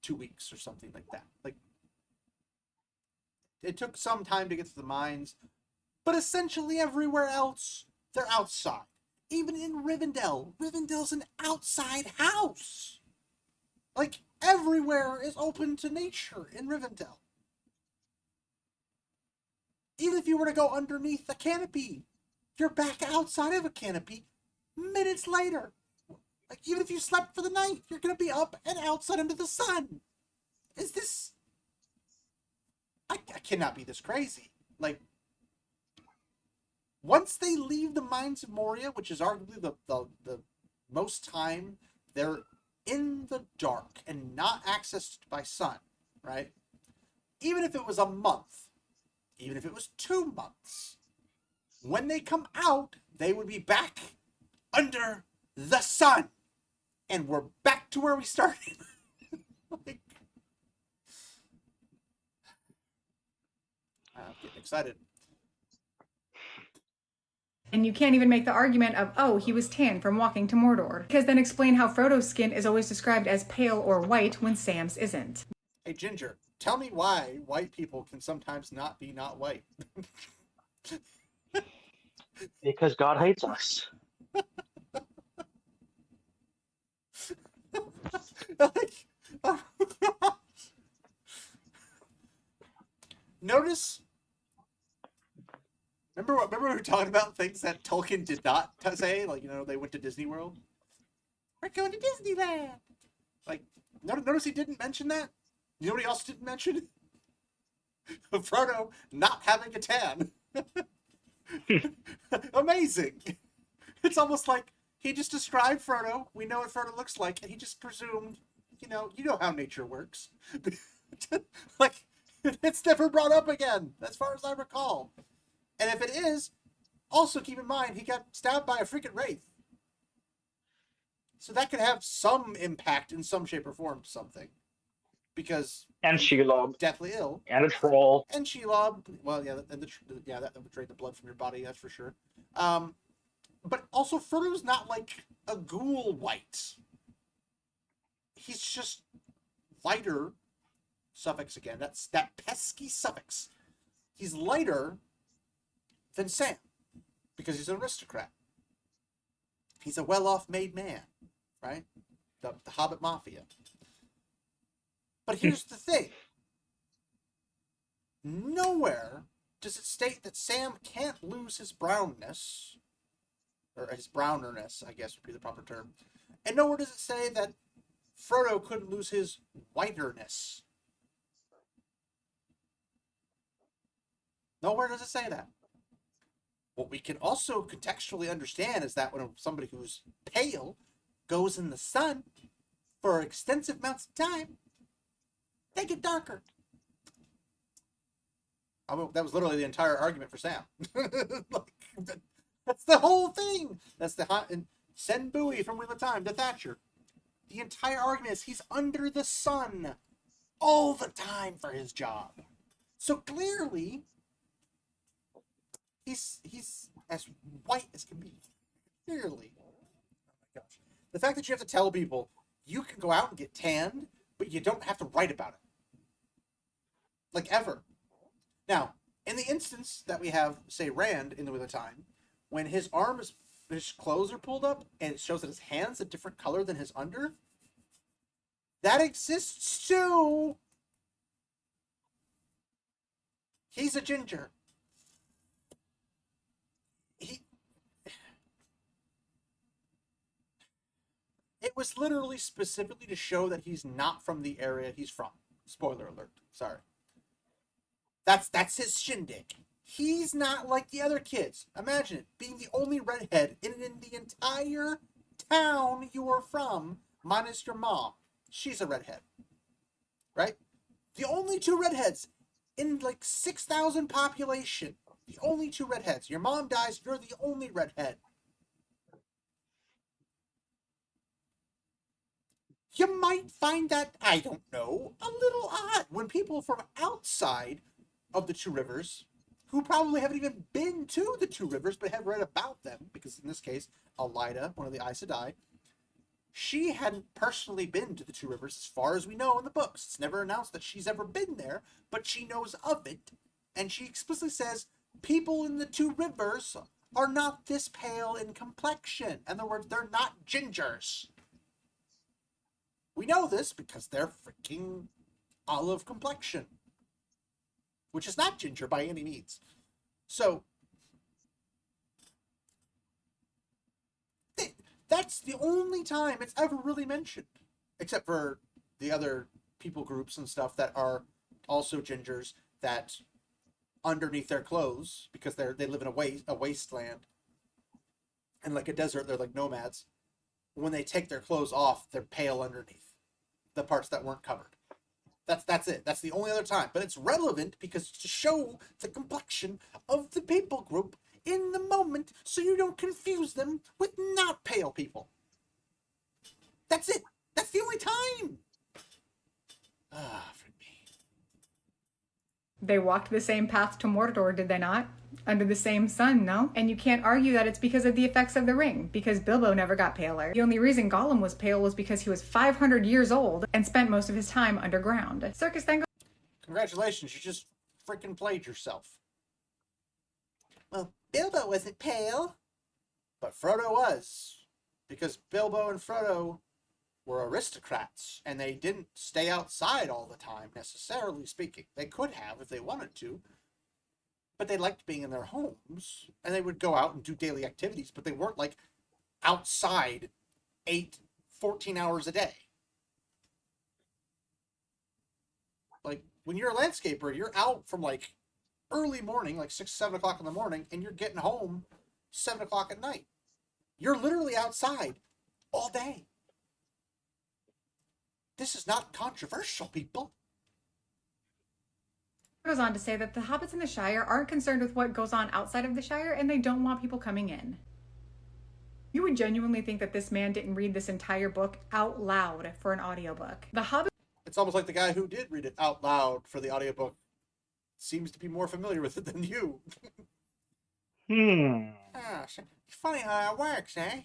2 weeks or something like that. Like, it took some time to get to the mines. But essentially everywhere else, they're outside. Even in Rivendell. Rivendell's an outside house. Like, everywhere is open to nature in Rivendell. Even if you were to go underneath a canopy, you're back outside of a canopy minutes later. Like, even if you slept for the night, you're going to be up and outside under the sun. Is this... I cannot be this crazy. Like, once they leave the Mines of Moria, which is arguably the most time they're in the dark and not accessed by sun, right? Even if it was a month, even if it was 2 months, when they come out, they would be back under the sun. And we're back to where we started. Like, I'm getting excited. And you can't even make the argument of, oh, he was tan from walking to Mordor. Because then explain how Frodo's skin is always described as pale or white when Sam's isn't. Hey, Ginger, tell me why white people can sometimes not be not white. Because God hates us. Like, notice. Remember we were talking about things that Tolkien did not say? Like, they went to Disney World. We're going to Disneyland. Like, notice he didn't mention that? You know what he also didn't mention? Frodo not having a tan. Amazing. It's almost like he just described Frodo. We know what Frodo looks like, and he just presumed, you know how nature works. Like, it's never brought up again, as far as I recall. And if it is, also keep in mind, he got stabbed by a freaking wraith. So that could have some impact in some shape or form to something. Because... And Shelob. Deathly ill. And a troll. And Shelob. Well, yeah, that would drain the blood from your body, that's for sure. But also, Frodo's not like a ghoul white. He's just lighter. Suffix again. That's that pesky suffix. He's lighter than Sam. Because he's an aristocrat. He's a well-off made man. Right? The Hobbit Mafia. But here's the thing. Nowhere does it state that Sam can't lose his brownness, or his brownerness, I guess would be the proper term. And nowhere does it say that Frodo couldn't lose his whiterness. Nowhere does it say that. What we can also contextually understand is that when somebody who's pale goes in the sun for extensive amounts of time, they get darker. I mean, that was literally the entire argument for Sam. That's the whole thing. That's the hot and send Bowie from Wheel of Time to Thatcher. The entire argument is he's under the sun all the time for his job. So clearly, he's as white as can be. Clearly. Oh my gosh. The fact that you have to tell people you can go out and get tanned, but you don't have to write about it. Like, ever. Now, in the instance that we have, say, Rand in the Wheel of Time, when his clothes are pulled up, and it shows that his hand's a different color than his under, that exists too! He's a ginger. It was literally specifically to show that he's not from the area he's from. Spoiler alert. Sorry. That's his shindig. He's not like the other kids. Imagine it, being the only redhead in the entire town you are from, minus your mom. She's a redhead. Right? The only two redheads in like 6,000 population. The only two redheads. Your mom dies, you're the only redhead. You might find that, I don't know, a little odd when people from outside of the Two Rivers, who probably haven't even been to the Two Rivers, but have read about them, because in this case, Elida, one of the Aes Sedai, she hadn't personally been to the Two Rivers as far as we know in the books. It's never announced that she's ever been there, but she knows of it, and she explicitly says, people in the Two Rivers are not this pale in complexion. In other words, they're not gingers. We know this because they're freaking olive complexion, which is not ginger by any means. So, that's the only time it's ever really mentioned, except for the other people groups and stuff that are also gingers that underneath their clothes, because they live in a wasteland and like a desert, they're like nomads. When they take their clothes off, they're pale underneath the parts that weren't covered. That's it. That's the only other time. But it's relevant because to show the complexion of the people group in the moment so you don't confuse them with not pale people. That's it. That's the only time. For me. They walked the same path to Mordor, did they not? under the same sun, no? And you can't argue that it's because of the effects of the ring, because Bilbo never got paler. The only reason Gollum was pale was because he was 500 years old and spent most of his time underground. Serkis then goes, Congratulations, you just freaking played yourself. Well, Bilbo wasn't pale, but Frodo was. Because Bilbo and Frodo were aristocrats, and they didn't stay outside all the time, necessarily speaking. They could have if they wanted to, but they liked being in their homes, and they would go out and do daily activities, but they weren't like outside 14 hours a day. Like, when you're a landscaper, you're out from like early morning, like 6, 7 o'clock in the morning, and you're getting home 7 o'clock at night. You're literally outside all day. This is not controversial, people. goes on to say that the hobbits in the Shire aren't concerned with what goes on outside of the Shire, and they don't want people coming in. You would genuinely think that this man didn't read this entire book out loud for an audiobook. The Hobbit... It's almost like the guy who did read it out loud for the audiobook seems to be more familiar with it than you. It's funny how that works, eh?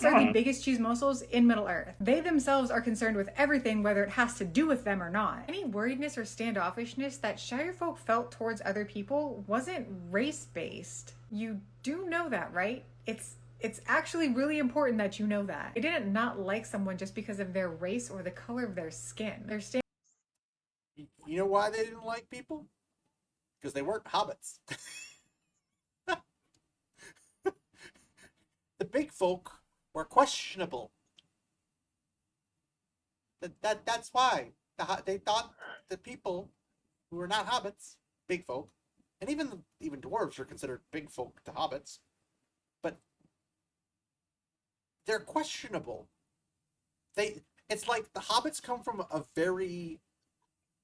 are the biggest chismosos in Middle-earth. They themselves are concerned with everything, whether it has to do with them or not. Any worriedness or standoffishness that Shire folk felt towards other people wasn't race-based. You do know that, right? It's actually really important that you know that. They didn't not like someone just because of their race or the color of their skin. You know why they didn't like people? Because they weren't hobbits. The big folk were questionable. That's why they thought the people who were not hobbits, big folk, and even dwarves are considered big folk to hobbits, but they're questionable. It's like the hobbits come from a very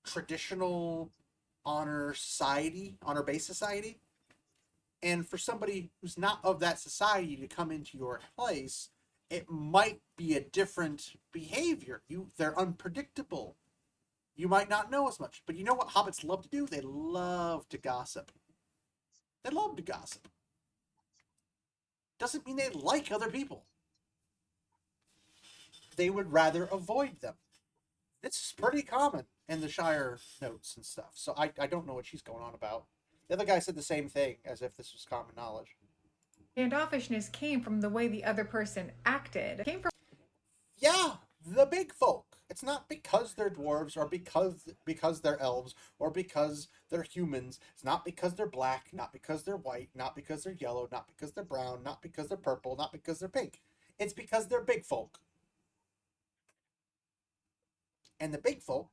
traditional honor-based society. And for somebody who's not of that society to come into your place, it might be a different behavior. They're unpredictable. You might not know as much. But you know what hobbits love to do? They love to gossip. They love to gossip. Doesn't mean they like other people. They would rather avoid them. This is pretty common in the Shire notes and stuff. So I don't know what she's going on about. The other guy said the same thing, as if this was common knowledge. Standoffishness came from the way the other person acted. Yeah, the big folk. It's not because they're dwarves, or because they're elves, or because they're humans. It's not because they're black, not because they're white, not because they're yellow, not because they're brown, not because they're purple, not because they're pink. It's because they're big folk. And the big folk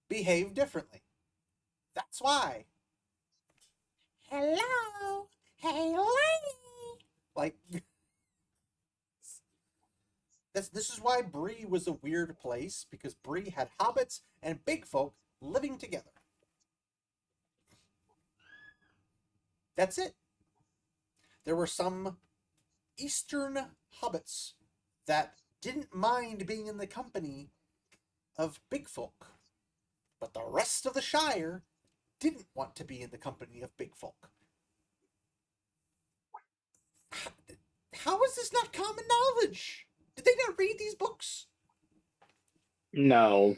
behave differently. That's why. Hello, hey lady. Like, this is why Bree was a weird place, because Bree had hobbits and big folk living together. That's it. There were some eastern hobbits that didn't mind being in the company of big folk, but the rest of the Shire didn't want to be in the company of big folk. How is this not common knowledge? Did they not read these books? No.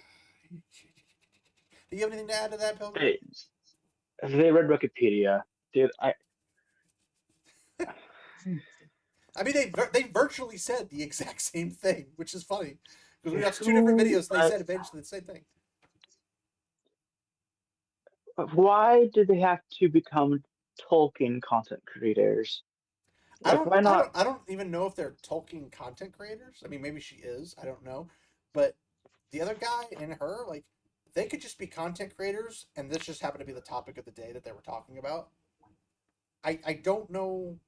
Do you have anything to add to that, Pilgrim? They read Wikipedia. Dude, I mean, they virtually said the exact same thing, which is funny. Because we watched 2 different videos and they said eventually the same thing. Why do they have to become Tolkien content creators? Why not? I don't even know if they're Tolkien content creators. I mean, maybe she is. I don't know. But the other guy and her, like, they could just be content creators, and this just happened to be the topic of the day that they were talking about. I don't know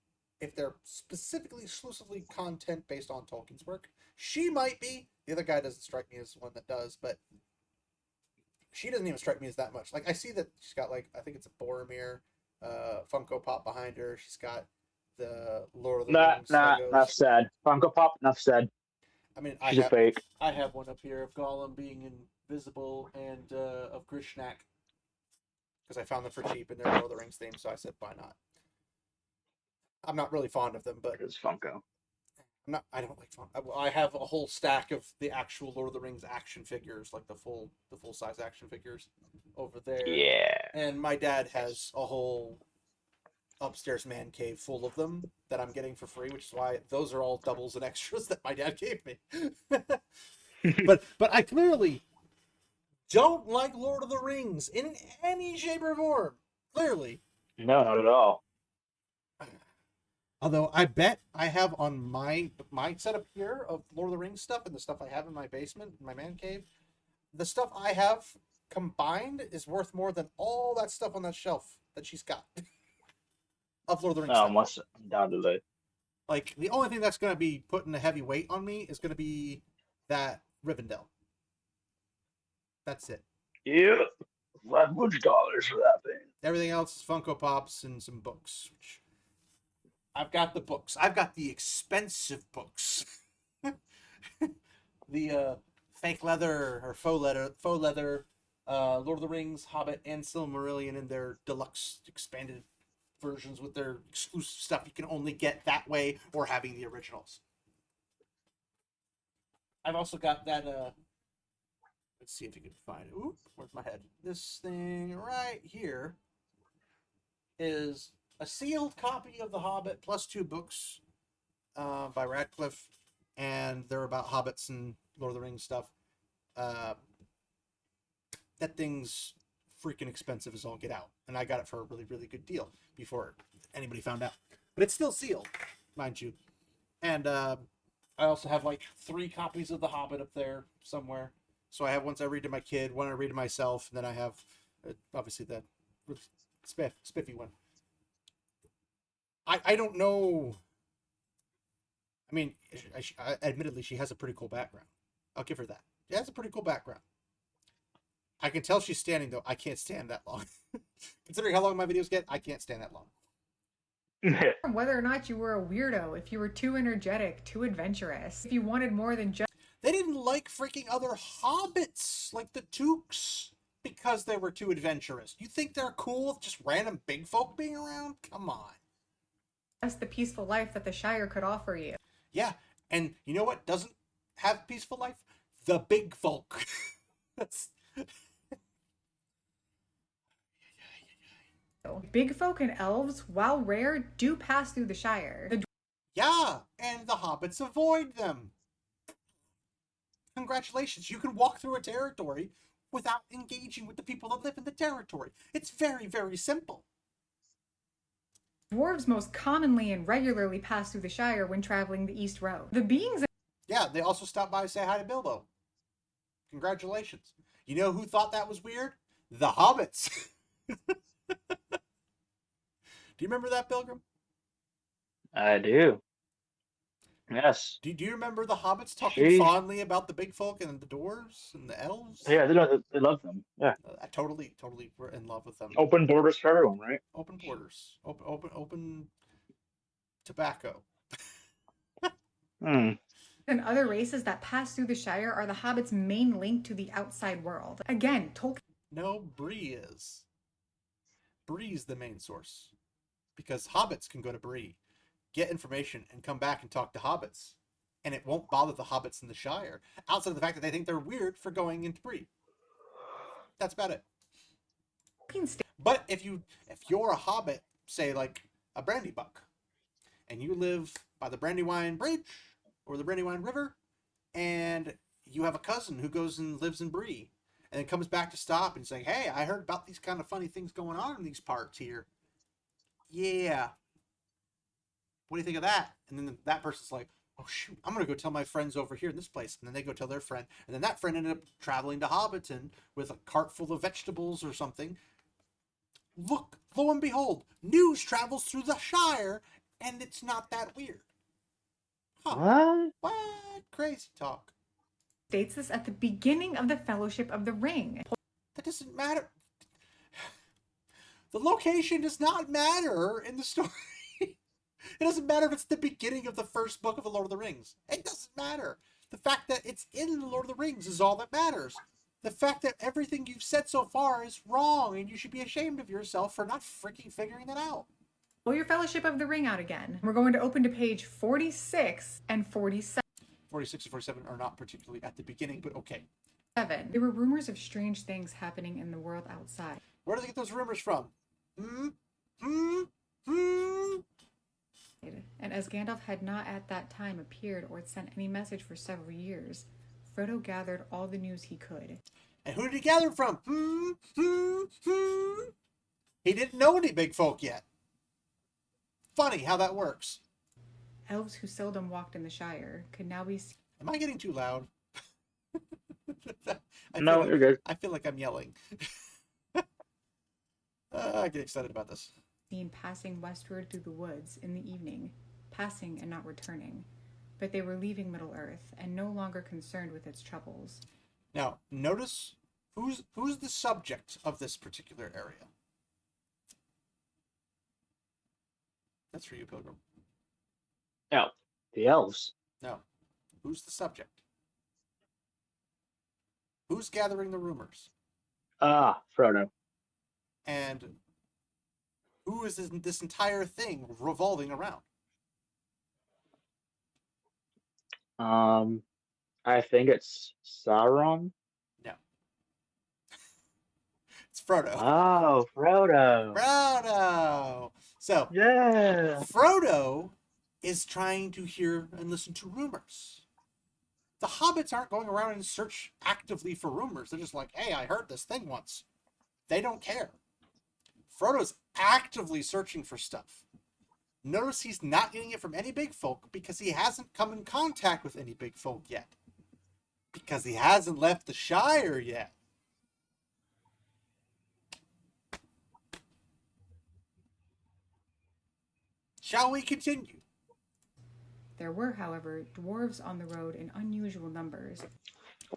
if they're specifically exclusively content based on Tolkien's work. She might be. The other guy doesn't strike me as one that does, but she doesn't even strike me as that much. Like, I see that she's got, like, I think it's a Boromir Funko Pop behind her. She's got the Lord of the Rings Legos. Enough said. Funko Pop, enough said. I mean, She's fake. I have one up here of Gollum being invisible and of Grishnak. because I found them for cheap and they're Lord of the Rings themed, so I said, why not? I'm not really fond of them, but It's Funko. I don't like fun. I have a whole stack of the actual Lord of the Rings action figures, like the full size action figures over there. Yeah. And my dad has a whole upstairs man cave full of them that I'm getting for free, which is why those are all doubles and extras that my dad gave me. but I clearly don't like Lord of the Rings in any shape or form. Clearly. No, not at all. Although I bet I have on my setup here of Lord of the Rings stuff and the stuff I have in my basement, in my man cave, the stuff I have combined is worth more than all that stuff on that shelf that she's got of Lord of the Rings No, stuff. must undoubtedly. Like, the only thing that's going to be putting a heavy weight on me is going to be that Rivendell. That's it. Yeah. $500 for that thing. Everything else is Funko Pops and some books. Which I've got the books. I've got the expensive books. The fake leather or faux leather, Lord of the Rings, Hobbit, and Silmarillion in their deluxe expanded versions with their exclusive stuff you can only get that way or having the originals. I've also got that let's see if you can find it. Oop, where's my head? This thing right here is a sealed copy of The Hobbit plus 2 books by Radcliffe, and they're about hobbits and Lord of the Rings stuff. That thing's freaking expensive as all get out, and I got it for a really, really good deal before anybody found out. But it's still sealed, mind you. And I also have like 3 copies of The Hobbit up there somewhere. So I have ones I read to my kid, one I read to myself, and then I have obviously the spiffy one. I don't know. I mean, admittedly, she has a pretty cool background. I'll give her that. She has a pretty cool background. I can tell she's standing, though. I can't stand that long. Considering how long my videos get, I can't stand that long. Whether or not you were a weirdo, if you were too energetic, too adventurous, if you wanted more than just... They didn't like freaking other hobbits, like the Tooks, because they were too adventurous. You think they're cool with just random big folk being around? Come on. That's the peaceful life that the Shire could offer you. Yeah, and you know what doesn't have peaceful life? The big folk. That's... Big folk and elves, while rare, do pass through the Shire. Yeah, and the hobbits avoid them. Congratulations, you can walk through a territory without engaging with the people that live in the territory. It's very, very simple. Dwarves most commonly and regularly pass through the Shire when traveling the East Road. The beings... Yeah, they also stop by to say hi to Bilbo. Congratulations. You know who thought that was weird? The hobbits. Do you remember that, Pilgrim? I do. Yes. Do you remember the hobbits talking fondly about the big folk and the dwarves and the elves? Yeah, they love them. Yeah. I totally were in love with them. Open borders for everyone, right? Open borders. Open tobacco. Hmm. And other races that pass through the Shire are the Hobbit's main link to the outside world. Again, Tolkien... No, Bree is. Bree's the main source. Because hobbits can go to Bree, get information, and come back and talk to hobbits. And it won't bother the hobbits in the Shire, outside of the fact that they think they're weird for going into Bree. That's about it. But if you're a hobbit, say like a Brandybuck, and you live by the Brandywine Bridge or the Brandywine River, and you have a cousin who goes and lives in Bree, and then comes back to stop and say, "Hey, I heard about these kind of funny things going on in these parts here. Yeah. What do you think of that?" And then that person's like, "Oh shoot, I'm gonna go tell my friends over here in this place." And then they go tell their friend, and then that friend ended up traveling to Hobbiton with a cart full of vegetables or something. Look, lo and behold, news travels through the Shire, and it's not that weird. Huh. What? What? Crazy talk. States this at the beginning of the Fellowship of the Ring. That doesn't matter. The location does not matter in the story. It doesn't matter if it's the beginning of the first book of The Lord of the Rings. It doesn't matter. The fact that it's in The Lord of the Rings is all that matters. the fact that everything you've said so far is wrong, and you should be ashamed of yourself for not freaking figuring that out. Pull your Fellowship of the Ring out again. We're going to open to page 46 and 47. 46 and 47 are not particularly at the beginning, but okay. There were rumors of strange things happening in the world outside. Where do they get those rumors from? And as Gandalf had not at that time appeared or sent any message for several years, Frodo gathered all the news he could. And who did he gather it from? He didn't know any big folk yet. Funny how that works. Elves who seldom walked in the Shire could now be seen. Am I getting too loud? No, you're good. I feel like I'm yelling. I get excited about this. Seen passing westward through the woods in the evening, passing and not returning. But they were leaving Middle-earth and no longer concerned with its troubles. Now, notice who's the subject of this particular area. That's for you, Pilgrim. No, the elves. No. Who's the subject? Who's gathering the rumors? Frodo. And who is this entire thing revolving around? I think it's Sauron. No. It's Frodo. Oh, Frodo. Frodo! So, Yeah. Frodo is trying to hear and listen to rumors. The hobbits aren't going around and search actively for rumors. They're just like, hey, I heard this thing once. They don't care. Frodo's actively searching for stuff. Notice he's not getting it from any big folk because he hasn't come in contact with any big folk yet. Because he hasn't left the Shire yet. Shall we continue? There were, however, dwarves on the road in unusual numbers.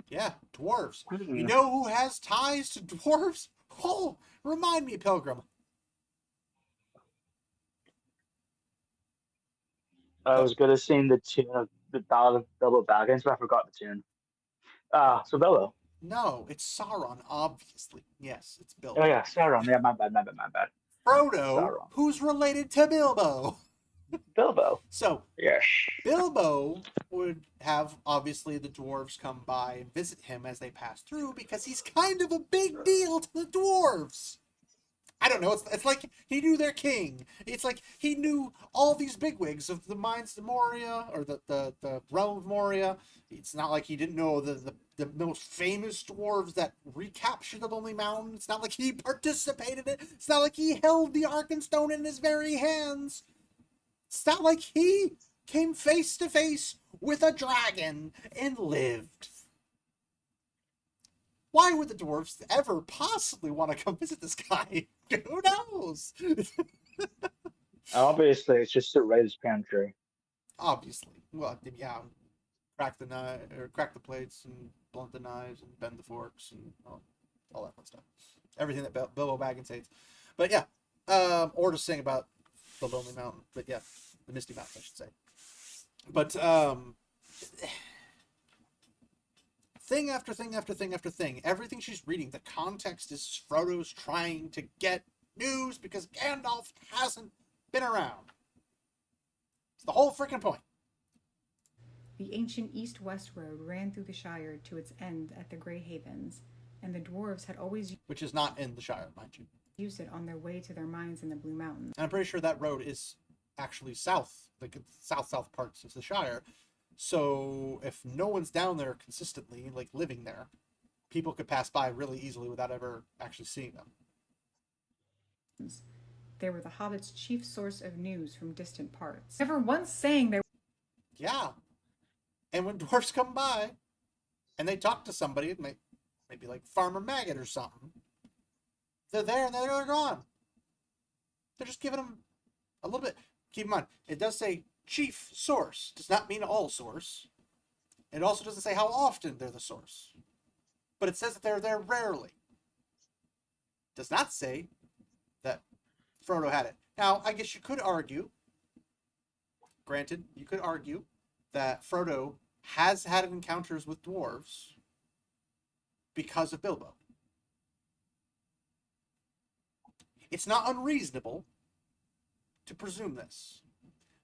Yeah, dwarves. You know who has ties to dwarves? Oh, remind me, Pilgrim. I was going to sing the tune of the Ballad of Bilbo Baggins, but I forgot the tune. So Bilbo. No, it's Sauron, obviously. Yes, it's Bilbo. Oh yeah, Sauron. Yeah, my bad. Frodo, Sauron. who's related to Bilbo. Bilbo. So, Yes. Bilbo would have, obviously, the dwarves come by and visit him as they pass through because he's kind of a big deal to the dwarves. I don't know, it's like he knew their king. It's like he knew all these bigwigs of the Mines of Moria, or the realm of Moria. It's not like he didn't know the most famous dwarves that recaptured the Lonely Mountain. It's not like he participated in it. It's not like he held the Arkenstone in his very hands. It's not like he came face to face with a dragon and lived. Why would the dwarves ever possibly want to come visit this guy? Who knows? Obviously, it's just to raise pantry. Obviously. Well, yeah. Crack the plates and blunt the knives and bend the forks and all that fun stuff. Everything that Bilbo Baggins hates. But yeah. Or to sing about the Lonely Mountain. But yeah, the Misty Mountain, I should say. But thing after thing after thing after thing. Everything she's reading, the context is Frodo's trying to get news because Gandalf hasn't been around. It's the whole freaking point. The ancient east-west road ran through the Shire to its end at the Grey Havens, and the dwarves had always Which is not in the Shire, mind you. used it on their way to their mines in the Blue Mountains. And I'm pretty sure that road is actually south, like south parts of the Shire. So if no one's down there consistently, like living there, people could pass by really easily without ever actually seeing them. They were the hobbits' chief source of news from distant parts, never once saying they Yeah. And when dwarfs come by and they talk to somebody, maybe like Farmer Maggot or something, they're there and they're gone. They're just giving them a little bit. Keep in mind, it does say chief source. Does not mean all source. It also doesn't say how often they're the source. But it says that they're there rarely. Does not say that Frodo had it. Now, I guess you could argue, granted, you could argue that Frodo has had encounters with dwarves because of Bilbo. It's not unreasonable to presume this.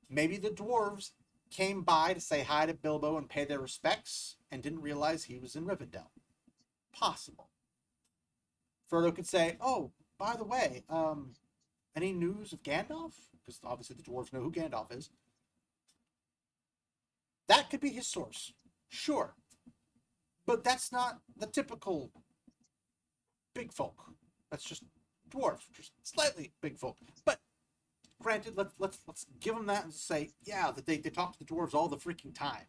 Maybe the dwarves came by to say hi to Bilbo and pay their respects and didn't realize he was in Rivendell. Possible. Frodo could say, oh, by the way, any news of Gandalf? Because obviously the dwarves know who Gandalf is. That could be his source. Sure. But that's not the typical big folk. That's just dwarves, just slightly big folk. But granted, let's give them that and say, yeah, that they talk to the dwarves all the freaking time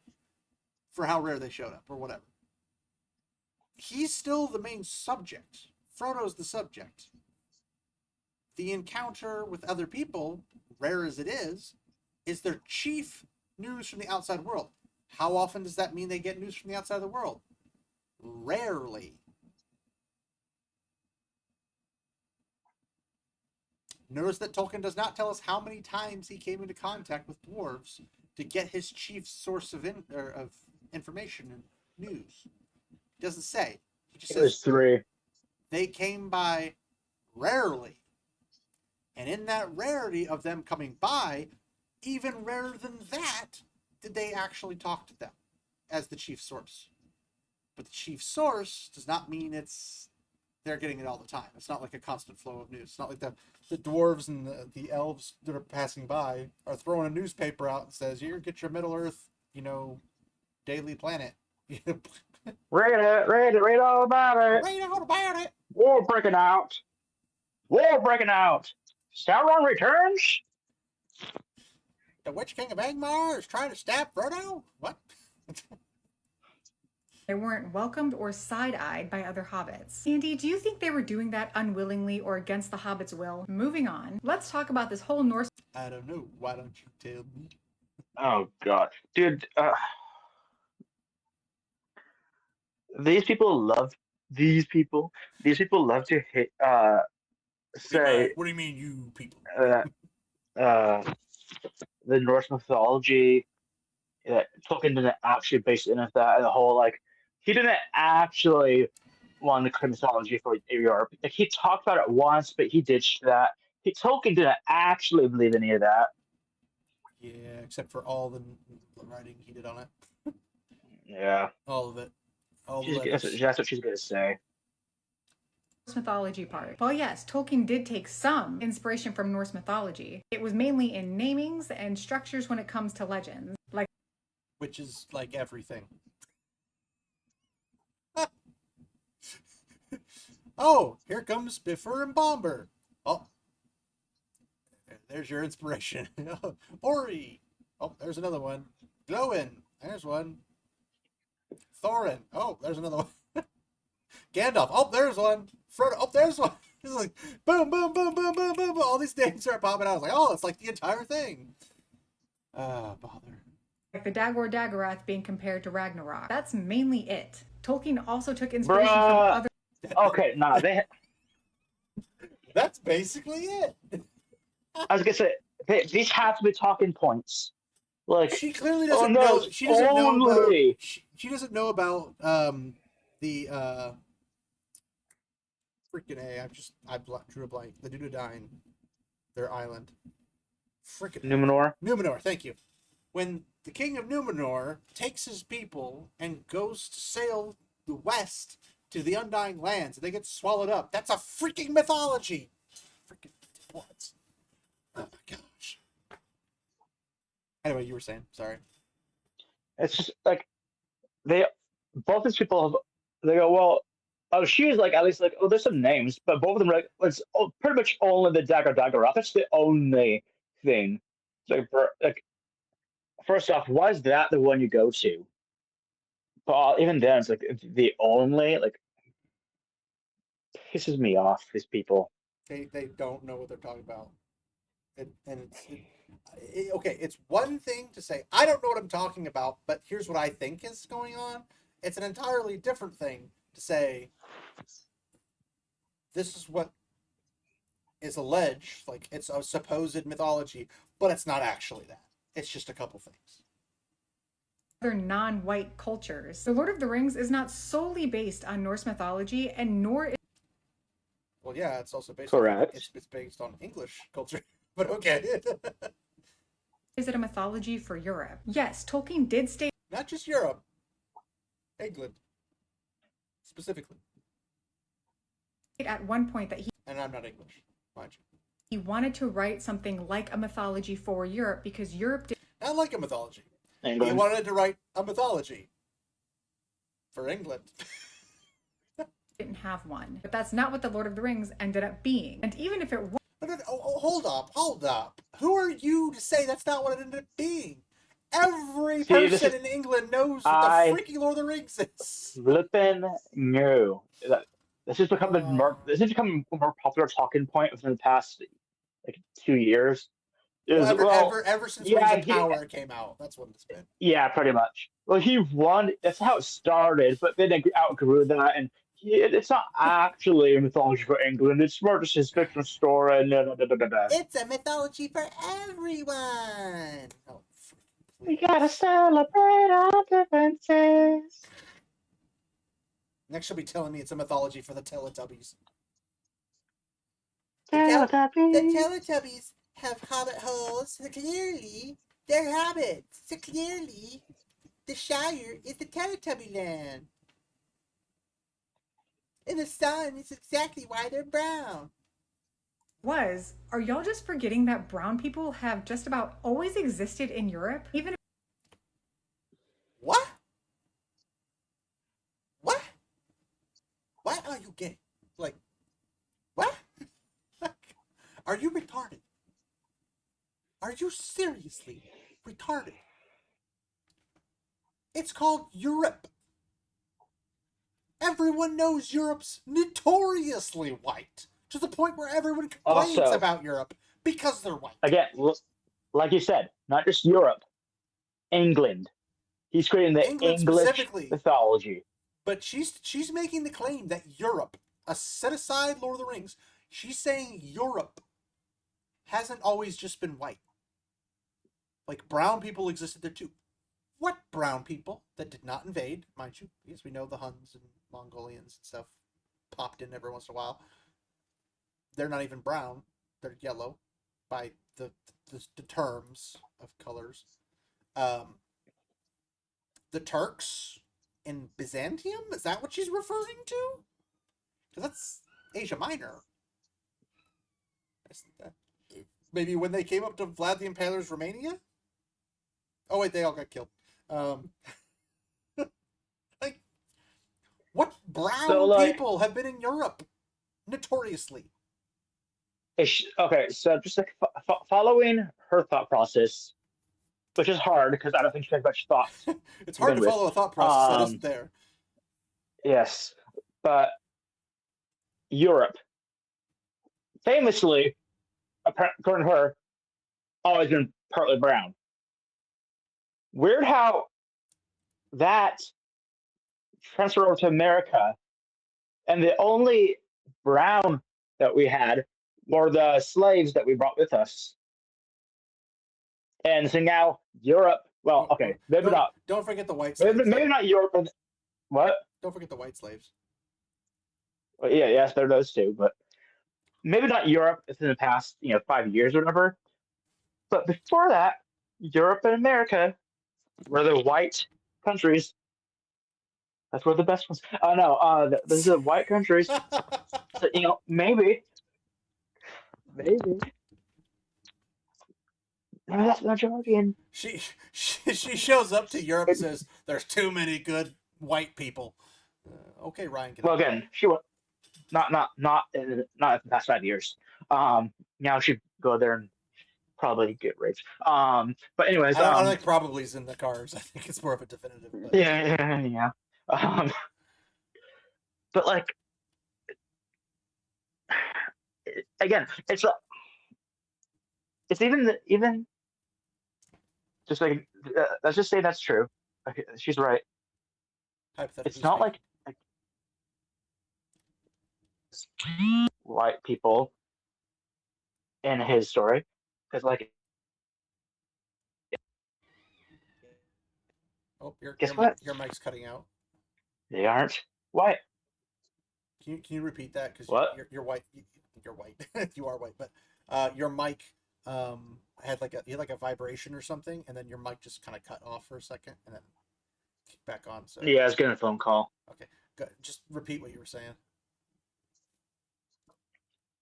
for how rare they showed up or whatever. He's still the main subject. Frodo's the subject. The encounter with other people, rare as it is their chief news from the outside world. How often does that mean they get news from the outside of the world? Rarely. Notice that Tolkien does not tell us how many times he came into contact with dwarves to get his chief source of information and news. He doesn't say. He just It was says 3. they came by rarely. And in that rarity of them coming by, even rarer than that, did they actually talk to them as the chief source. But the chief source does not mean they're getting it all the time. It's not like a constant flow of news. It's not like the dwarves and the elves that are passing by are throwing a newspaper out and says, here, get your Middle Earth, Daily Planet. Read all about it. Read all about it. War breaking out. War breaking out. Sauron returns. The Witch King of Angmar is trying to stab Frodo? What? They weren't welcomed or side-eyed by other hobbits. Andy, do you think they were doing that unwillingly or against the hobbits' will? Moving on, let's talk about this whole Norse... I don't know. Why don't you tell me? Oh god, dude. These people love. These people love to hit. Say. What do you mean, you people? The Norse mythology. Tolkien didn't actually base it in that, and the whole he didn't actually want to create mythology for Europe. He talked about it once, but he ditched that. Tolkien didn't actually believe any of that. Yeah, except for all the writing he did on it. Yeah, all of it. That's what she's gonna say. mythology part. Well, yes, Tolkien did take some inspiration from Norse mythology. It was mainly in namings and structures when it comes to legends, which is like everything. Oh, here comes Bifur and Bomber. Oh, there's your inspiration. Ori. Oh, there's another one. Glowin. There's one. Thorin. Oh, there's another one. Gandalf. Oh, there's one. Frodo. Oh, there's one. It's like boom, boom, boom, boom, boom, boom, boom. All these names start popping out. I was like, oh, it's like the entire thing. Bother. Like the Dagor Dagorath being compared to Ragnarok. That's mainly it. Tolkien also took inspiration from other... Okay, nah, That's basically it. I was gonna say, these have to be talking points. She clearly doesn't know. She doesn't know about. She doesn't know about the freaking A. I drew a blank. The Dunedain, their island. Freaking Numenor. Numenor. Thank you. When the king of Numenor takes his people and goes to sail the west to the Undying Lands, and they get swallowed up. That's a freaking mythology. Freaking what? Oh my gosh. Anyway, you were saying. Sorry. It's just both these people, they go, well, oh, she's at least oh, there's some names, but both of them are it's pretty much only the Dagorath. That's the only thing. First off, why is that the one you go to? But even then, it's the only pisses me off. These people. They don't know what they're talking about, okay. It's one thing to say I don't know what I'm talking about, but here's what I think is going on. It's an entirely different thing to say this is what is alleged, it's a supposed mythology, but it's not actually that. It's just a couple things. other non-white cultures. The Lord of the Rings is not solely based on Norse mythology, and nor is Well, yeah, it's also based Correct. on it's based on English culture. But okay. it a mythology for Europe. Yes, Tolkien did state Not just Europe. England. Specifically. at one point that And I'm not English, mind you. he wanted to write something like a mythology for Europe because Europe Not like a mythology. He England. wanted to write a mythology for England. didn't have one. But that's not what the Lord of the Rings ended up being. And even if it was, Hold up. Who are you to say that's not what it ended up being? Every See, person in England knows what the freaking Lord of the Rings is. Flippin' new. This has become a more popular talking point within the past like 2 years. Ever since yeah, Rings of Power came out, that's what it's been. Yeah, pretty much. Well, he won. That's how it started, but then they outgrew that, and it's not actually a mythology for England. It's more just his fictional story. It's a mythology for everyone. Oh, we gotta celebrate our differences. Next, she'll be telling me it's a mythology for the Teletubbies. Teletubbies. The Teletubbies have hobbit holes, so clearly they're hobbits. So clearly, the Shire is the Teletubby land. And the sun is exactly why they're brown. are y'all just forgetting that brown people have just about always existed in Europe? Even What? What are you getting? Like, what? Are you retarded? Are you seriously retarded? It's called Europe. Everyone knows Europe's notoriously white, to the point where everyone complains about Europe because they're white. Again, like you said, not just Europe, England. He's creating the English mythology. But she's making the claim that Europe, set aside Lord of the Rings, she's saying Europe hasn't always just been white. Like, brown people existed there too. What brown people that did not invade, mind you, because we know the Huns and Mongolians and stuff popped in every once in a while. They're not even brown. They're yellow by the terms of colors. The Turks in Byzantium? Is that what she's referring to? Because that's Asia Minor. Maybe when they came up to Vlad the Impaler's Romania? Oh, wait, they all got killed. Like, what brown people have been in Europe? Notoriously. Okay, so just like following her thought process, which is hard because I don't think she has much thoughts. It's hard to follow a thought process that isn't there. Yes, but Europe, famously, according to her, always been partly brown. Weird how that transferred over to America, and the only brown that we had were the slaves that we brought with us. And so now Europe, well, okay, maybe not. Don't forget the white slaves. Maybe not Europe. What? Don't forget the white slaves. Well, yes, there are those too, but maybe not Europe within the past, 5 years or whatever. But before that, Europe and America were the white countries. That's where the best ones. Oh no, those are the white countries. So, maybe that's the majority. And she shows up to Europe and says, "There's too many good white people." Okay, Ryan. Well, again, she was not in the past 5 years. Now she'd go there and probably get raped. But anyways, I don't think probably's in the cards. I think it's more of a definitive. But... Yeah. But like, again, it's even just like let's just say that's true. Okay, she's right. It's not like white people in his story, because like Oh, Guess what? Your mic's cutting out. They aren't white. Can you repeat that? Because What? you're white. You're white. You are white, but your mic had you had like a vibration or something, and then your mic just kind of cut off for a second, and then kicked back on. So Yeah, I was getting a phone call. okay, good. Just repeat what you were saying.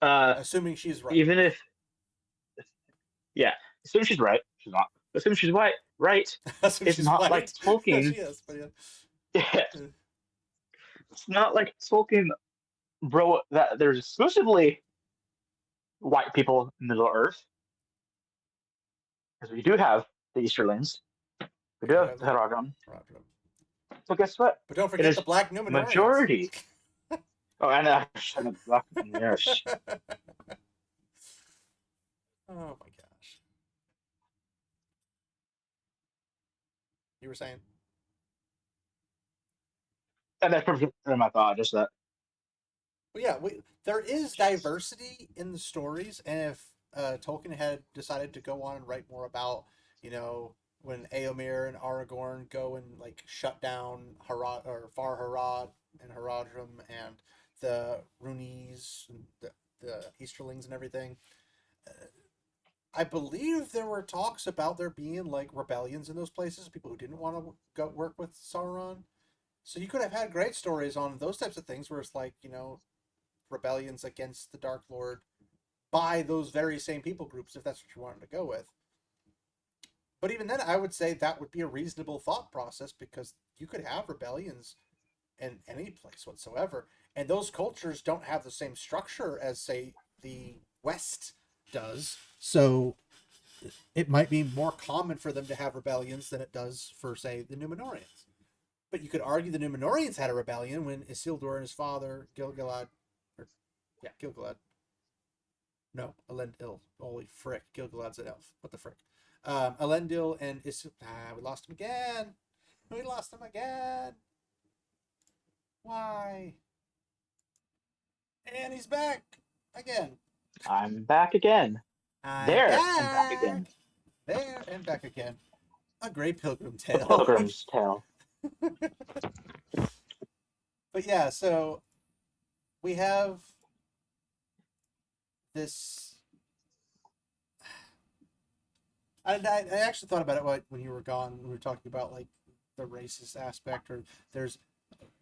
Uh, Assuming she's right. Even if, yeah, assume she's right. She's not. Assume she's white. Right. Assuming It's she's not white. like Yeah, Tolkien. she is. But yeah. Yeah, it's not like Tolkien wrote that there's exclusively white people in Middle Earth, because we do have the Easterlings. We do have the Haradrim. So guess what? But don't It forget is the Black Numenorians. majority. Oh, and yes. Oh my gosh. You were saying? And that's perfect in my thought. Just that. Well, yeah, there is diversity in the stories, and if Tolkien had decided to go on and write more about, when Éomer and Aragorn go and like shut down Harad or Far Harad and Haradrim and the Runies and the Easterlings and everything, I believe there were talks about there being like rebellions in those places, people who didn't want to go work with Sauron. So you could have had great stories on those types of things where it's like, rebellions against the Dark Lord by those very same people groups, if that's what you wanted to go with. But even then, I would say that would be a reasonable thought process, because you could have rebellions in any place whatsoever. And those cultures don't have the same structure as, say, the West does. So it might be more common for them to have rebellions than it does for, say, the Numenorians. But you could argue the Numenorians had a rebellion when Isildur and his father, Gilgalad, no, Elendil. Holy frick, Gilgalad's an elf. What the frick? Elendil and Isildur. We lost him again. We lost him again. Why? And he's back again. I'm back again. There and back again. There and back again. A great pilgrim The tale. Pilgrim's Tale. But yeah, so we have this. I actually thought about it when you were gone. We were talking about like the racist aspect, or there's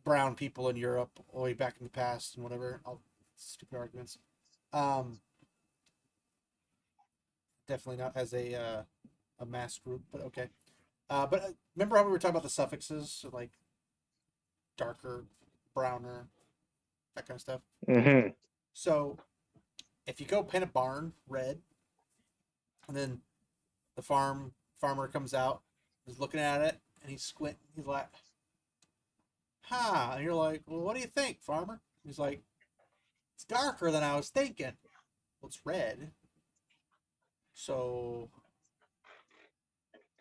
brown people in Europe way back in the past and whatever. All stupid arguments. Definitely not as a mass group, but okay. But remember how we were talking about the suffixes, so like darker, browner, that kind of stuff. Mm-hmm. So if you go paint a barn red, and then the farmer comes out, he's looking at it, and he's squinting. He's like, "Huh?" And you're like, "Well, what do you think, farmer?" He's like, "It's darker than I was thinking." Well, it's red, so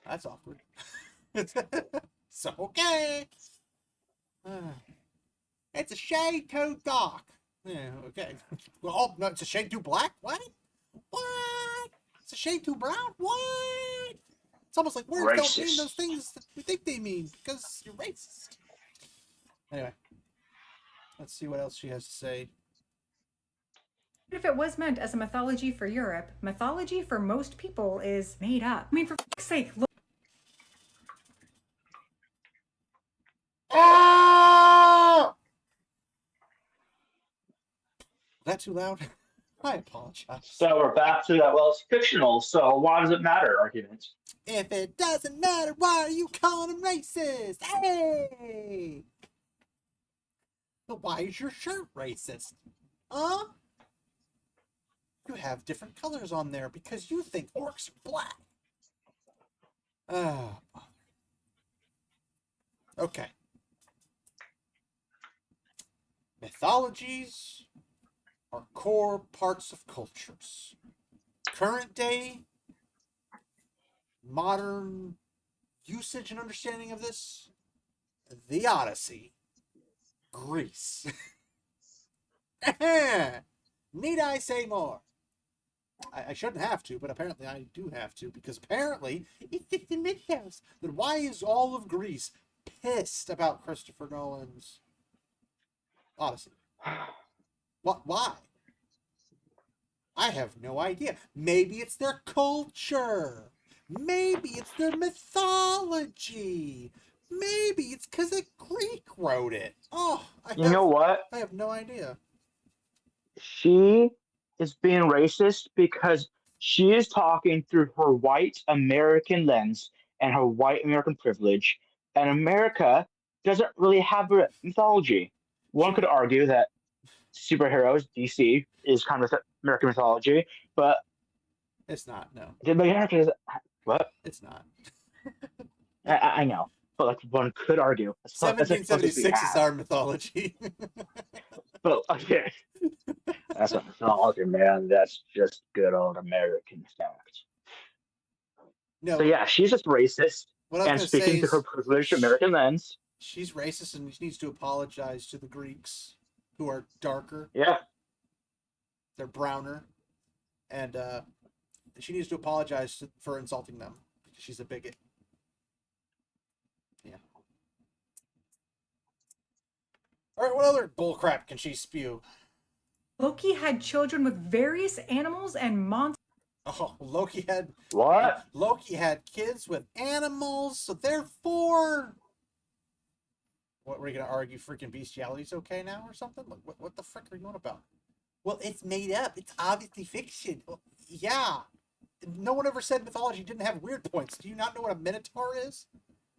that's awkward. So okay. It's a shade too dark. Yeah, okay. Well, oh, no, it's a shade too black? What? What? It's a shade too brown? What? It's almost like words don't mean those things that we think they mean, because you're racist. Anyway, let's see what else she has to say. If it was meant as a mythology for Europe, mythology for most people is made up. I mean, for fuck's sake, look. Oh! Is that too loud? I apologize. So we're back to that. Well, it's fictional, so why does it matter? Argument. If it doesn't matter, why are you calling them racist? Hey! But why is your shirt racist? Huh? You have different colors on there because you think orcs are black. Oh, okay. Mythologies are core parts of cultures. Current day, modern usage and understanding of this, the Odyssey, Greece. Need I say more? I shouldn't have to, but apparently I do have to, because apparently it's in the mythos. Then why is all of Greece pissed about Christopher Nolan's Odyssey? What? Why? I have no idea. Maybe it's their culture. Maybe it's their mythology. Maybe it's because a Greek wrote it. Oh, You know what? I have no idea. She is being racist because she is talking through her white American lens and her white American privilege, and America doesn't really have a mythology. One could argue that superheroes, DC, is kind of American mythology, but It's not. No, the America is what? it's not. I know, but like one could argue that's like closest we 1776 is have. our mythology. But okay, that's not mythology, man. That's just good old American fact. No, So yeah, she's just racist what I was and going to say speaking through her is privileged American lens. she's racist and she needs to apologize to the Greeks who are darker. Yeah, They're browner. And she needs to apologize for insulting them because she's a bigot. Yeah. All right, what other bullcrap can she spew? Loki had children with various animals and monsters. Oh, what? Loki had kids with animals, so therefore, what were you gonna argue? Freaking bestiality's okay now or something? Like, what the frick are you on about? Well, it's made up. It's obviously fiction. Well, yeah. No one ever said mythology didn't have weird points. Do you not know what a minotaur is?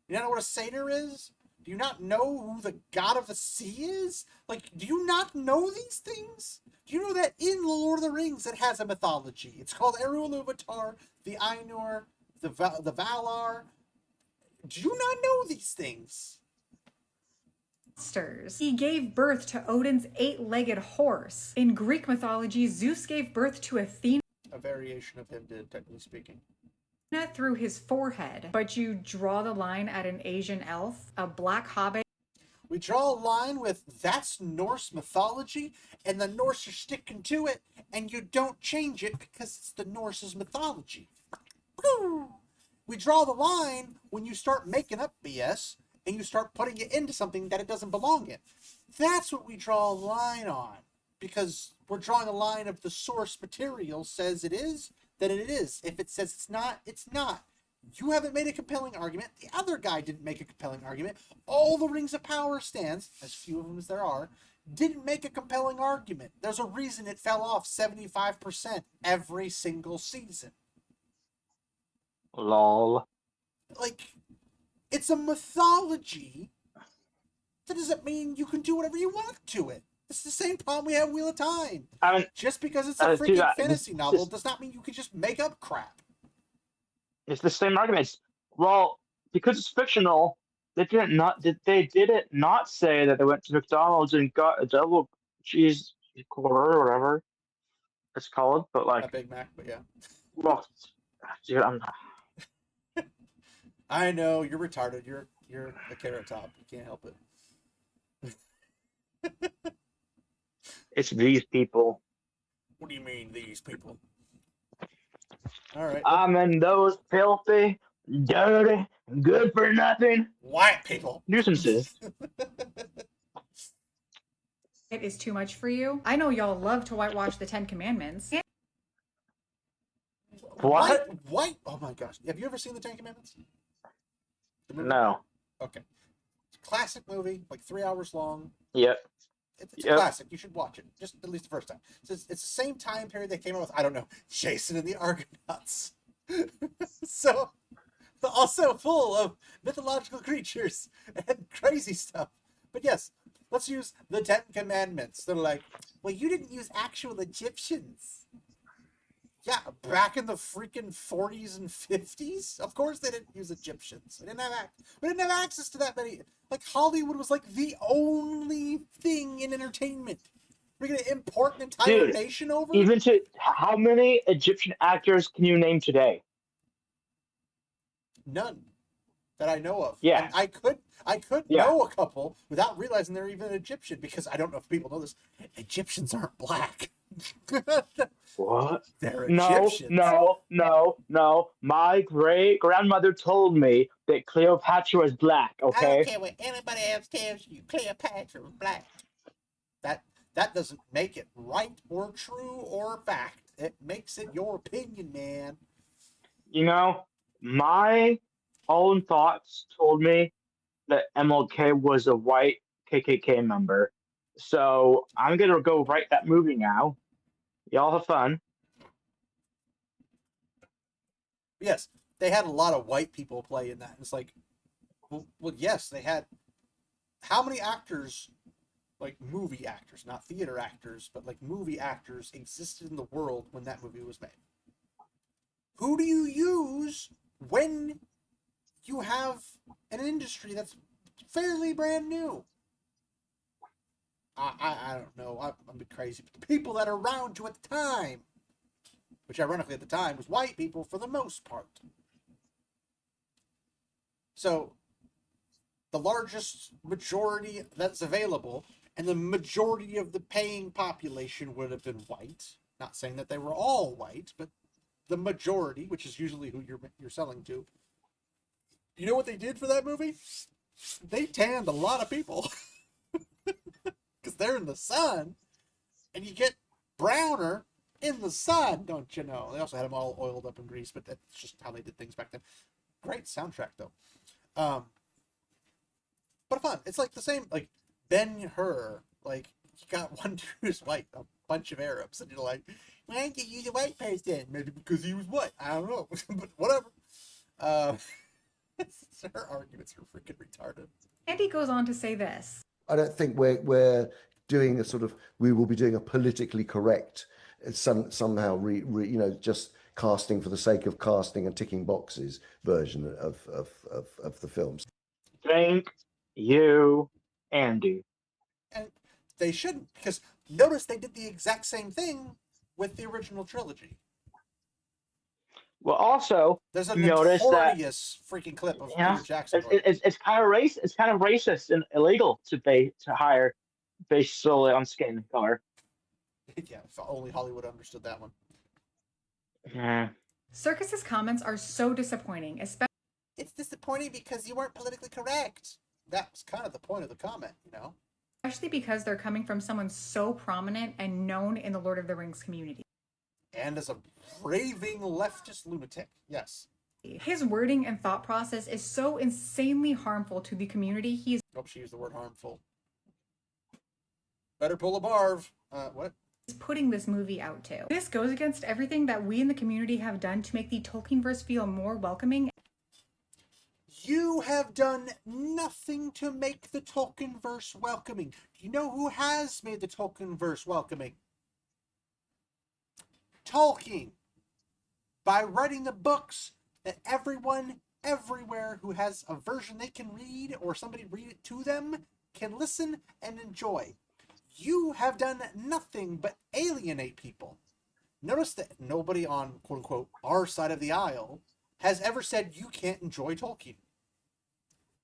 Do you not know what a satyr is? Do you not know who the god of the sea is? Like, do you not know these things? Do you know that in the Lord of the Rings it has a mythology? It's called Eru Ilúvatar, the Ainur, the Valar. Do you not know these things? He gave birth to Odin's 8-legged horse. In Greek mythology, Zeus gave birth to Athena A variation of him did, technically speaking. through his forehead. But you draw the line at an Asian elf, a black hobbit. We draw a line with that's Norse mythology, and the Norse are sticking to it, and you don't change it because it's the Norse's mythology. Woo! We draw the line when you start making up BS and you start putting it into something that it doesn't belong in. That's what we draw a line on, because we're drawing a line of the source material says it is, then it is. If it says it's not, it's not. You haven't made a compelling argument. The other guy didn't make a compelling argument. All the Rings of Power stands, as few of them as there are, didn't make a compelling argument. There's a reason it fell off 75% every single season. lol. Like, it's a mythology. That doesn't mean you can do whatever you want to it. It's the same problem we have with Wheel of Time. I mean, Just because it's a freaking dude, fantasy novel does not mean you can just make up crap. it's the same arguments. Well, because it's fictional, they didn't not say that they went to McDonald's and got a double cheese quarter or whatever it's called, but A like, Big Mac, but yeah. well, dude, I'm I know, you're retarded. You're a carrot top. You can't help it. it's these people. What do you mean, these people? All right. I mean, those filthy, dirty, good for nothing White people. nuisances. It is too much for you. I know y'all love to whitewash the 10 Commandments. What? White? Oh my gosh. Have you ever seen the Ten Commandments? The movie? No. Okay. It's a classic movie, like 3 hours long. Yep. It's a Yep. classic. You should watch it, just at least the first time. It's the same time period they came out with, I don't know, Jason and the Argonauts. So, also full of mythological creatures and crazy stuff. But yes, let's use the Ten Commandments. They're like, well, you didn't use actual Egyptians. Yeah, back in the freaking 40s and 50s, of course they didn't use Egyptians. We didn't have access to that many. Like, Hollywood was like the only thing in entertainment. We're gonna import an entire nation over? Even to how many Egyptian actors can you name today? None that I know of. Yeah. And I could Yeah. know a couple without realizing they're even Egyptian, because I don't know if people know this. Egyptians aren't black. What? They're No, Egyptians. no, no, no. My great grandmother told me that Cleopatra was black. I don't Okay. care what anybody else tells you. Cleopatra was black. That doesn't make it right or true or fact. It makes it your opinion, man. You know, my own thoughts told me that MLK was a white KKK member. So I'm gonna go write that movie now. Y'all have fun. Yes, they had a lot of white people play in that. It's like, well, yes, they had. How many actors, like movie actors, not theater actors, but like movie actors, existed in the world when that movie was made? Who do you use when you have an industry that's fairly brand new? I don't know. I'm crazy. But the people that are around you at the time, which ironically at the time was white people for the most part. So the largest majority that's available, and the majority of the paying population would have been white. Not saying that they were all white, but the majority, which is usually who you're selling to. You know what they did for that movie? They tanned a lot of people because they're in the sun, and you get browner in the sun, don't you know? They also had them all oiled up in grease, but that's just how they did things back then. Great soundtrack though. But fun. It's like the same, like Ben-Hur. Like you got one dude who's white, a bunch of Arabs, and you're like, why didn't you use a white person? Maybe because he was white. I don't know, but whatever. Her arguments are freaking retarded. Andy goes on to say this. I don't think we're doing a sort of, we will be doing a politically correct, somehow just casting for the sake of casting and ticking boxes version of the films. Thank you, Andy. And they shouldn't, because notice they did the exact same thing with the original trilogy. Well, also There's a notice that notorious freaking clip of yeah, Peter Jackson. it's kind of race. It's kind of racist and illegal to hire based solely on skin color. Yeah, if only Hollywood understood that one. Yeah. Serkis's comments are so disappointing, especially. It's disappointing because you weren't politically correct. That was kind of the point of the comment, you know? Especially because they're coming from someone so prominent and known in the Lord of the Rings community. And as a raving leftist lunatic, yes. His wording and thought process is so insanely harmful to the community he's Hope she used the word harmful. Better pull a barv. What? putting this movie out to. This goes against everything that we in the community have done to make the Tolkienverse feel more welcoming. You have done nothing to make the Tolkienverse welcoming. Do you know who has made the Tolkienverse welcoming? Tolkien. By writing the books that everyone, everywhere who has a version they can read or somebody read it to them can listen and enjoy. You have done nothing but alienate people. Notice that nobody on, quote unquote, our side of the aisle has ever said you can't enjoy Tolkien.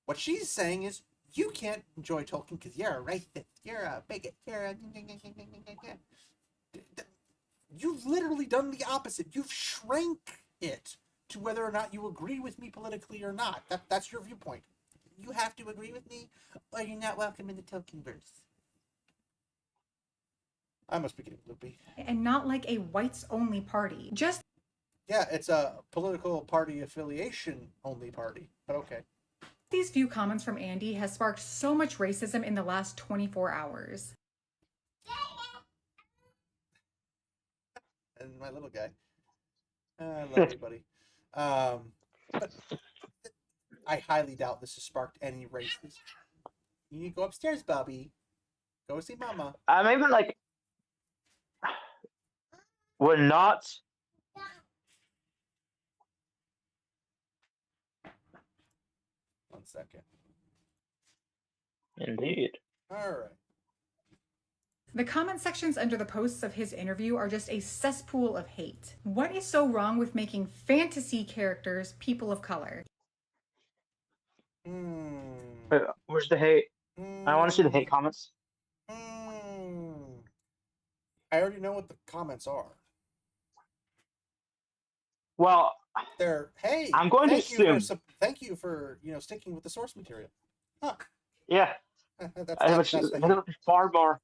What she's saying is, you can't enjoy Tolkien because you're a racist, you're a bigot, you're a... You've literally done the opposite. You've shrank it to whether or not you agree with me politically or not. That's your viewpoint. You have to agree with me or you're not welcome in the Tolkienverse. I must be getting loopy. And not like a whites-only party. Just Yeah, it's a political party affiliation only party, but okay. these few comments from Andy has sparked so much racism in the last 24 hours. And my little guy. I love you, buddy. But I highly doubt this has sparked any racism. You need to go upstairs, Bobby. Go see Mama. I'm even like, we're not. One second. Indeed. All right. The comment sections under the posts of his interview are just a cesspool of hate. What is so wrong with making fantasy characters people of color? Wait, where's the hate? I want to see the hate comments. I I already know what the comments are. Well, They're, hey, I'm going to assume. thank you for sticking with the source material. Huh. Yeah, That's for you. far more.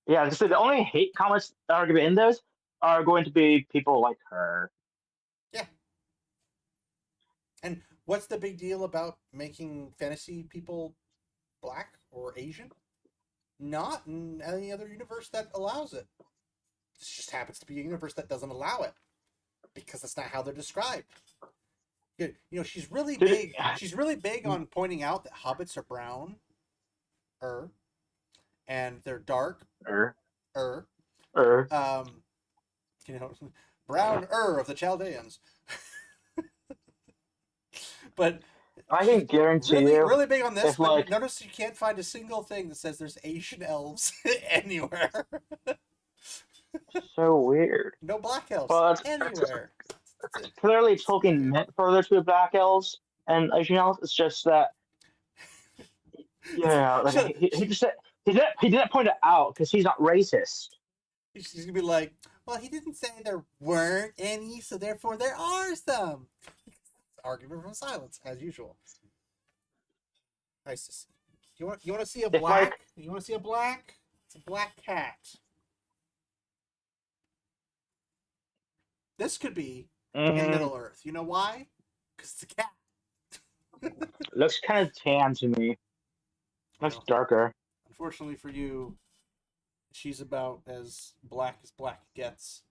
Yeah, just the only hate comments that are going to be in those are going to be people like her. Yeah. And what's the big deal about making fantasy people black or Asian? Not in any other universe that allows it. This just happens to be a universe that doesn't allow it because that's not how they're described. She's really big. She's really big on pointing out that hobbits are brown, and they're dark, brown of the Chaldeans. But I can guarantee really, you, really big on this. But like, notice you can't find a single thing that says there's Asian elves anywhere. So weird. No black elves anywhere. Clearly, Tolkien meant for there to be black elves and Asian elves. It's just that, like, he just said he didn't point it out because he's not racist. He's gonna be like, well, he didn't say there weren't any, so therefore there are some. Argument from silence, as usual. Nice to see. You want to see a black? You want to see a black? It's a black cat. This could be in Middle Earth. You know why? Because it's a cat. Looks kind of tan to me. Looks darker. Unfortunately for you, she's about as black gets.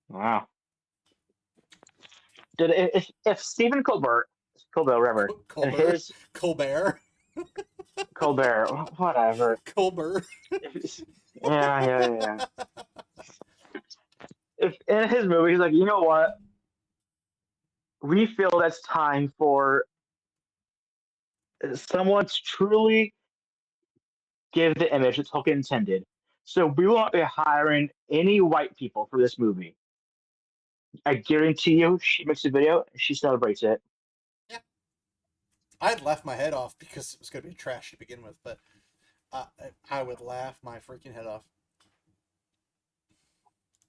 Wow. If Stephen Colbert, whatever, and his Colbert, whatever. Colbert. Yeah. If in his movie he's like, you know what? We feel that's time for someone to truly give the image that Tolkien intended. So we won't be hiring any white people for this movie. I guarantee you, she makes a video and she celebrates it. Yeah. I'd laugh my head off because it was going to be trash to begin with, but I would laugh my freaking head off.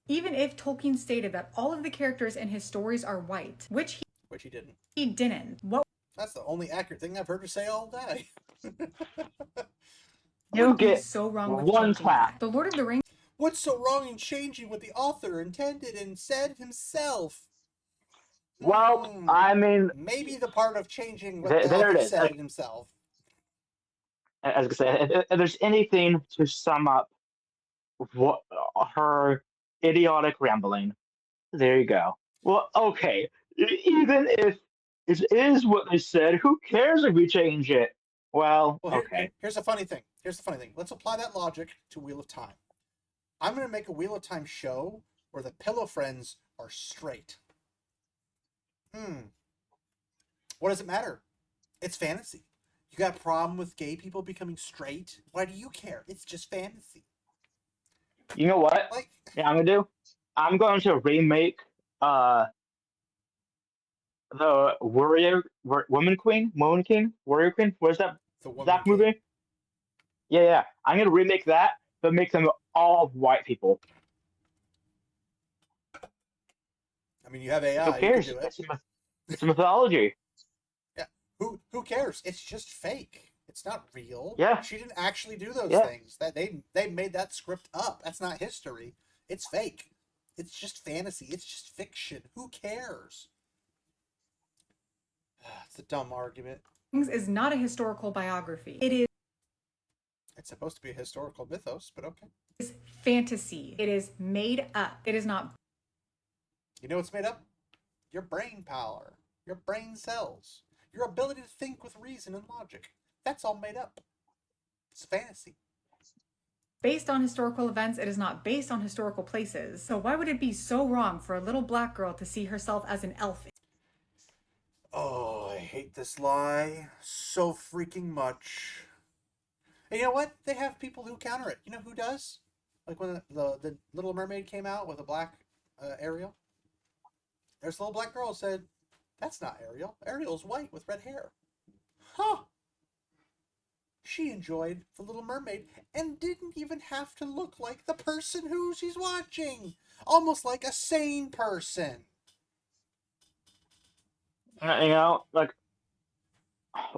Even if Tolkien stated that all of the characters in his stories are white, which he didn't. He didn't. What? That's the only accurate thing I've heard her say all day. You get so wrong with one clap. The Lord of the Rings. What's so wrong in changing what the author intended and said himself? Well, I mean, maybe the part of changing what the author said himself. As I say, if there's anything to sum up what her idiotic rambling, there you go. Well, okay, even if it is what they said, who cares if we change it? Well, okay. Here's the funny thing. Let's apply that logic to Wheel of Time. I'm going to make a Wheel of Time show where the Pillow Friends are straight. What does it matter? It's fantasy. You got a problem with gay people becoming straight? Why do you care? It's just fantasy. You know what? I'm going to do? I'm going to remake the Woman King? Warrior Queen? What is that? That movie? Yeah. I'm going to remake that, but make them all white people. I mean, you have AI. Who cares? You can do it. It's a mythology. Yeah. Who cares? It's just fake. It's not real. Yeah. She didn't actually do those things. That they made that script up. That's not history. It's fake. It's just fantasy. It's just fiction. Who cares? It's a dumb argument. Is not a historical biography. It is. It's supposed to be a historical mythos, but okay. It's fantasy. It is made up. It is not. You know what's made up? Your brain power, your brain cells, your ability to think with reason and logic. That's all made up. It's fantasy. Based on historical events, it is not based on historical places. So why would it be so wrong for a little black girl to see herself as an elf? Oh, I hate this lie so freaking much. And you know what? They have people who counter it. You know who does? Like when the Little Mermaid came out with a black Ariel. There's a little black girl who said, "That's not Ariel. Ariel's white with red hair." Huh. she enjoyed The Little Mermaid and didn't even have to look like the person who she's watching. Almost like a sane person. Like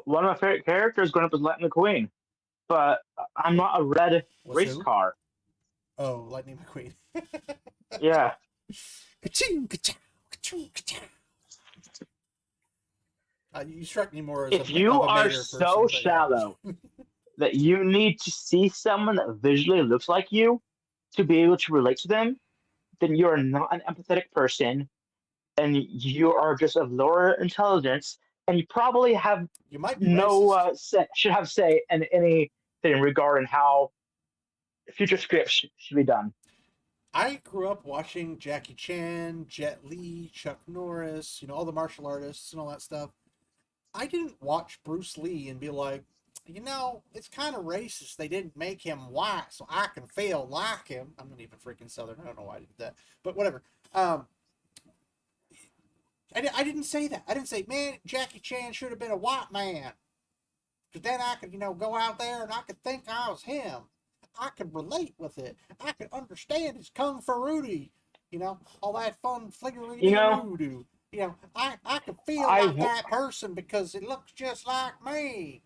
one of my favorite characters growing up was Lightning McQueen, but I'm not a red Was race who? car. Oh, Lightning McQueen. Yeah. Ka-ching, ka-chow, ka-choo, ka-chow. You struck me more as If of you a are Mater so person, but yeah. shallow that you need to see someone that visually looks like you to be able to relate to them, then you're not an empathetic person, and you are just of lower intelligence, and you probably have You might be no racist. should have say in anything regarding how future scripts should be done. I grew up watching Jackie Chan, Jet Li, Chuck Norris, all the martial artists and all that stuff. I didn't watch Bruce Lee and be like, it's kind of racist. They didn't make him white, so I can feel like him. I'm not even freaking Southern. I don't know why I did that. But whatever. I didn't say that. I didn't say, man, Jackie Chan should have been a white man. Because then I could, go out there and I could think I was him. I could relate with it. I could understand his kung fu Rudy. All that fun fliggery voodoo. I could feel like that person because it looks just like me.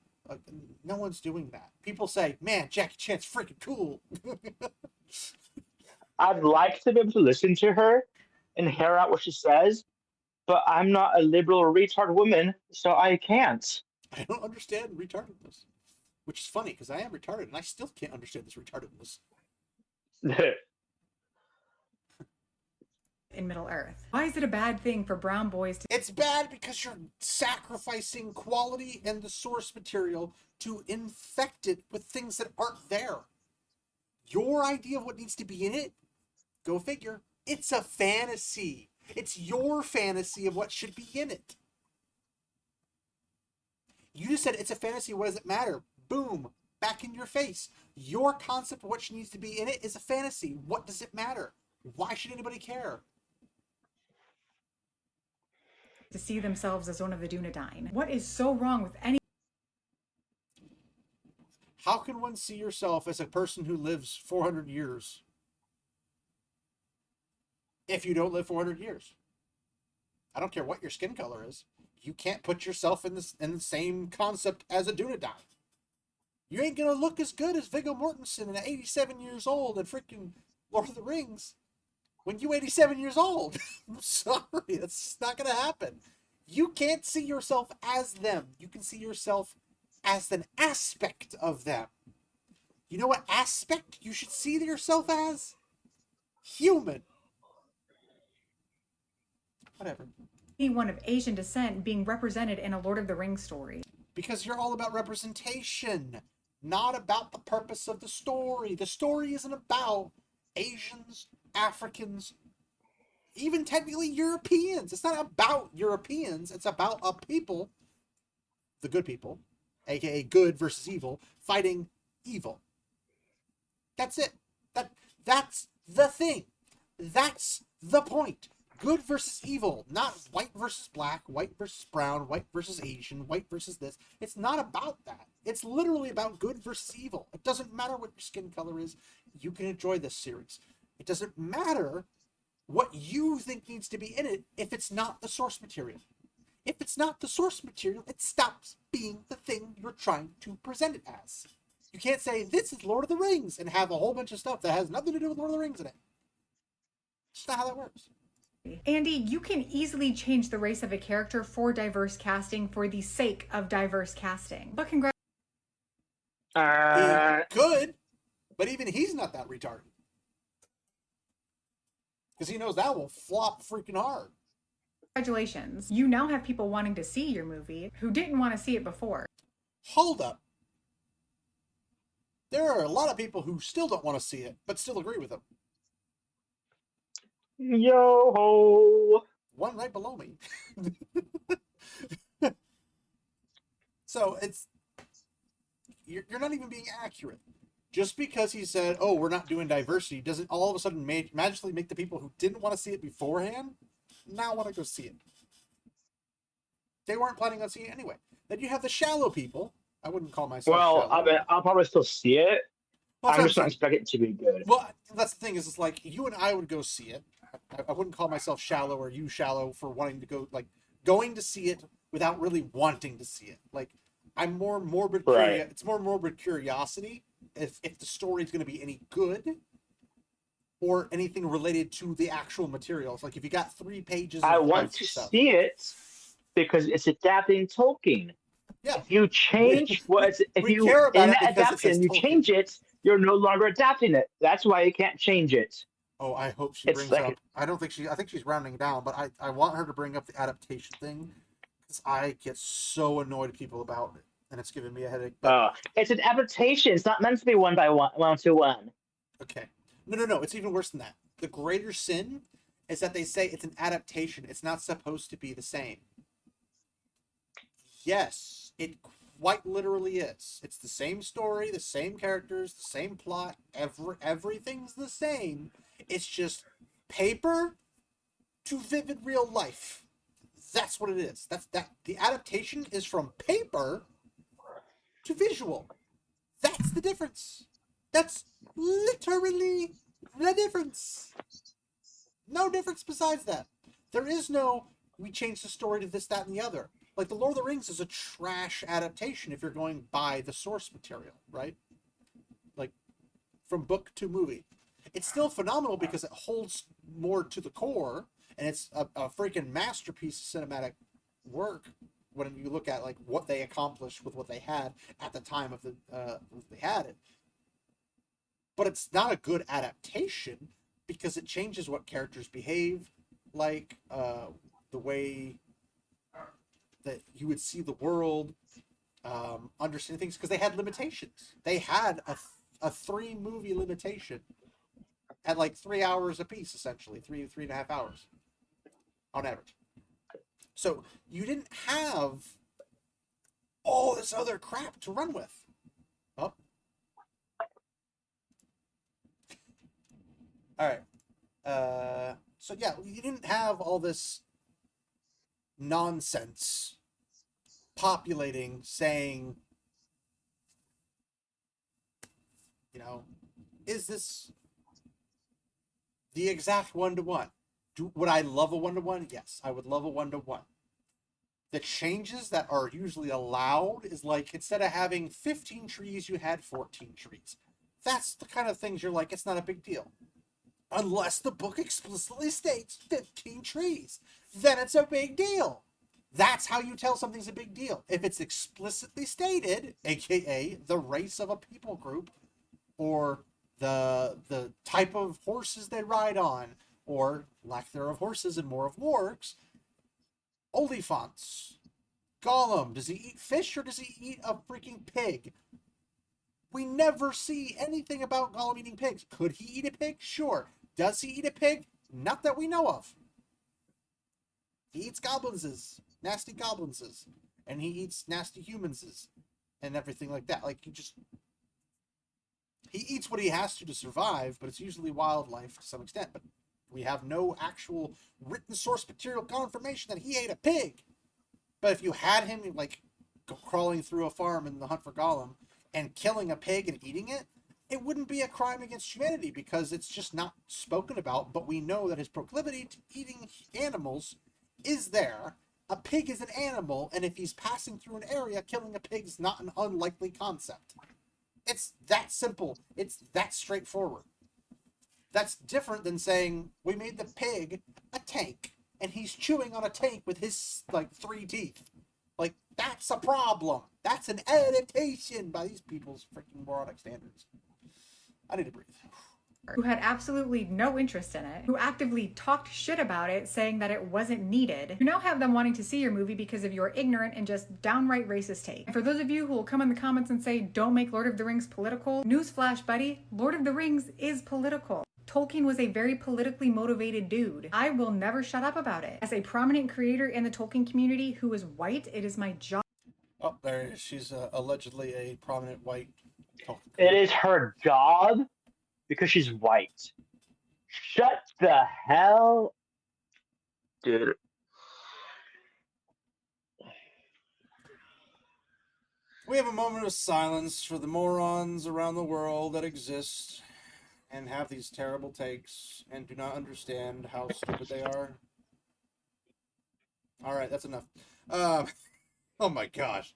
No one's doing that. People say, man, Jackie Chan's freaking cool. I'd like to be able to listen to her and hear out what she says, but I'm not a liberal retard woman, so I can't. I don't understand retardedness. Which is funny because I am retarded and I still can't understand this retardedness. In Middle Earth. Why is it a bad thing for brown boys to... It's bad because you're sacrificing quality and the source material to infect it with things that aren't there. Your idea of what needs to be in it, go figure, it's a fantasy. It's your fantasy of what should be in it. You just said it's a fantasy, what does it matter? Boom, back in your face. Your concept of what needs to be in it is a fantasy. What does it matter? Why should anybody care? to see themselves as one of the Dunedain? What is so wrong with any... How can one see yourself as a person who lives 400 years if you don't live 400 years? I don't care what your skin color is. You can't put yourself in the same concept as a Dunedain. You ain't gonna look as good as Viggo Mortensen at 87 years old and freaking Lord of the Rings when you 87 years old. I'm sorry, that's not gonna happen. You can't see yourself as them. You can see yourself as an aspect of them. You know what aspect you should see yourself as? Human. Whatever. anyone of Asian descent being represented in a Lord of the Rings story? Because you're all about representation, not about the purpose of the story. The story isn't about Asians, Africans, even technically Europeans. It's not about Europeans. It's about a people, the good people, aka good versus evil, fighting evil. That's it. That's the thing. That's the point. Good versus evil, not white versus black, white versus brown, white versus Asian, white versus this. It's not about that. It's literally about good versus evil. It doesn't matter what your skin color is. You can enjoy this series. It doesn't matter what you think needs to be in it if it's not the source material. If it's not the source material, it stops being the thing you're trying to present it as. You can't say, this is Lord of the Rings, and have a whole bunch of stuff that has nothing to do with Lord of the Rings in it. It's not how that works. Andy, you can easily change the race of a character for diverse casting for the sake of diverse casting. But He could, but even he's not that retarded. Because he knows that will flop freaking hard. congratulations. You now have people wanting to see your movie who didn't want to see it before. Hold up. There are a lot of people who still don't want to see it, but still agree with him. Yo ho! One right below me. So you're not even being accurate. Just because he said, oh, we're not doing diversity, doesn't all of a sudden magically make the people who didn't want to see it beforehand now want to go see it. They weren't planning on seeing it anyway. Then you have the shallow people I wouldn't call myself Well, shallow. I mean, I'll probably still see it. Well, I'm that's just what not I'm saying. expecting it to be good. Well, that's the thing is, it's like you and I would go see it. I wouldn't call myself shallow or you shallow for wanting to go, like, going to see it without really wanting to see it. Like, I'm more morbid. Right. It's more morbid curiosity if the story's going to be any good or anything related to the actual materials. Like, if you got 3 pages I of want to stuff, see it because it's adapting Tolkien. yeah, If you change if we you care about in it that because it says adaptation you Tolkien. change it, you're no longer adapting it. That's why you can't change it. Oh, I hope she It's brings like up. I don't think I think she's rounding down, but I want her to bring up the adaptation thing because I get so annoyed at people about it, and it's giving me a headache. But it's an adaptation. It's not meant to be one by one to one. okay, no, it's even worse than that. The greater sin is that they say it's an adaptation. It's not supposed to be the same. Yes, it quite literally is. It's the same story, the same characters, the same plot. Everything's the same. It's just paper to vivid real life. That's what it is. That the adaptation is from paper to visual. That's the difference. That's literally the difference. No difference besides that. There is no we changed the story to this, that, and the other. Like the Lord of the Rings is a trash adaptation if you're going by the source material, right? Like from book to movie. It's still phenomenal because it holds more to the core and it's a freaking masterpiece of cinematic work when you look at like what they accomplished with what they had at the time of they had it. But it's not a good adaptation because it changes what characters behave, like the way that you would see the world, understand things, because they had limitations. They had a 3-movie limitation at like 3 hours a piece, essentially 3.5 hours on average. So you didn't have all this other crap to run with. Oh. All right. So yeah, you didn't have all this nonsense populating saying, you know, is this the exact 1-to-1? Would I love a 1-to-1? Yes, I would love a 1-to-1. The changes that are usually allowed is like instead of having 15 trees, you had 14 trees. That's the kind of things you're like, it's not a big deal. Unless the book explicitly states 15 trees, then it's a big deal. That's how you tell something's a big deal. If it's explicitly stated, aka the race of a people group, or the type of horses they ride on, or lack thereof horses and more of wargs, Oliphants, Gollum, does he eat fish or does he eat a freaking pig? We never see anything about Gollum eating pigs. Could he eat a pig? Sure. Does he eat a pig? Not that we know of. He eats goblinses, nasty goblinses, and he eats nasty humanses, and everything like that. Like he eats what he has to survive, but it's usually wildlife to some extent. But we have no actual written source material confirmation that he ate a pig. But if you had him like crawling through a farm in the Hunt for Gollum and killing a pig and eating it, it wouldn't be a crime against humanity because it's just not spoken about. But we know that his proclivity to eating animals is there. A pig is an animal, and if he's passing through an area, killing a pig is not an unlikely concept. It's that simple. It's that straightforward. That's different than saying we made the pig a tank and he's chewing on a tank with his like 3 teeth. Like that's a problem. That's an adaptation by these people's freaking moronic standards. I need to breathe. Who had absolutely no interest in it, who actively talked shit about it, saying that it wasn't needed. You now have them wanting to see your movie because of your ignorant and just downright racist take. And for those of you who will come in the comments and say, don't make Lord of the Rings political, newsflash, buddy, Lord of the Rings is political. Tolkien was a very politically motivated dude. I will never shut up about it. As a prominent creator in the Tolkien community who is white, it is my job. Oh, there it is. She's allegedly a prominent white Tolkien It is her job because she's white. Shut the hell, dude. We have a moment of silence for the morons around the world that exist and have these terrible takes and do not understand how stupid they are. All right, that's enough. Oh my gosh.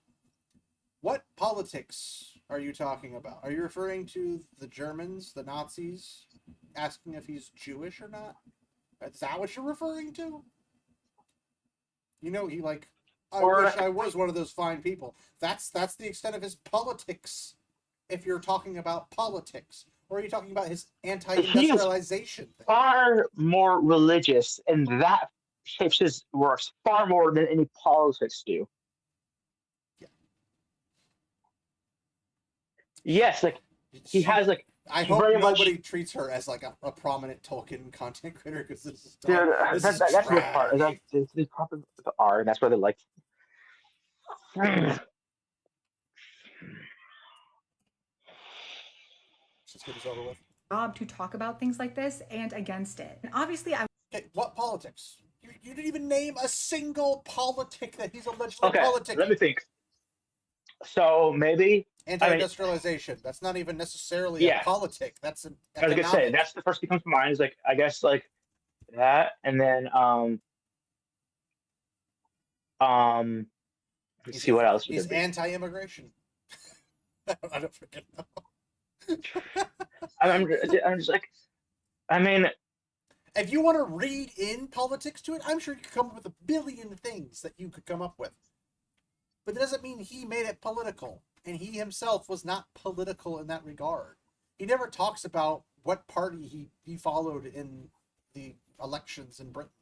What politics are you talking about? Are you referring to the Germans, the Nazis, asking if he's Jewish or not? Is that what you're referring to? You know, he like, I wish I was one of those fine people. That's the extent of his politics. If you're talking about politics, or are you talking about his anti-industrialization thing? Far more religious, and that shapes his works far more than any politics do. Yeah. Yes, like he has like. I hope very nobody much, treats her as like a prominent Tolkien content creator because this is dude. this is That's the part. trash. Like they probably are, and that's why they like. Let's get this over with. Job to talk about things like this and against it. And obviously, Okay, what politics? You didn't even name a single politic that he's allegedly Okay, politicking. let me think. So maybe Anti-industrialization. That's not even necessarily a politic. That's an I was gonna say that's the first thing that comes to mind. Is like I guess like that, and then let's see what else. He's anti-immigration. I don't freaking know. I'm just like, I mean, if you want to read in politics to it, I'm sure you could come up with a billion things that you could come up with. But that doesn't mean he made it political. And he himself was not political in that regard. He never talks about what party he followed in the elections in Britain.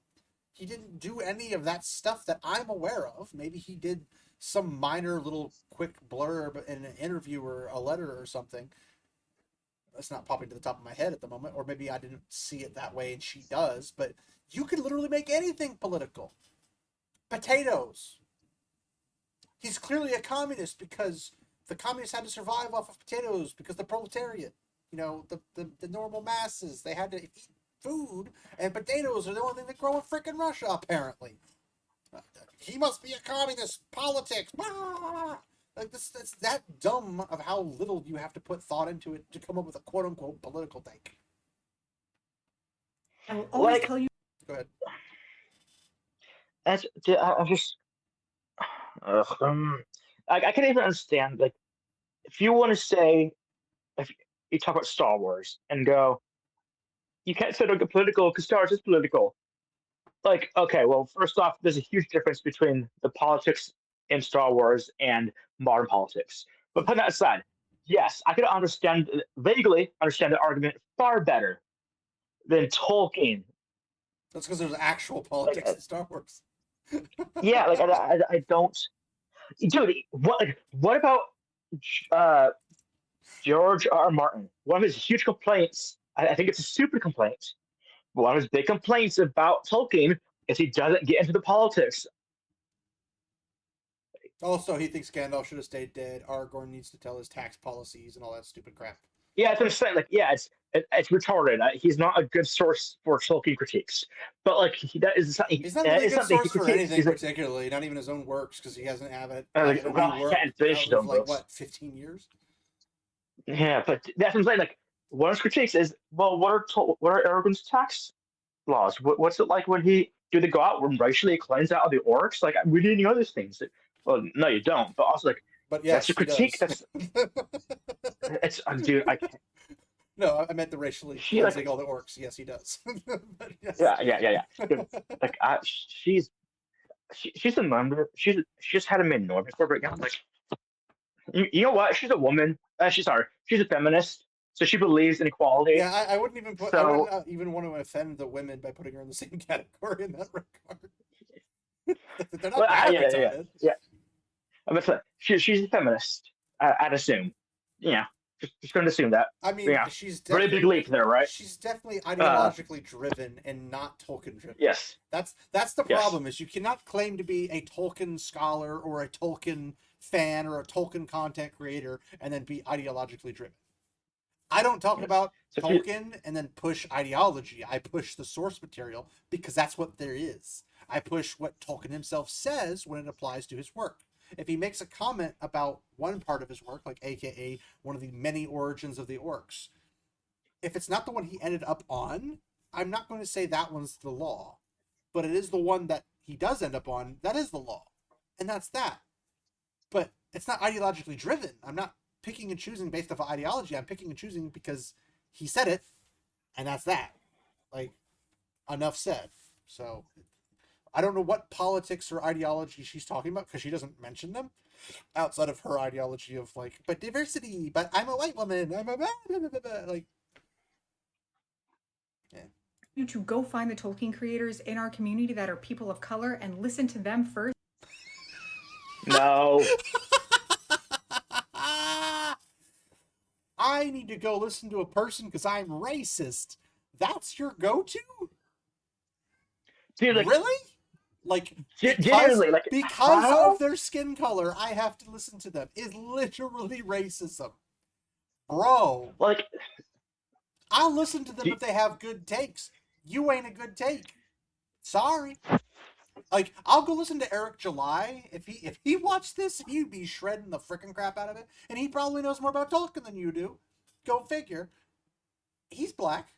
He didn't do any of that stuff that I'm aware of. Maybe he did some minor little quick blurb in an interview or a letter or something. That's not popping to the top of my head at the moment. Or maybe I didn't see it that way and she does. But you can literally make anything political. Potatoes. He's clearly a communist because the communists had to survive off of potatoes because the proletariat, you know, the normal masses, they had to eat food, and potatoes are the only thing that grow in frickin' Russia, apparently. He must be a communist. Politics. Like that's that dumb of how little you have to put thought into it to come up with a quote-unquote political take. I will always tell you. Go ahead. I'm just... I can even understand, like, if you want to say, if you talk about Star Wars and go, you can't say don't get political because Star Wars is political. Like, okay, well, first off, there's a huge difference between the politics in Star Wars and modern politics. But putting that aside, yes, I could vaguely understand the argument far better than Tolkien. That's because there's actual politics in Star Wars. Yeah, like I don't, dude. What about George R. Martin? One of his huge complaints, I think it's a stupid complaint, but one of his big complaints about Tolkien is he doesn't get into the politics. Also, he thinks Gandalf should have stayed dead. Aragorn needs to tell his tax policies and all that stupid crap. Yeah, that's what I'm saying. Like, yeah, it's retarded. He's not a good source for Tolkien critiques. But like, that is something. He's not really a good source for anything particularly. Not even his own works, because he hasn't had it. Can't finish them. Like what, 15 years? Yeah, but that's what I'm saying. Like, one of his critiques is, well, what are Aragorn's tax laws? What's it like when he do they go out and racially cleanse out of the orcs? Like, we didn't know these things. Well, no, you don't. But also, like, but yes, that's a critique. That's it's dude. I can't. No, I meant the racially cleansing all the orcs. Yes, he does. Yes. Yeah. Like, she's a member. She's just had a minor before breakdown. Like, you know what? She's a woman. She's a feminist. So she believes in equality. Yeah, I wouldn't even put. I wouldn't even want to offend the women by putting her in the same category in that regard. They're not bad. Yeah. But she's a feminist. I'd assume. Yeah. Just going to assume that. I mean, she's very big leap there, right? She's definitely ideologically driven and not Tolkien driven. Yes. That's the problem. Is you cannot claim to be a Tolkien scholar or a Tolkien fan or a Tolkien content creator and then be ideologically driven. I don't talk about Tolkien and then push ideology. I push the source material because that's what there is. I push what Tolkien himself says when it applies to his work. If he makes a comment about one part of his work, like AKA one of the many origins of the orcs, if it's not the one he ended up on, I'm not going to say that one's the law. But it is the one that he does end up on, that is the law. And that's that. But it's not ideologically driven. I'm not picking and choosing based off of ideology. I'm picking and choosing because he said it, and that's that. Like, enough said. So, I don't know what politics or ideology she's talking about because she doesn't mention them outside of her ideology of like, but diversity, but I'm a white woman, I'm a blah, blah, blah, blah. Like, yeah. You to go find the Tolkien creators in our community that are people of color and listen to them first. No. I need to go listen to a person because I'm racist. That's your go-to? Dude, like, really? Like, genuinely, like, because how? of their skin color, I have to listen to them. Is literally racism. Bro, Like, I'll listen to them do- if they have good takes. You ain't a good take. Sorry. Like, I'll go listen to Eric July. If he watched this, he'd be shredding the frickin' crap out of it. And he probably knows more about Tolkien than you do. Go figure. He's black.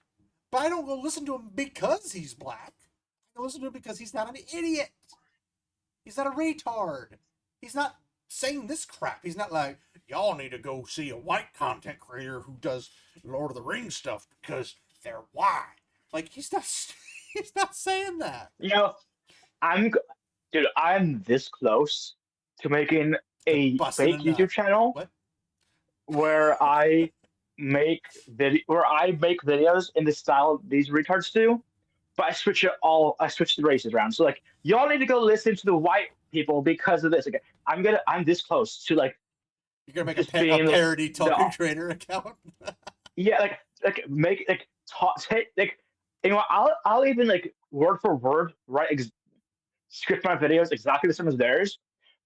But I don't go listen to him because he's black. I go listen to him because he's not an idiot. He's not a retard. He's not saying this crap. He's not like, y'all need to go see a white content creator who does Lord of the Rings stuff because they're white. Like, he's not saying that. you know, dude, I'm this close to making a Busting a fake nut. YouTube channel What? where I make videos in the style these retards do, but I switch the races around. So like, y'all need to go listen to the white people because of this. Like, I'm this close to like You're gonna make just a being like parody Tolkien creator account? yeah, like make like talk take like you know what, I'll even like word for word script my videos exactly the same as theirs,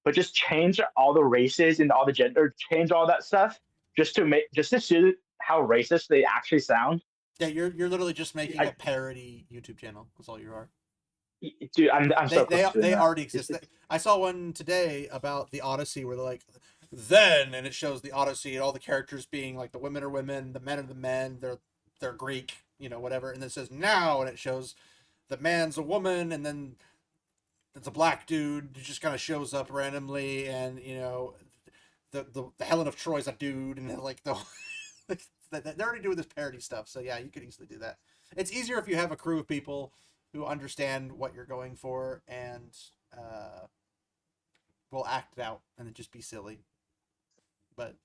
but just change all the races and all the gender, change all that stuff just to see how racist they actually sound. Yeah, you're literally just making I, a parody YouTube channel. That's all you are. dude, I'm so close to doing They that. already exist. I saw one today about the Odyssey where they're like, then, and it shows the Odyssey and all the characters being like the women are women, the men are the men, they're Greek, you know, whatever, and then it says now, and it shows the man's a woman, and then it's a black dude who just kind of shows up randomly, and you know, the Helen of Troy's a dude, and like they're already doing this parody stuff. So yeah, you could easily do that. It's easier if you have a crew of people who understand what you're going for and will act it out and then just be silly. But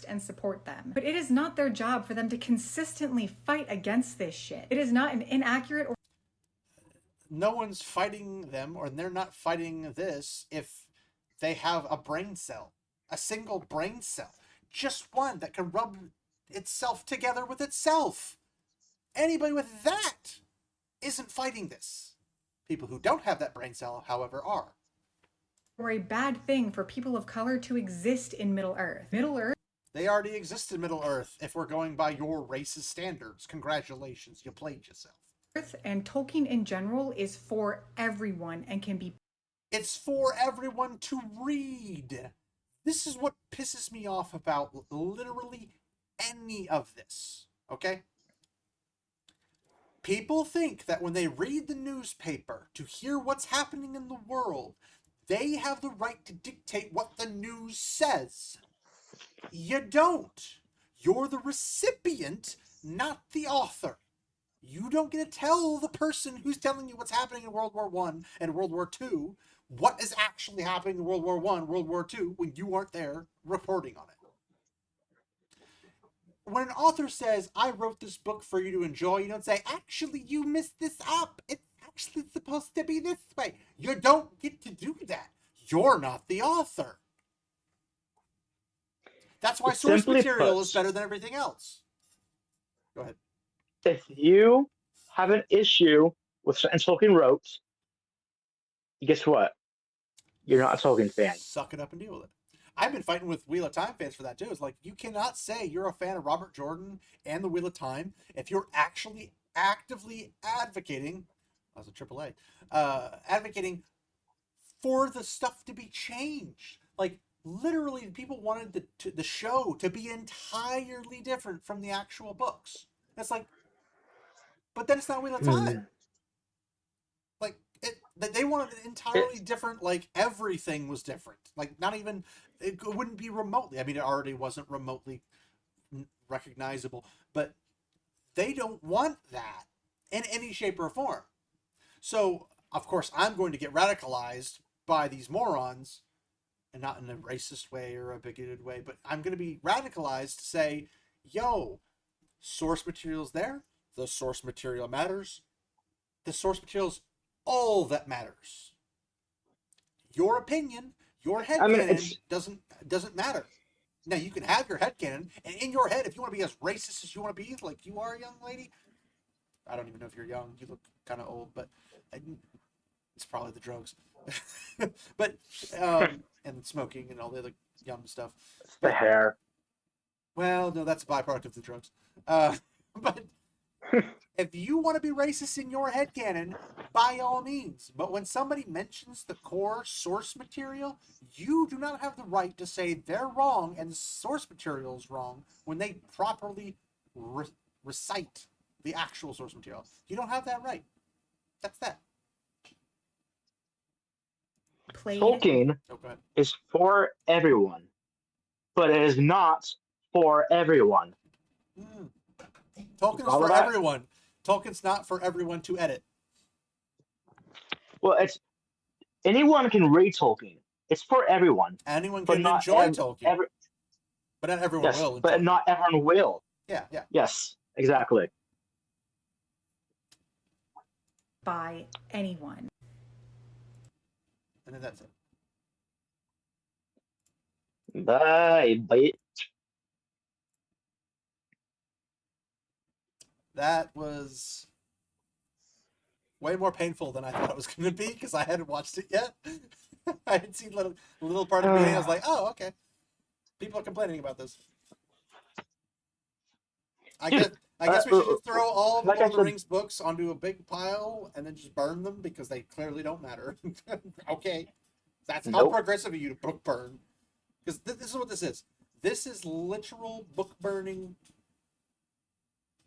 and support them. But it is not their job for them to consistently fight against this shit. It is not an inaccurate or no one's fighting them, or they're not fighting this if they have a brain cell, a single brain cell, just one that can rub itself together with itself. Anybody with that isn't fighting this. People who don't have that brain cell, however, are. or a bad thing for people of color to exist in Middle Earth. Middle Earth They already exist in Middle Earth if we're going by your race's standards. Congratulations, you played yourself. and Tolkien in general is for everyone and can be It's for everyone to read. This is what pisses me off about literally any of this, okay? People think that when they read the newspaper to hear what's happening in the world, they have the right to dictate what the news says. You don't. You're the recipient, not the author. You don't get to tell the person who's telling you what's happening in World War I and World War II what is actually happening in World War I, World War II, when you aren't there reporting on it. When an author says, I wrote this book for you to enjoy, you don't say, actually, you messed this up. It's actually supposed to be this way. You don't get to do that. You're not the author. That's why source Simply material put, is better than everything else. Go ahead. if you have an issue with something Tolkien wrote, guess what? You're not a Tolkien fan. Suck it up and deal with it. I've been fighting with Wheel of Time fans for that too. It's like, you cannot say you're a fan of Robert Jordan and the Wheel of Time if you're actually actively advocating, that's a AAA, advocating for the stuff to be changed. Like, literally, people wanted the show to be entirely different from the actual books. It's like, but then it's not Wheel of Time. Like, they wanted it entirely different. Like, everything was different. Like, not even, it wouldn't be remotely. I mean, it already wasn't remotely recognizable, but they don't want that in any shape or form. So, of course, I'm going to get radicalized by these morons, and not in a racist way or a bigoted way, but I'm going to be radicalized to say, yo, source material's there. The source material matters. The source material's all that matters. Your opinion, your headcanon doesn't matter. Now, you can have your headcanon, and in your head, if you want to be as racist as you want to be, like you are, young lady, I don't even know if you're young. You look kind of old, but it's probably the drugs. But, and smoking and all the other yum stuff. It's the hair. Well, no, that's a byproduct of the drugs. But if you want to be racist in your headcanon, by all means. But when somebody mentions the core source material, you do not have the right to say they're wrong and the source material is wrong when they properly recite the actual source material. You don't have that right. That's that. Tolkien is for everyone, but it is not for everyone. Tolkien's for everyone. Tolkien's not for everyone to edit. Well, it's anyone can read Tolkien. It's for everyone. Anyone can enjoy Tolkien. But not everyone will. But not everyone will. Yeah. Yes, exactly. By anyone. And then that's it. Bye. That was way more painful than I thought it was going to be because I hadn't watched it yet. I had seen a little part of the beginning. I was like, oh, okay. People are complaining about this. I guess we should just throw all the Lord of the Rings books onto a big pile and then just burn them because they clearly don't matter. Okay. That's how progressive of you to book burn. Because this is what this is. This is literal book burning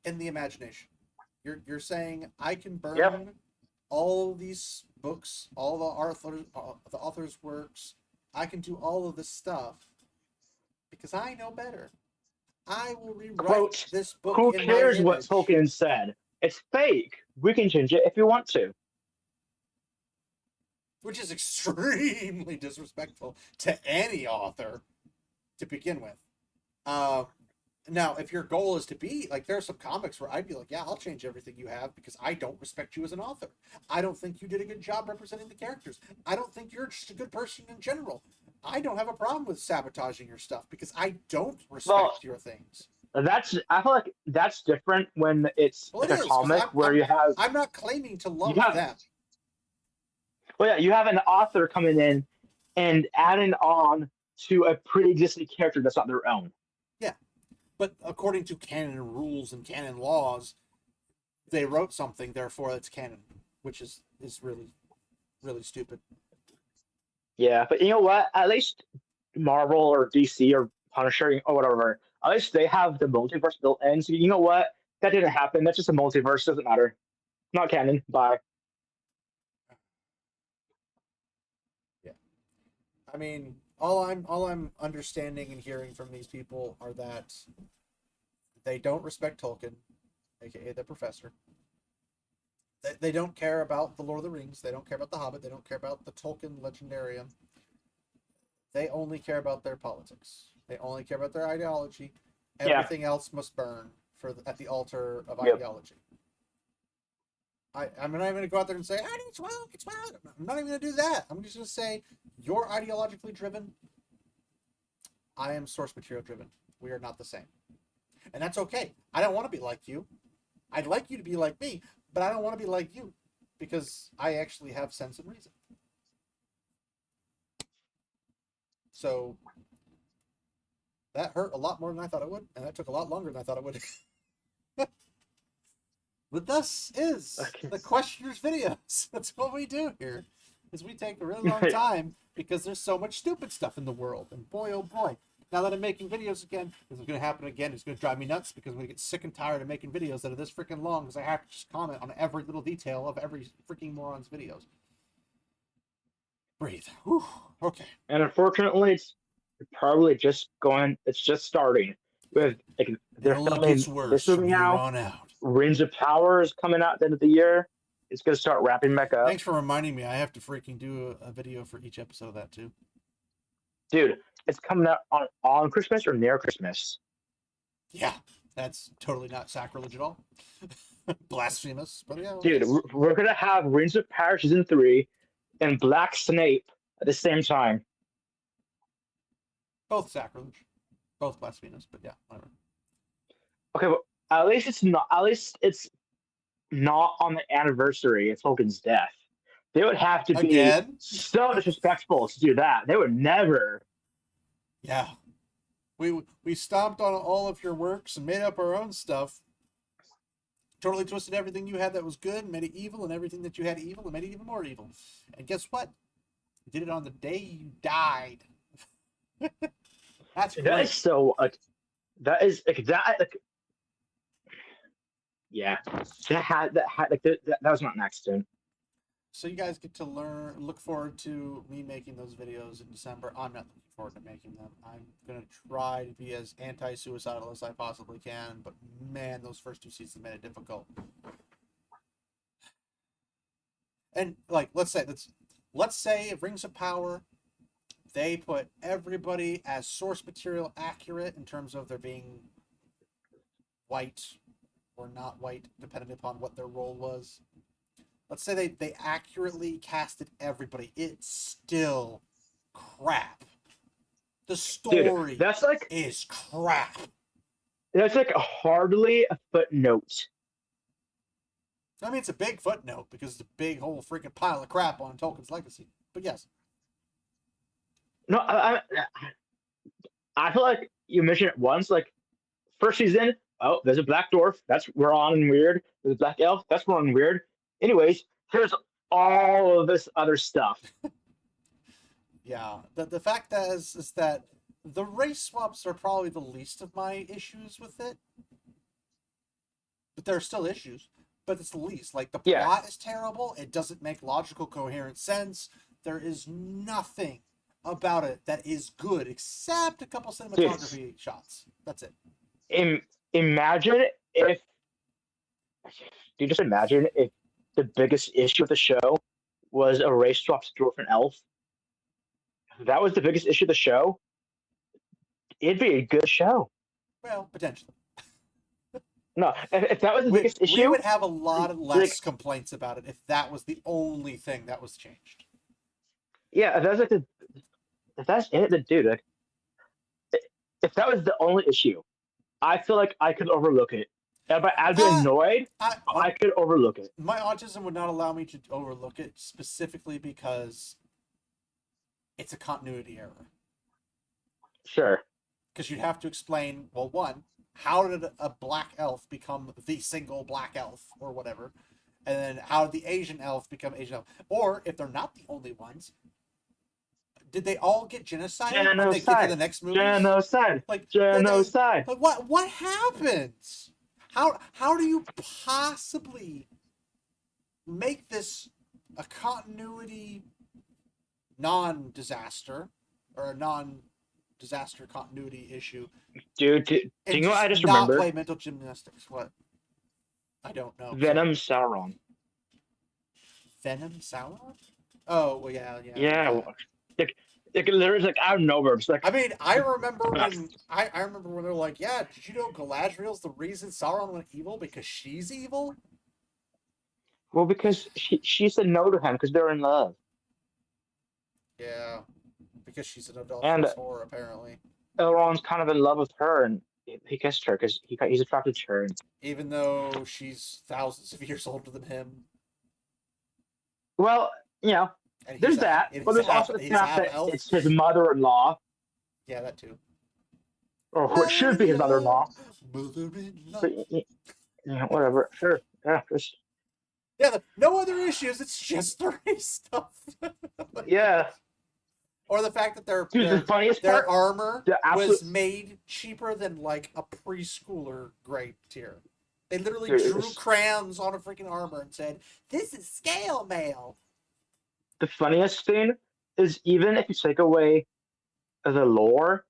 in the imagination. You're saying I can burn all these books, all the author's works. I can do all of this stuff because I know better. I will rewrite this book. Who cares what Tolkien said? It's fake. We can change it if we want to. Which is extremely disrespectful to any author to begin with. Now, if your goal is to be, like, there are some comics where I'd be like, yeah, I'll change everything you have because I don't respect you as an author. I don't think you did a good job representing the characters. I don't think you're just a good person in general. I don't have a problem with sabotaging your stuff because I don't respect your things. I feel like that's different when it's like a comic where you have... I'm not claiming to love them. Well, yeah, you have an author coming in and adding on to a pre-existing character that's not their own. Yeah. But according to canon rules and canon laws, they wrote something, therefore it's canon, which is really, really stupid. Yeah, but you know what? At least Marvel or DC or Punisher or whatever, at least they have the multiverse built in. So you know what? That didn't happen. That's just a multiverse. Doesn't matter. Not canon. Bye. Yeah. I mean, all I'm understanding and hearing from these people are that they don't respect Tolkien, aka the professor. They don't care about the Lord of the Rings. They don't care about the Hobbit. They don't care about the Tolkien Legendarium. They only care about their politics. They only care about their ideology. Everything else must burn at the altar of ideology. I'm not even going to go out there and say, it's wrong, it's wrong. I'm not even going to do that. I'm just going to say, you're ideologically driven. I am source material driven. We are not the same. And that's okay. I don't want to be like you. I'd like you to be like me, but I don't want to be like you because I actually have sense and reason. So that hurt a lot more than I thought it would, and that took a lot longer than I thought it would. But thus is the questioners videos. That's what we do here. is we take a really long time because there's so much stupid stuff in the world. And boy, oh boy, now that I'm making videos again, this is going to happen again. It's going to drive me nuts because I'm going to get sick and tired of making videos that are this freaking long because I have to just comment on every little detail of every freaking moron's videos. Breathe. Whew. Okay. And unfortunately, it's probably just going. It's just starting. With like It they're only filming gets worse this from movie here now. on out. Rings of Power is coming out at the end of the year. It's gonna start wrapping back up. Thanks for reminding me. I have to freaking do a video for each episode of that too. Dude, it's coming out on Christmas or near Christmas. Yeah, that's totally not sacrilege at all. Blasphemous, but yeah. Dude, we're gonna have Rings of Power season 3 and Black Snape at the same time. Both sacrilege, both blasphemous, but yeah, whatever. Okay, well, at least it's not. At least it's not on the anniversary of Tolkien's death. They would have to be Again? so disrespectful to do that. They would never. Yeah, we stomped on all of your works and made up our own stuff. Totally twisted everything you had that was good and made it evil, and everything that you had evil and made it even more evil. And guess what? You did it on the day you died. That's great. That is so. That is like that. Like, yeah, that was not an accident. So you guys get to look forward to me making those videos in December. I'm not looking forward to making them. I'm going to try to be as anti-suicidal as I possibly can, but man, those first 2 seasons made it difficult. And like, let's say if Rings of Power, they put everybody as source material accurate in terms of their being white or not white, depending upon what their role was. Let's say they accurately casted everybody. It's still crap. The story Dude, that's like is crap. that's like hardly a footnote. I mean, it's a big footnote because it's a big whole freaking pile of crap on Tolkien's legacy. But yes. No, I feel like you mentioned it once. Like first season, oh, there's a black dwarf. That's wrong and weird. There's a black elf. That's wrong and weird. Anyways, here's all of this other stuff. Yeah. The fact that is that the race swaps are probably the least of my issues with it. But there are still issues. But it's the least. Like, the plot is terrible. It doesn't make logical, coherent sense. There is nothing about it that is good except a couple cinematography shots. That's it. Imagine if you just imagine if the biggest issue of the show was a race swaps dwarf and elf. If that was the biggest issue of the show, it'd be a good show. Well, potentially. No, if that was the biggest issue, we would have a lot less complaints about it if that was the only thing that was changed. Yeah, if that's like if that's it, then dude, like, if that was the only issue, I feel like I could overlook it. I'd be annoyed. I could overlook it. My autism would not allow me to overlook it specifically because it's a continuity error. Sure. Because you'd have to explain, well, one, how did a black elf become the single black elf or whatever? And then how did the Asian elf become Asian elf? Or if they're not the only ones, did they all get genocided when they get to the next movie? Genocide. Like genocide. Like what happens? How do you possibly make this a continuity non-disaster or a non-disaster continuity issue? Dude, do you know what I just not remembered? Play mental gymnastics. What? I don't know. Venom Sauron. Venom Sauron? Oh, well, yeah. Yeah. Like literally, like out of nowhere. It's like, I mean, I remember when they're like, "Yeah, did you know Galadriel's the reason Sauron went evil because she's evil?" Well, because she said no to him because they're in love. Yeah, because she's an adulterous whore, apparently. Elrond's kind of in love with her, and he kissed her because he's attracted to her. Even though she's thousands of years older than him. Well, you know, there's that, but there's also the fact that it's his mother-in-law. Yeah, that too. Or what should be his mother-in-law. Mother-in-law. But, yeah, whatever. Sure. Yeah, just Yeah, no other issues. It's just the race stuff. Yeah, Or the fact that dude. The funniest part, their armor the absolute was made cheaper than like a preschooler grade tier. They literally dude, drew crayons on a freaking armor and said, "This is scale mail." the funniest thing is even if you take away the lore,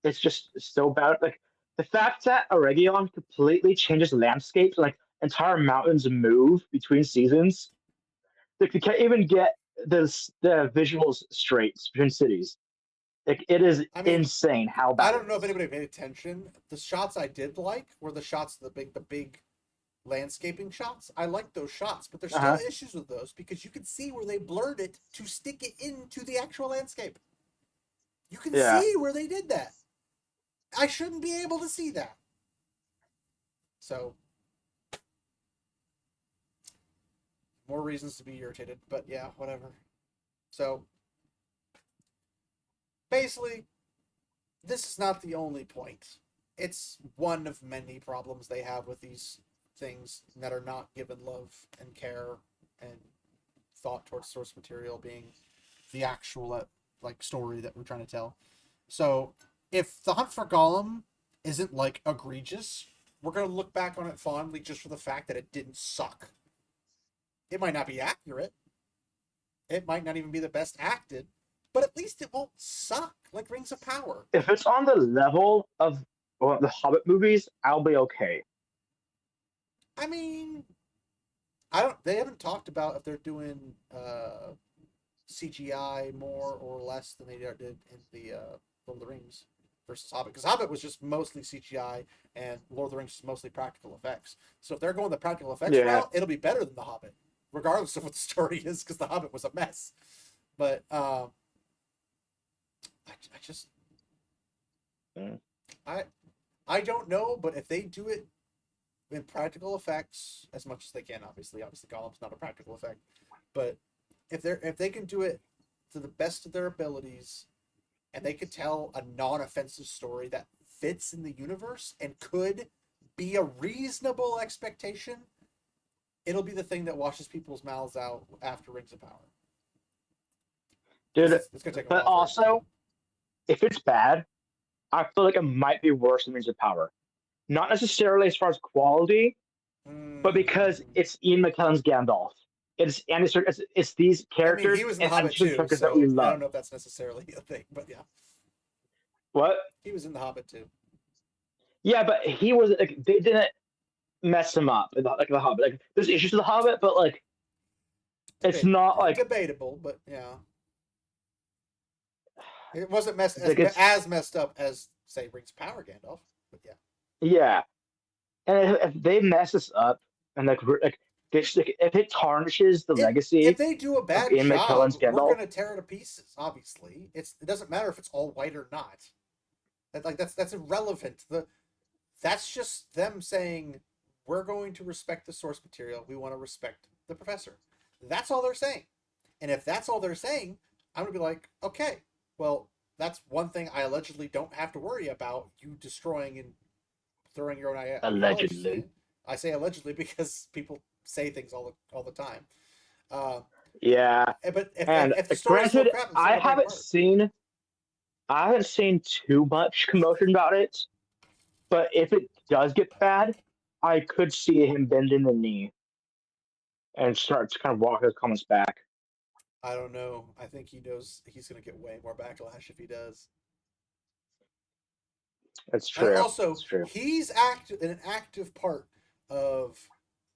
it's just so bad. Like the fact that Aregion completely changes landscapes, like entire mountains move between seasons. Like you can't even get the visuals straight between cities. Like it is I mean, insane how I bad don't it know if is. anybody paid attention. The shots I did like were the shots of the big landscaping shots. I like those shots, but there's Uh still huh. issues with those because you can see where they blurred it to stick it into the actual landscape. You can Yeah, see where they did that. I shouldn't be able to see that. So, more reasons to be irritated, but yeah, whatever. So, basically, this is not the only point. It's one of many problems they have with these things that are not given love and care and thought towards source material being the actual like story that we're trying to tell. So if the Hunt for Gollum isn't like egregious, we're gonna look back on it fondly just for the fact that it didn't suck. It might not be accurate. It might not even be the best acted, but at least it won't suck like Rings of Power. if it's on the level of the Hobbit movies, I'll be okay. I mean, I don't. They haven't talked about if they're doing CGI more or less than they did in the Lord of the Rings versus Hobbit, because Hobbit was just mostly CGI and Lord of the Rings is mostly practical effects. So if they're going the practical effects Yeah, route, it'll be better than the Hobbit, regardless of what the story is, because the Hobbit was a mess. But I just mm. I I don't know, but if they do it in practical effects as much as they can, obviously Gollum's not a practical effect, but if they can do it to the best of their abilities and they could tell a non-offensive story that fits in the universe and could be a reasonable expectation, it'll be the thing that washes people's mouths out after Rings of Power. Because dude. it's going to take a But while for it to. also, if it's bad, I feel like it might be worse than Rings of Power. Not necessarily as far as quality, but because it's Ian McKellen's Gandalf. It's Andy Serkis. It's these I mean, characters he was in The and Hobbit unseen too, characters that we so I love. don't know if that's necessarily a thing, but yeah, What? he was in The Hobbit too. Yeah, but he was like they didn't mess him up like the Hobbit. Like there's issues with the Hobbit, but like it's not like Debatable, but yeah, it wasn't messed like it's as messed up as say Rings of Power Gandalf, but yeah. yeah. And if they mess this up and like if it tarnishes the If legacy they do a of bad Ian job, McKellen's we're Gandalf, gonna tear it to pieces. Obviously, it doesn't matter if it's all white or not. That's irrelevant. That's just them saying we're going to respect the source material. We want to respect the professor. That's all they're saying. And if that's all they're saying, I'm gonna be like, okay, well, that's one thing I allegedly don't have to worry about you destroying and throwing your own ideologies allegedly. in. I say allegedly because people say things all the time. Uh, Yeah. but And if the story is full of granted, crap, it's not gonna break apart. I haven't seen too much commotion about it, but if it does get bad, I could see him bending the knee and start to kind of walk his comments back. I don't know. I think he knows he's gonna get way more backlash if he does. That's And true. also, That's true. he's an active part of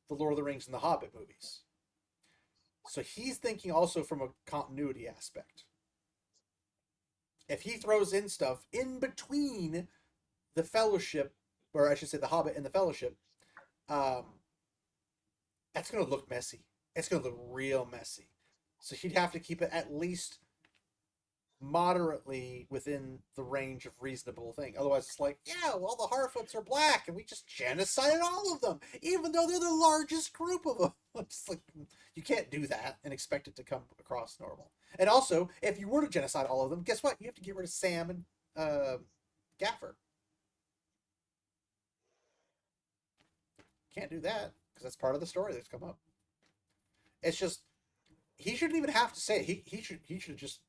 the Lord of the Rings and the Hobbit movies. So he's thinking also from a continuity aspect. If he throws in stuff in between the Fellowship, or I should say the Hobbit and the Fellowship, um, that's going to look messy. It's going to look real messy. So he'd have to keep it at least moderately within the range of reasonable thing. Otherwise, it's like, yeah, well, the Harfoots are black, and we just genocided all of them, even though they're the largest group of them. It's like you can't do that and expect it to come across normal. And also, if you were to genocide all of them, guess what? You have to get rid of Sam and Gaffer. Can't do that because that's part of the story that's come up. It's just he shouldn't even have to say it. He should have just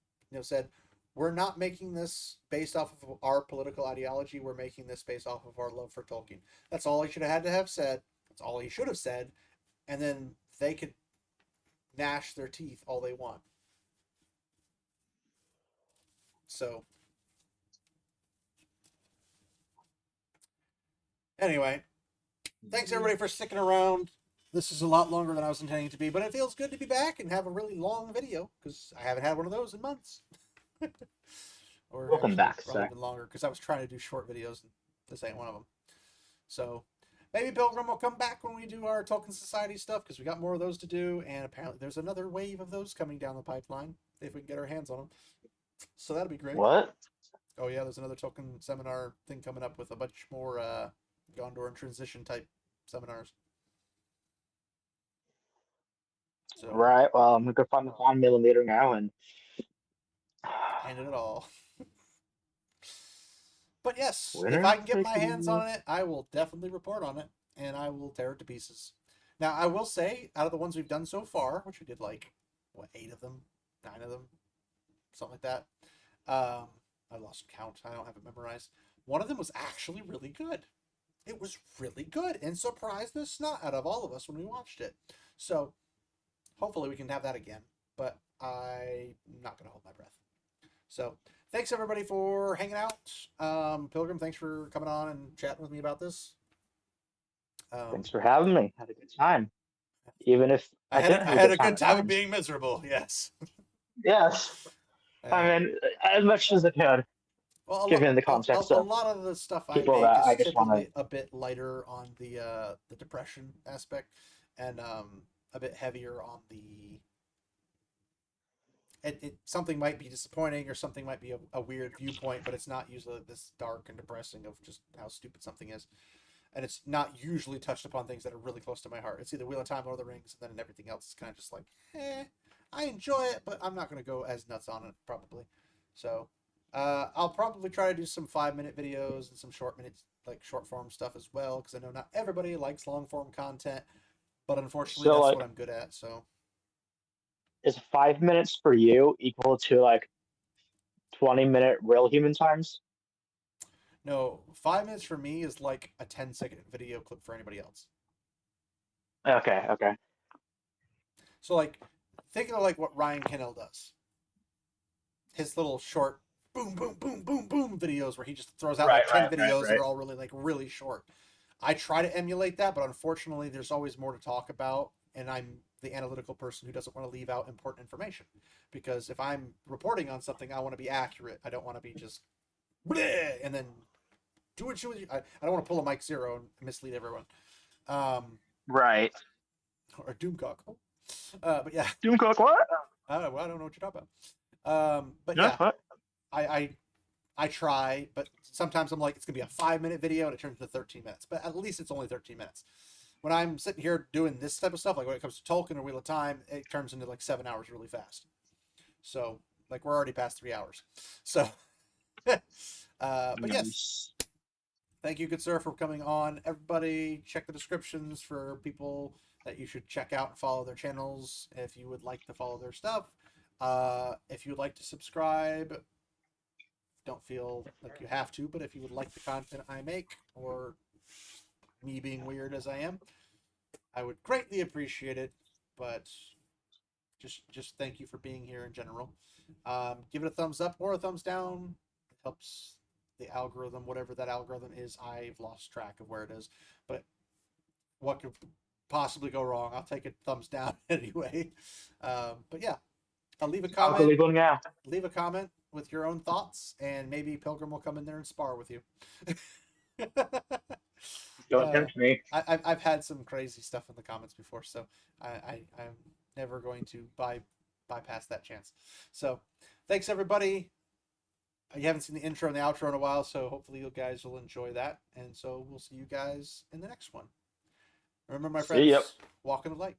said, we're not making this based off of our political ideology. We're making this based off of our love for Tolkien. That's all he should have had to have said. That's all he should have said, and then they could gnash their teeth all they want. So anyway, thanks everybody for sticking around. This is a lot longer than I was intending to be, but it feels good to be back and have a really long video because I haven't had one of those in months. Or Welcome back, probably sir. even longer because I was trying to do short videos and this ain't one of them. So maybe Pilgrim will come back when we do our Tolkien Society stuff because we got more of those to do, and apparently there's another wave of those coming down the pipeline if we can get our hands on them. So that'll be great. What? Oh yeah, there's another Tolkien seminar thing coming up with a bunch more Gondor and transition type seminars. So Right. Well, I'm gonna go find the 1mm now and. ain't it all. But yes, if Winner I can get my taking hands on it, I will definitely report on it, and I will tear it to pieces. Now, I will say, out of the ones we've done so far, which we did like, 8 of them, 9 of them, something like that. I lost count. I don't have it memorized. One of them was actually really good. It was really good and surprised the snot out of all of us when we watched it. So, hopefully we can have that again, but I'm not going to hold my breath. So, thanks everybody for hanging out. Pilgrim, thanks for coming on and chatting with me about this. Thanks for having me. Had a good time. Even if I didn't have had a a good good time of time. being miserable. Yes. Yes. I mean, as much as I could, well, given the context a of lot of the stuff I people make that is I just want typically to. a bit lighter on the depression aspect, and a bit heavier on the. Something might be disappointing or something might be a weird viewpoint, but it's not usually this dark and depressing of just how stupid something is. And it's not usually touched upon things that are really close to my heart. It's either Wheel of Time, Lord of the Rings, and then everything else is kind of just like, I enjoy it, but I'm not going to go as nuts on it, probably. So, I'll probably try to do some 5-minute videos and some short form stuff as well, because I know not everybody likes long form content, but unfortunately So, that's like, what I'm good at, so. is 5 minutes for you equal to like 20-minute real human times? No, 5 minutes for me is like a 10-second video clip for anybody else. Okay, okay. So, like, think of like what Ryan Kennell does. His little short boom, boom, boom, boom, boom videos where he just throws out like 10 videos that are all really short. I try to emulate that, but unfortunately there's always more to talk about, and I'm the analytical person who doesn't want to leave out important information. Because if I'm reporting on something, I want to be accurate. I don't want to be just bleh, and then do what you. I don't want to pull a Mike Zero and mislead everyone. Right. Or Doomcock. But yeah. Doomcock, what? Well, I don't know what you're talking about. But No, yeah, what? I try, but sometimes I'm like, it's gonna be a 5-minute video and it turns into 13 minutes. But at least it's only 13 minutes. When I'm sitting here doing this type of stuff, like when it comes to Tolkien or Wheel of Time, it turns into like 7 hours really fast. So like we're already past 3 hours. So, but yes, thank you, good sir, for coming on. Everybody, check the descriptions for people that you should check out and follow their channels if you would like to follow their stuff. If you would like to subscribe, don't feel like you have to, but if you would like the content I make, or me being weird as I am, I would greatly appreciate it. But just thank you for being here in general. Give it a thumbs up or a thumbs down. It helps the algorithm, whatever that algorithm is. I've lost track of where it is, but what could possibly go wrong? I'll take a thumbs down anyway. But yeah, I'll leave a comment. Leave a comment with your own thoughts, and maybe Pilgrim will come in there and spar with you. Don't tempt me. I've had some crazy stuff in the comments before, so I'm never going to bypass that chance. So thanks everybody. You haven't seen the intro and the outro in a while, so hopefully you guys will enjoy that. And so we'll see you guys in the next one. Remember, my friends, walk in the light.